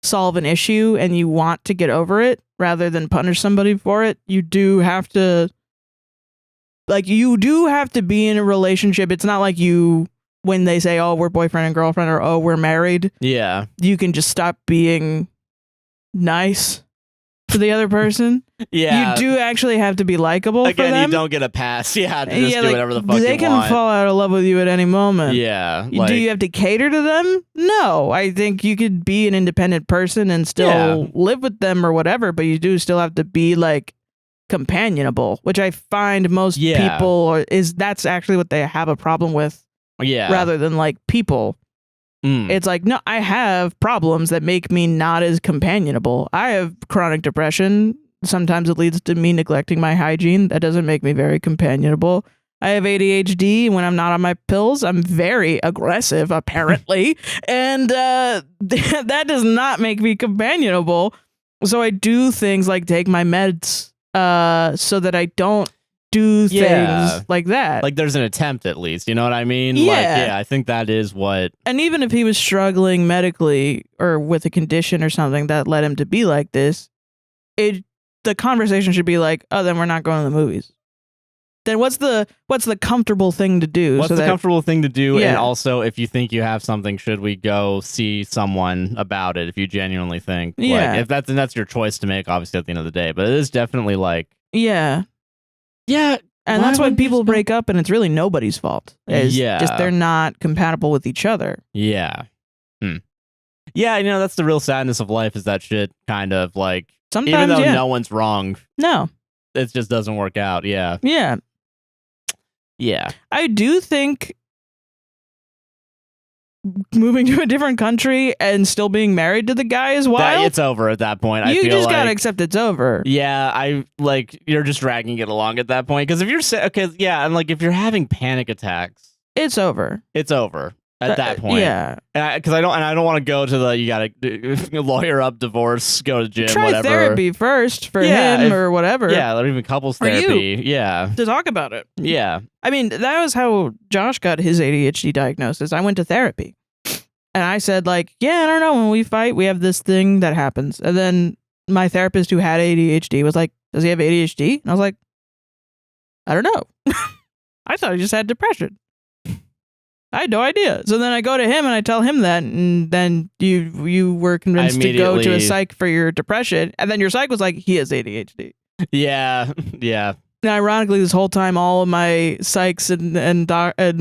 solve an issue and you want to get over it rather than punish somebody for it, you do have to... Like, you do have to be in a relationship. It's not like when they say, oh, we're boyfriend and girlfriend, or, oh, we're married. Yeah. You can just stop being nice to the other person. Yeah. You do actually have to be likable for them. Again, you don't get a pass. Yeah, to just do whatever the fuck you want. They can fall out of love with you at any moment. Yeah. Do you have to cater to them? No. I think you could be an independent person and still live with them or whatever, but you do still have to be, like, companionable, which I find most people that's actually what they have a problem with. Yeah. Rather than like people. It's like, no, I have problems that make me not as companionable. I have chronic depression. Sometimes it leads to me neglecting my hygiene. That doesn't make me very companionable. I have ADHD. When I'm not on my pills, I'm very aggressive, apparently. And that does not make me companionable. So I do things like take my meds so that I don't do things like that. Like there's an attempt at least, you know what I mean? Like, I think that is what... And even if he was struggling medically or with a condition or something that led him to be like this, the conversation should be like, oh, then we're not going to the movies. Then what's the comfortable thing to do? What's the comfortable thing to do? And also, if you think you have something, should we go see someone about it? If you genuinely think, like, if that's your choice to make, obviously at the end of the day. But it is definitely like, yeah, and that's why people break up, and it's really nobody's fault. Just they're not compatible with each other. Yeah, yeah. You know, that's the real sadness of life, is that shit kind of like, sometimes, even though no one's wrong, it just doesn't work out. Yeah. I do think moving to a different country and still being married to the guy is wild. It's over at that point. You feel just like, gotta accept it's over. Yeah, you're just dragging it along at that point. Because if you're and like if you're having panic attacks, it's over. It's over. at that point. Yeah. Because I don't want to go to the you gotta lawyer up, divorce, go to gym, Try whatever. therapy first for him or whatever. Yeah, or even couples therapy. Yeah. To talk about it. Yeah. I mean, that was how Josh got his ADHD diagnosis. I went to therapy. And I said, like, yeah, I don't know. When we fight, we have this thing that happens. And then my therapist who had ADHD was like, does he have ADHD? And I was like, I don't know. I thought he just had depression. I had no idea. So then I go to him and I tell him that, and then you were convinced to go to a psych for your depression, and then your psych was like, he has ADHD. Yeah, yeah. And ironically, this whole time, all of my psychs and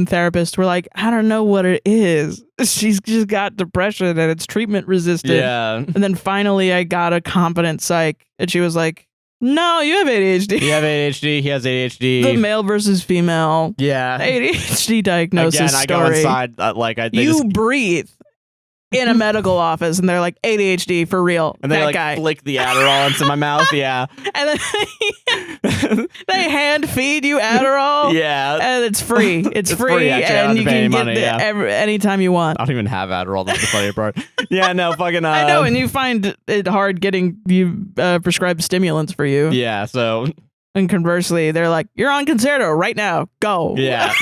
therapists were like, I don't know what it is. She's just got depression and it's treatment resistant. Yeah. And then finally, I got a competent psych, and she was like, no, you have ADHD. You have ADHD. He has ADHD. The male versus female. Yeah. ADHD diagnosis Again, I story. go inside You breathe in a medical office, and they're like, ADHD for real. And they that like guy. flick the Adderall into my mouth. Yeah. And then they hand feed you Adderall. Yeah. And it's free. It's free, actually. and you can get money, anytime you want. I don't even have Adderall. That's the funny part. Yeah, no, fucking. I know, and you find it hard getting you prescribed stimulants for you. Yeah, so. And conversely, they're like, you're on Concerto right now. Go. Yeah.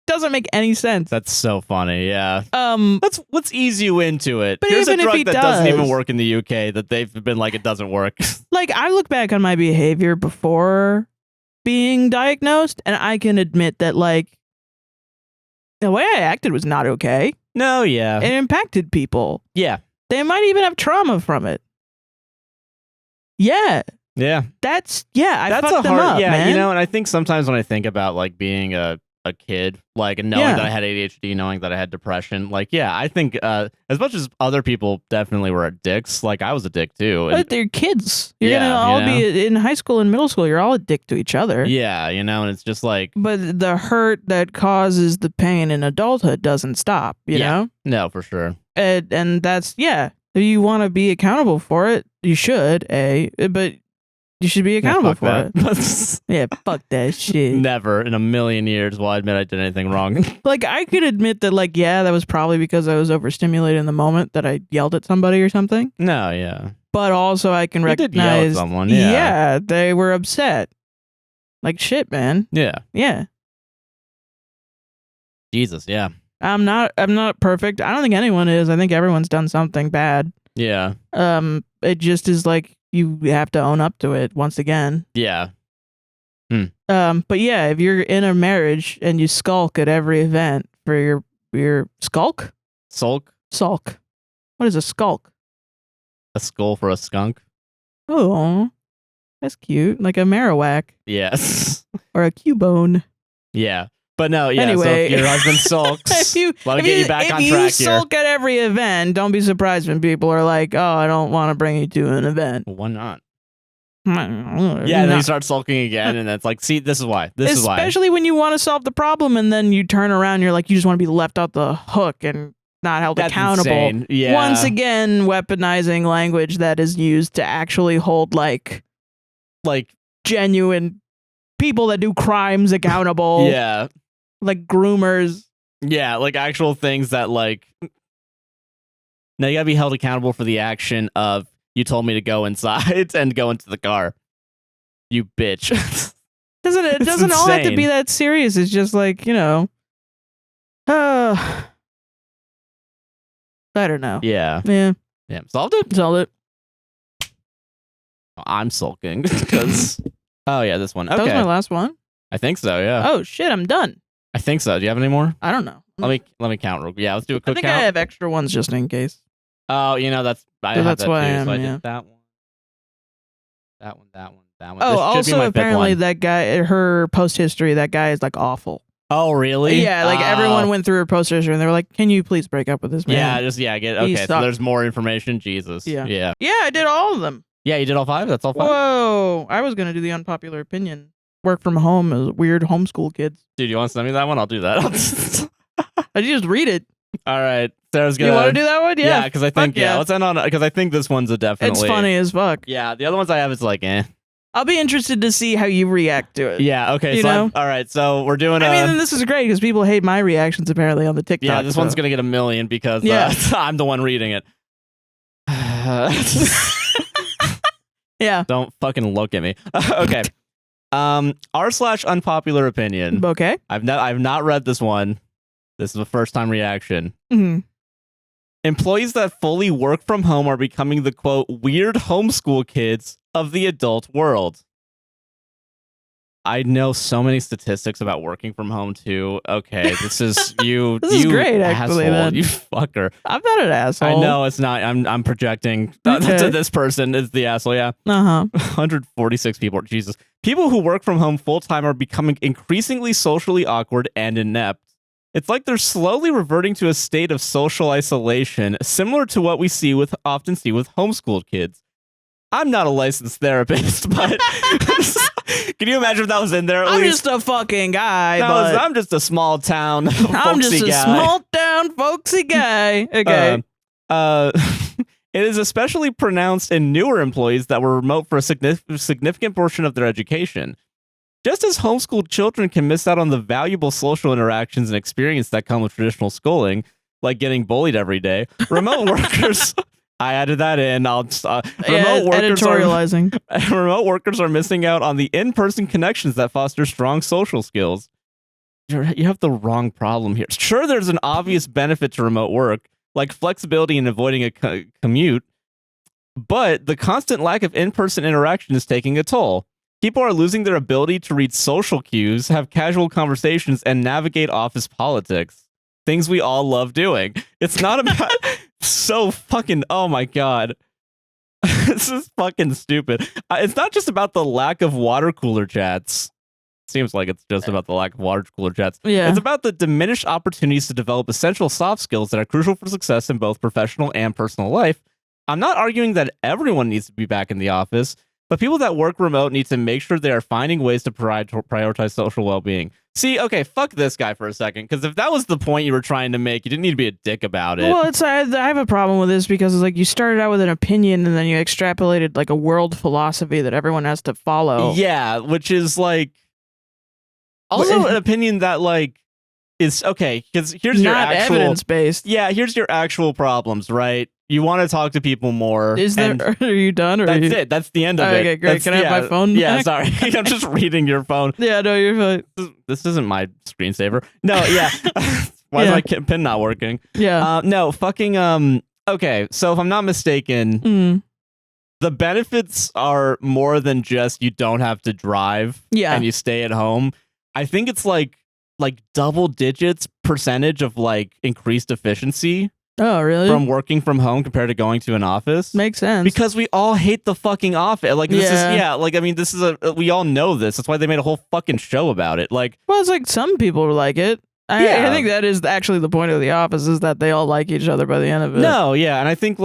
Doesn't make any sense. That's so funny. Yeah. Let's ease you into it. But Here's even a if drug he that does, doesn't even work in the UK that they've been like, it doesn't work. Like, I look back on my behavior before being diagnosed, and I can admit that, like, the way I acted was not okay. No, yeah. It impacted people. Yeah. They might even have trauma from it. Yeah. Yeah. I fucked them hard, up, yeah, man. you know, and I think sometimes when I think about like being a kid, like knowing that I had ADHD, knowing that I had depression, like, yeah, I think as much as other people definitely were dicks, like I was a dick too. But they're kids. You're gonna all be in high school and middle school. You're all a dick to each other. Yeah, you know, and it's just like. But the hurt that causes the pain in adulthood doesn't stop, you know? No, for sure. And that's, if you want to be accountable for it, you should, but you should be accountable for it. Yeah, fuck that shit. Never in a million years will I admit I did anything wrong. Like, I could admit that, like, that was probably because I was overstimulated in the moment that I yelled at somebody or something. No, yeah. But also I can recognize. Did yell at someone, yeah. Yeah, they were upset. Like, shit, man. Yeah. Yeah. Jesus, yeah. I'm not perfect. I don't think anyone is. I think everyone's done something bad. Yeah. It just is like, you have to own up to it once again. Yeah. But yeah, if you're in a marriage and you skulk at every event for your skulk? Sulk? Sulk. What is a skulk? A skull for a skunk? Oh, that's cute. Like a Marowak. Yes. Or a Cubone. Yeah. But no, yeah, anyway, so if your husband sulks, let me get you back on track here. If you sulk at every event, don't be surprised when people are like, oh, I don't want to bring you to an event. Well, why not? Yeah, and then you start sulking again, and it's like, see, this is why. Especially when you want to solve the problem, and then you turn around, and you're like, you just want to be left off the hook and not held accountable. Insane. Yeah. Once again, weaponizing language that is used to actually hold like genuine people that do crimes accountable. Yeah. Like groomers. Yeah, like actual things that like. Now you gotta be held accountable for the action of you told me to go inside and go into the car. You bitch. It doesn't all have to be that serious. It's just like, I don't know. Yeah. Yeah. Yeah. Solved it. I'm sulking because. Oh yeah, this one. Okay. That was my last one. I think so. Yeah. Oh shit, I'm done. I think so. Do you have any more? I don't know. Let me count real quick. Yeah, let's do a quick count. I have extra ones just in case. Oh, that's why I did that one. That one. Oh, also apparently that guy, her post history, that guy is like awful. Oh, really? Yeah, like everyone went through her post history and they were like, "Can you please break up with this man?" Yeah, get okay. So there's more information. Jesus. Yeah. Yeah, I did all of them. Yeah, you did all 5. That's all 5. Whoa! I was gonna do the unpopular opinion. Work from home as weird homeschool kids. Dude, you want to send me that one? I'll do that. I just read it. All right. Sarah's gonna. You want to do that one? Yeah. Because I think let's end on because I think this one's a definitely. It's funny as fuck. Yeah, the other ones I have is like I'll be interested to see how you react to it. Yeah, okay. All right, so we're doing I mean, this is great because people hate my reactions apparently on the TikTok. Yeah, this one's going to get 1 million because I'm the one reading it. Yeah. Don't fucking look at me. Okay. r/unpopular opinion. Okay. I've not read this one. This is a first time reaction. Mm-hmm. Employees that fully work from home are becoming the quote weird homeschool kids of the adult world. I know so many statistics about working from home too. Okay, this is you. This is great, actually. Asshole, you fucker. I'm not an asshole. I know it's not. I'm projecting to this person is the asshole. Yeah. 146 people. Jesus. People who work from home full time are becoming increasingly socially awkward and inept. It's like they're slowly reverting to a state of social isolation, similar to what we often see with homeschooled kids. I'm not a licensed therapist, but can you imagine if that was in there? I'm just a fucking guy. I'm just a small town. I'm just a small town folksy guy. Okay. It is especially pronounced in newer employees that were remote for a significant portion of their education. Just as homeschooled children can miss out on the valuable social interactions and experience that come with traditional schooling, like getting bullied every day, remote workers. I added that in. Editorializing. Remote workers are missing out on the in-person connections that foster strong social skills. You have the wrong problem here. Sure, there's an obvious benefit to remote work, like flexibility in avoiding a commute, but the constant lack of in-person interaction is taking a toll. People are losing their ability to read social cues, have casual conversations, and navigate office politics. Things we all love doing. It's not about... so fucking... Oh my god. This is fucking stupid. It's not just about the lack of water cooler chats. Seems like it's just about the lack of water cooler chats. Yeah. It's about the diminished opportunities to develop essential soft skills that are crucial for success in both professional and personal life. I'm not arguing that everyone needs to be back in the office, but people that work remote need to make sure they are finding ways to prioritize social well-being. See, okay, fuck this guy for a second, because if that was the point you were trying to make, you didn't need to be a dick about it. Well, I have a problem with this because it's like you started out with an opinion and then you extrapolated like a world philosophy that everyone has to follow. Yeah, which is like also an opinion that like is okay, because here's your actual evidence-based. Yeah, here's your actual problems, right? You want to talk to people more. Is there? Are you done? Or that's it. That's the end of it. Okay, great. Can I have my phone? Yeah, back? sorry. I'm just reading your phone. Yeah, no, you're fine. This isn't my screensaver. No, yeah. Why is my pin not working? Yeah. No, fucking. Okay, so if I'm not mistaken, the benefits are more than just you don't have to drive. Yeah. And you stay at home. I think it's like double digits percentage of like increased efficiency. Oh, really? From working from home compared to going to an office. Makes sense. Because we all hate the fucking office. Like, this is, we all know this. That's why they made a whole fucking show about it. Like, well, it's like some people like it. I think that is actually the point of the office, is that they all like each other by the end of it. No, yeah. And I think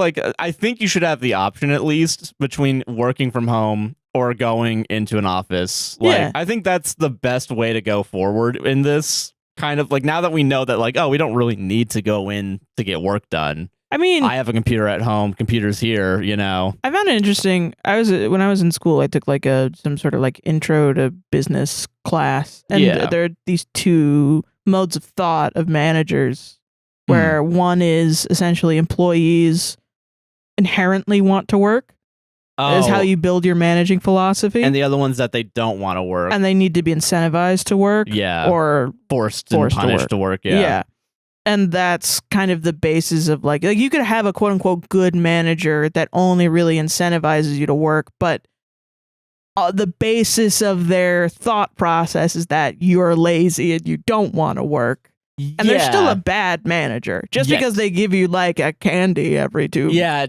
you should have the option at least between working from home or going into an office. Like, I think that's the best way to go forward in this. Kind of like, now that we know that, like, oh, we don't really need to go in to get work done. I mean, I have a computer at home, computers here, you know. I found it interesting. When I was in school, I took like some sort of like intro to business class, and there are these two modes of thought of managers, where one is essentially employees inherently want to work. Is how you build your managing philosophy. And the other one's that they don't want to work. And they need to be incentivized to work. Yeah. Or forced and punished to work. Yeah. Yeah. And that's kind of the basis of like you could have a quote unquote good manager that only really incentivizes you to work, but the basis of their thought process is that you're lazy and you don't want to work. And they're still a bad manager just because they give you like a candy every 2 hours. Yeah,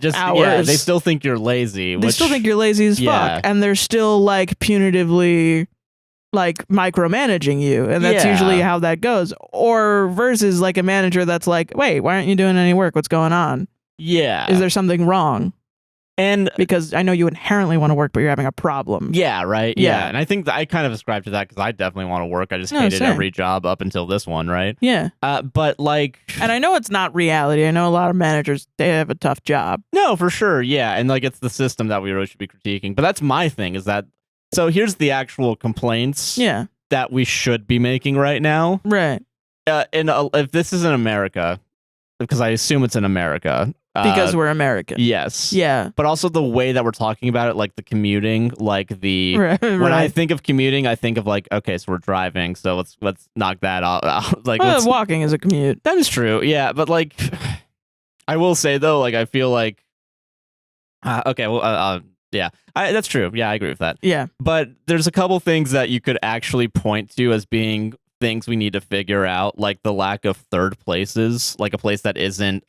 they still think you're lazy. They still think you're lazy as fuck. And they're still like punitively like micromanaging you. And that's usually how that goes. Or versus like a manager that's like, wait, why aren't you doing any work? What's going on? Yeah. Is there something wrong? And because I know you inherently want to work, but you're having a problem. Yeah, right. Yeah. And I think I kind of ascribe to that because I definitely want to work. I just hated every job up until this one, right? Yeah. But like... And I know it's not reality. I know a lot of managers, they have a tough job. No, for sure. Yeah. And like it's the system that we really should be critiquing. But that's my thing, is that So here's the actual complaints that we should be making right now. Right. If this is in America, because I assume it's in America. Because we're American. Yes. Yeah. But also the way that we're talking about it, like the commuting, like the when I think of commuting, I think of like, okay, so we're driving, so let's knock that out. Like walking is a commute. That is true. Yeah, but like I will say though, like I feel like okay, well yeah. That's true. Yeah, I agree with that. Yeah. But there's a couple things that you could actually point to as being things we need to figure out, like the lack of third places, like a place that isn't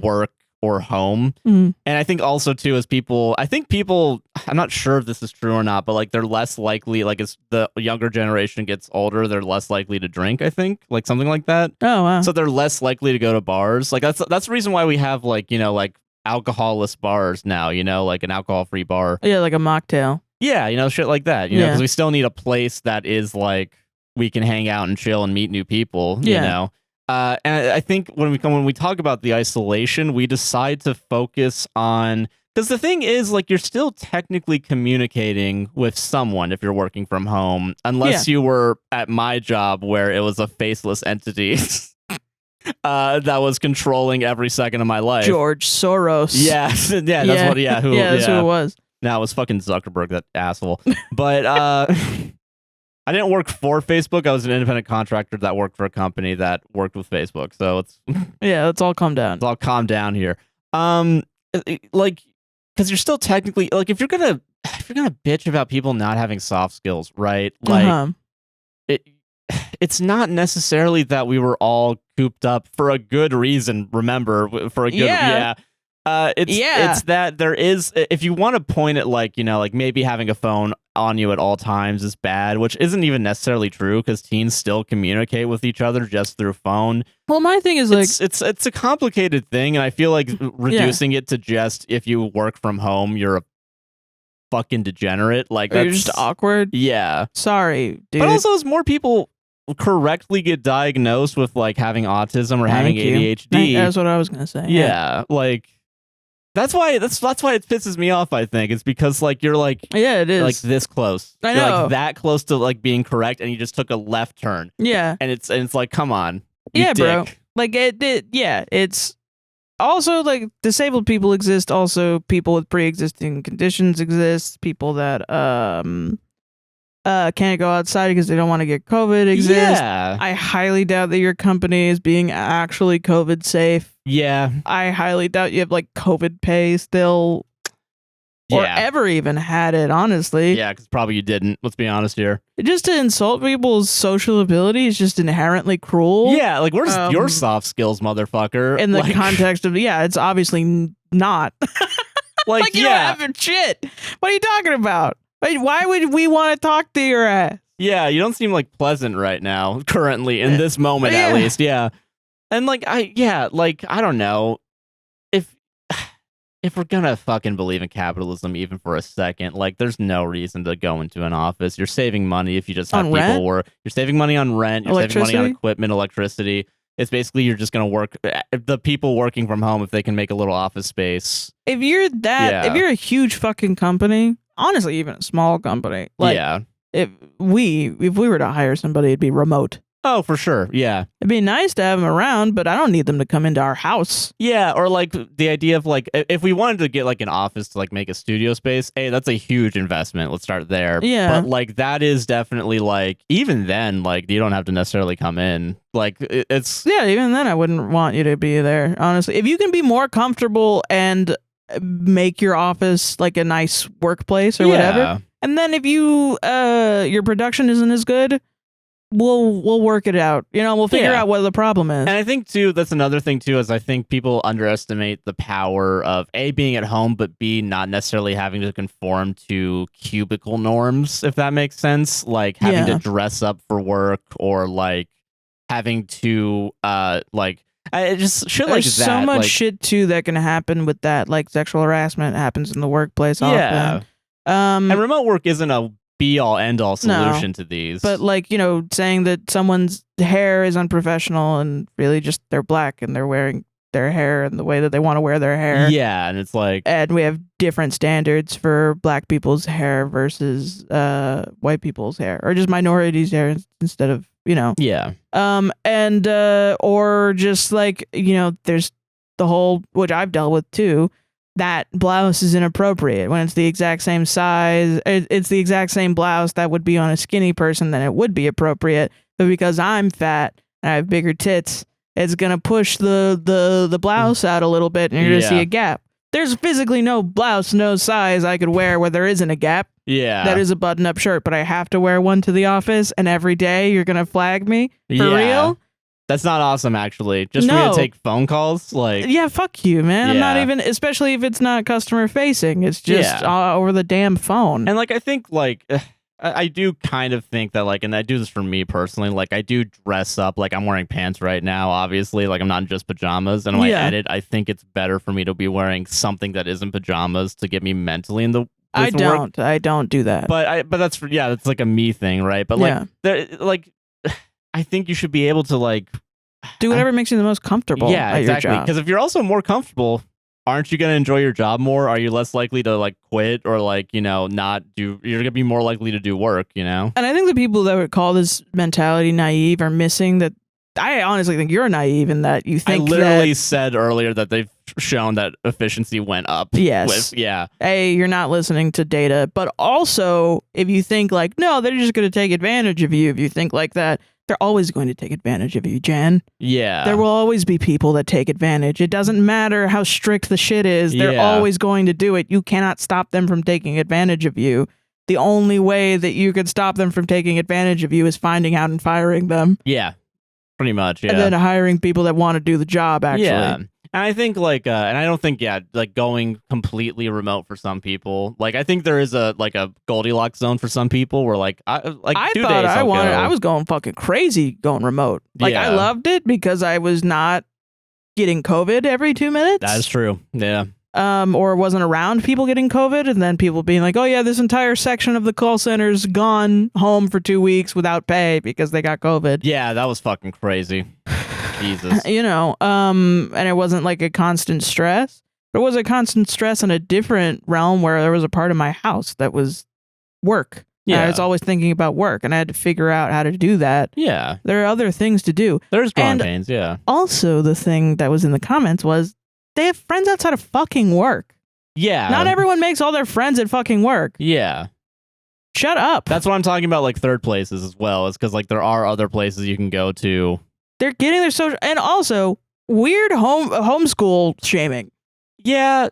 work or home. And I think also too, as people, I'm not sure if this is true or not, but like they're less likely, like as the younger generation gets older, they're less likely to drink, I think, like something like that. Oh, wow. So they're less likely to go to bars. Like that's the reason why we have like, like alcoholless bars now, like an alcohol-free bar. Yeah, like a mocktail. Yeah, shit like that, because we still need a place that is like we can hang out and chill and meet new people, you know? And I think when we talk about the isolation, we decide to focus on, because the thing is, like, you're still technically communicating with someone if you're working from home, unless you were at my job where it was a faceless entity that was controlling every second of my life. George Soros. Yes. That's what, that's who it was. No, it was fucking Zuckerberg, that asshole. But, I didn't work for Facebook. I was an independent contractor that worked for a company that worked with Facebook. So it's let's all calm down. Let's all calm down here. Like, because you're still technically like, if you're gonna bitch about people not having soft skills, right? Like, it's not necessarily that we were all cooped up for a good reason. Remember, for a good it's that there is, if you want to point it like, like maybe having a phone on you at all times is bad, which isn't even necessarily true because teens still communicate with each other just through phone. Well, my thing is like, it's a complicated thing, and I feel like reducing it to just if you work from home, you're a fucking degenerate. Like that's you're just awkward. Yeah. Sorry, dude. But also, as more people correctly get diagnosed with like having autism or having ADHD, that's what I was gonna say. Yeah, like. That's why it pisses me off, I think. It's because like you're like it is like this close. I you're know. like that close to like being correct, and you just took a left turn. Yeah. And it's like, come on. Yeah, dick. bro. Like it's also like disabled people exist, also people with pre-existing conditions exist, people that can't go outside because they don't want to get COVID exist. Yeah. I highly doubt that your company is being actually COVID safe. Yeah. I highly doubt you have like COVID pay still. Or ever even had it, honestly. Yeah, because probably you didn't. Let's be honest here. Just to insult people's social ability is just inherently cruel. Yeah, like where's your soft skills, motherfucker? In the context of, it's obviously not. Like you don't have shit. What are you talking about? Why would we want to talk to your ass? Yeah, you don't seem like pleasant right now, currently, in this moment at least. Yeah. And like I don't know. If we're gonna fucking believe in capitalism even for a second, like there's no reason to go into an office. You're saving money if you just have people work. You're saving money on rent, you're saving money on equipment, electricity. It's basically you're just gonna work the people working from home if they can make a little office space. If you're if you're a huge fucking company, honestly, even a small company, like if we were to hire somebody, it'd be remote. Oh, for sure. Yeah. It'd be nice to have them around, but I don't need them to come into our house. Yeah. Or like the idea of like, if we wanted to get like an office to like make a studio space, hey, that's a huge investment. Let's start there. Yeah. But like, that is definitely like, even then, like you don't have to necessarily come in. Like it's. Yeah. Even then I wouldn't want you to be there. Honestly, if you can be more comfortable and make your office like a nice workplace or whatever. And then if you, your production isn't as good, we'll work it out. We'll figure out what the problem is. And I think too, that's another thing too, is I think people underestimate the power of A, being at home, but B, not necessarily having to conform to cubicle norms, if that makes sense. Like having to dress up for work or like having to just shit like that. There's so much shit too that can happen with that. Like sexual harassment happens in the workplace often. And remote work isn't a be-all, end-all solution to these. But like, saying that someone's hair is unprofessional and really just they're black and they're wearing their hair and the way that they want to wear their hair. Yeah, and it's like, and we have different standards for black people's hair versus white people's hair, or just minorities' hair instead of, yeah. And or just like, there's the whole, which I've dealt with too, that blouse is inappropriate when it's the exact same size. It's the exact same blouse that would be on a skinny person, then it would be appropriate. But because I'm fat and I have bigger tits, it's gonna push the blouse out a little bit, and you're gonna see a gap. There's physically no blouse, no size I could wear where there isn't a gap. Yeah, that is a button-up shirt, but I have to wear one to the office, and every day you're gonna flag me for real. That's not awesome, actually. Just for me to take phone calls, like, yeah, fuck you, man. I'm not even, especially if it's not customer facing. It's just over the damn phone. And like, I think like. I do kind of think that, like, and I do this for me personally, like, I do dress up, like, I'm wearing pants right now, obviously, like, I'm not in just pajamas, and when I edit, I think it's better for me to be wearing something that isn't pajamas to get me mentally in the I don't do that. But that's, that's like a me thing, right? But, like, I think you should be able to, like... do whatever makes you the most comfortable at exactly. your job. Because if you're also more comfortable... aren't you going to enjoy your job more? Are you less likely to like quit or like, not do, you're going to be more likely to do work, And I think the people that would call this mentality naive are missing that. I honestly think you're naive in that you think I literally said earlier that they've shown that efficiency went up. Yes. A, you're not listening to data, but also if you think like, no, they're just going to take advantage of you. If you think like that, they're always going to take advantage of you, Jen. Yeah. There will always be people that take advantage. It doesn't matter how strict the shit is. They're always going to do it. You cannot stop them from taking advantage of you. The only way that you could stop them from taking advantage of you is finding out and firing them. Yeah. Pretty much, And then hiring people that want to do the job, actually. Yeah. And I think like, and I don't think, like going completely remote for some people. Like, I think there is a Goldilocks zone for some people where like, I thought I was going fucking crazy going remote. Like, I loved it because I was not getting COVID every 2 minutes. That is true. Yeah. Or wasn't around people getting COVID, and then people being like, oh yeah, this entire section of the call center's gone home for 2 weeks without pay because they got COVID. Yeah, that was fucking crazy. Jesus. And it wasn't like a constant stress. It was a constant stress in a different realm where there was a part of my house that was work. Yeah. I was always thinking about work, and I had to figure out how to do that. Yeah. There are other things to do. There's growing pains, yeah. Also, the thing that was in the comments was they have friends outside of fucking work. Yeah. Not everyone makes all their friends at fucking work. Yeah. Shut up. That's what I'm talking about, like third places as well. It's because like there are other places you can go to. They're getting their social, and also weird homeschool shaming. Yeah.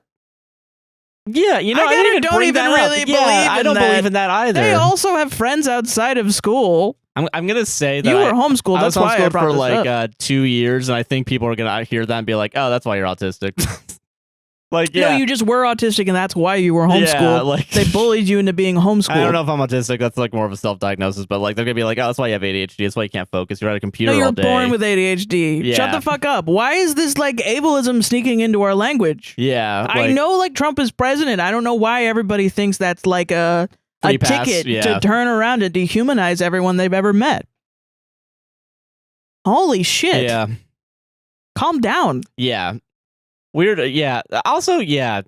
Yeah, I don't even really believe I don't believe in that either. They also have friends outside of school. I'm gonna say that you were homeschooled. That's why I brought for this like up. 2 years, and I think people are gonna hear that and be like, "Oh, that's why you're autistic." Like, no, you just were autistic, and that's why you were homeschooled. Yeah, like, they bullied you into being homeschooled. I don't know if I'm autistic. That's like more of a self-diagnosis, but like they're gonna be like, "Oh, that's why you have ADHD. That's why you can't focus. You're at a computer all day." No, you're born with ADHD. Yeah. Shut the fuck up. Why is this like ableism sneaking into our language? Yeah, I know like Trump is president. I don't know why everybody thinks that's like a ticket to turn around and dehumanize everyone they've ever met. Holy shit. Yeah. Calm down. Yeah. Weird. Yeah. Also, yeah.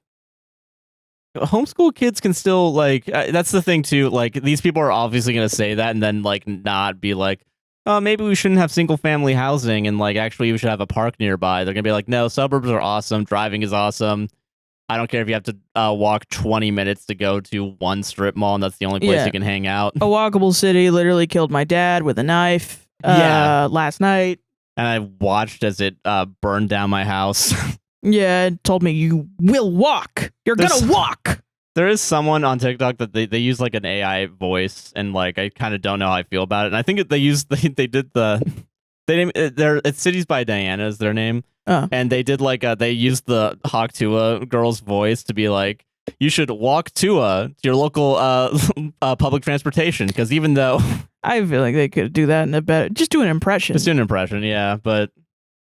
Homeschool kids can still like, that's the thing too. Like, these people are obviously going to say that and then like not be like, oh, maybe we shouldn't have single family housing and like actually we should have a park nearby. They're going to be like, no, suburbs are awesome. Driving is awesome. I don't care if you have to walk 20 minutes to go to one strip mall and that's the only place you can hang out. A walkable city literally killed my dad with a knife last night. And I watched as it burned down my house. Yeah, it told me you will walk. You're gonna walk. There is someone on TikTok that they use like an AI voice, and like I kind of don't know how I feel about it. And I think it's Cities by Diana is their name, and they did like they used the Hawk Tuah girl's voice to be like, you should walk to your local public transportation, because even though I feel like they could do that in a better, just do an impression. Just do an impression, yeah. But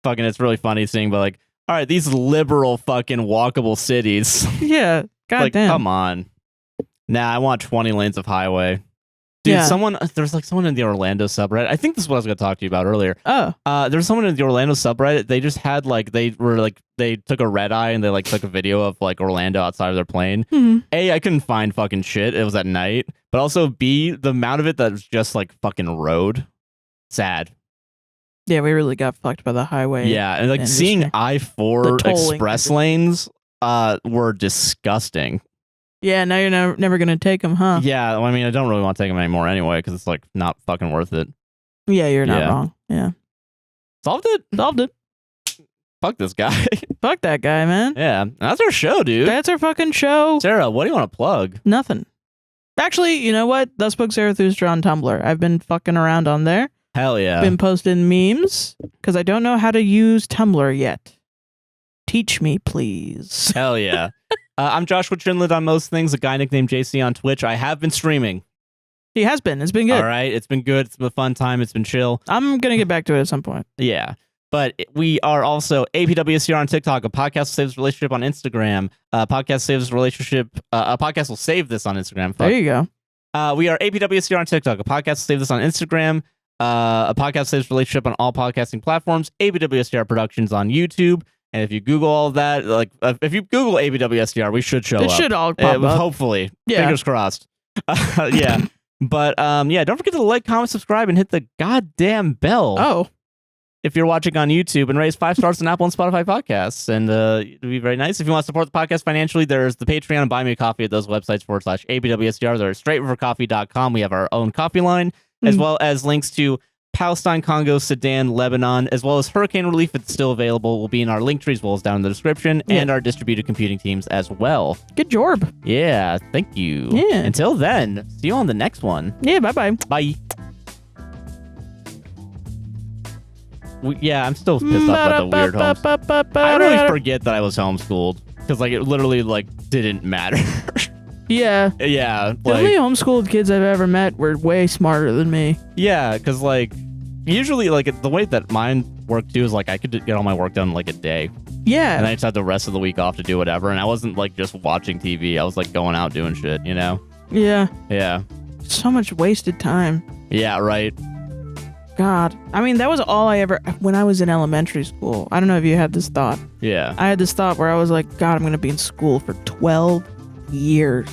fucking, it's really funny seeing, but like, all right, these liberal fucking walkable cities. Yeah, goddamn. Like, come on. Nah, I want 20 lanes of highway. Dude, there's like someone in the Orlando subreddit. I think this is what I was going to talk to you about earlier. Oh. There's someone in the Orlando subreddit. They just had they took a red eye and they like took a video of like Orlando outside of their plane. A, I couldn't find fucking shit. It was at night. But also B, the amount of it that was just like fucking road. Sad. Yeah, we really got fucked by the highway. Yeah, and like seeing I-4 express lanes were disgusting. Yeah, now you're never going to take them, huh? Yeah, well, I mean, I don't really want to take them anymore anyway, because it's, like, not fucking worth it. Yeah, you're not wrong. Yeah. Solved it. Fuck this guy. Fuck that guy, man. Yeah, that's our show, dude. That's our fucking show. Sarah, what do you want to plug? Nothing. Actually, you know what? Thus Spoke Zarathustra on Tumblr. I've been fucking around on there. Hell yeah. Been posting memes, because I don't know how to use Tumblr yet. Teach me, please. Hell yeah. I'm Joshua Trinlid on most things, a guy nicknamed JC on Twitch. I have been streaming. He has been. It's been good. All right. It's been good. It's been a fun time. It's been chill. I'm going to get back to it at some point. Yeah. But we are also APWSTR on TikTok, a podcast will save this relationship on Instagram. A podcast saves relationship. A podcast will save this on Instagram. There you go. We are APWSTR on TikTok, a podcast will save this on Instagram. A podcast saves relationship on all podcasting platforms. APWSTR Productions on YouTube. And if you Google all that, like if you Google APWSTR, we should show up. It should all pop up. Hopefully. Yeah. Fingers crossed. Yeah. But don't forget to like, comment, subscribe, and hit the goddamn bell. Oh. If you're watching on YouTube, and raise 5 stars on Apple and Spotify podcasts. And it'd be very nice. If you want to support the podcast financially, there's the Patreon and Buy Me a Coffee at those websites /APWSTR. There's straightrivercoffee.com. We have our own coffee line, as well as links to Palestine, Congo, Sudan, Lebanon, as well as hurricane relief. It's still available. Will be in our link tree as well as down in the description, and our distributed computing teams as well. Good job. Yeah, thank you. Yeah. Until then, see you on the next one. Yeah, bye-bye. Bye. I'm still pissed off about the weird homes. I really forget that I was homeschooled, because like it literally like didn't matter. Yeah. Yeah. The only homeschooled kids I've ever met were way smarter than me. Yeah, because like usually like the way that mine worked too is like I could get all my work done in like a day. Yeah. And I just had the rest of the week off to do whatever. And I wasn't like just watching TV. I was like going out doing shit, you know? Yeah. Yeah. So much wasted time. Yeah, right. God. I mean, that was all I ever... When I was in elementary school, I don't know if you had this thought. Yeah. I had this thought where I was like, God, I'm going to be in school for 12 years.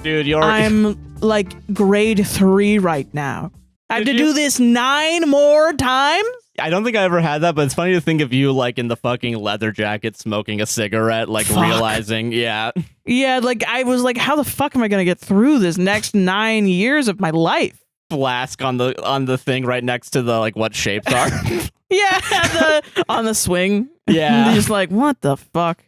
Dude, I'm like grade 3 right now. I have to do this 9 more times? I don't think I ever had that, but it's funny to think of you like in the fucking leather jacket smoking a cigarette, like realizing, yeah. Yeah, like I was like, how the fuck am I going to get through this next 9 years of my life? Flask on the thing right next to the like what shapes are. Yeah, on the swing. Yeah. Just like, what the fuck?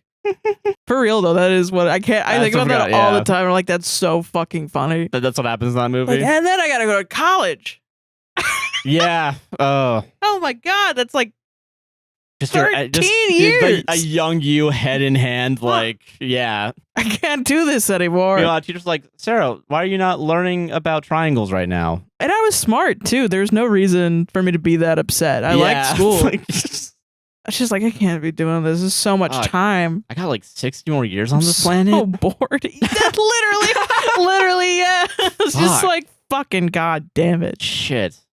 For real though, that is what I can't. I think about that all the time. I'm like, that's so fucking funny. That's what happens in that movie. Like, and then I gotta go to college. Yeah. Oh my god, that's like just 13 years. A young you, head in hand, like yeah. I can't do this anymore. You know, teacher's like, Sarah, why are you not learning about triangles right now? And I was smart too. There's no reason for me to be that upset. I like school. It's just like, I can't be doing this. This is so much time. I got like 60 more years on this planet. So bored. That's literally, yeah. It's just like, fucking god damn it. Shit.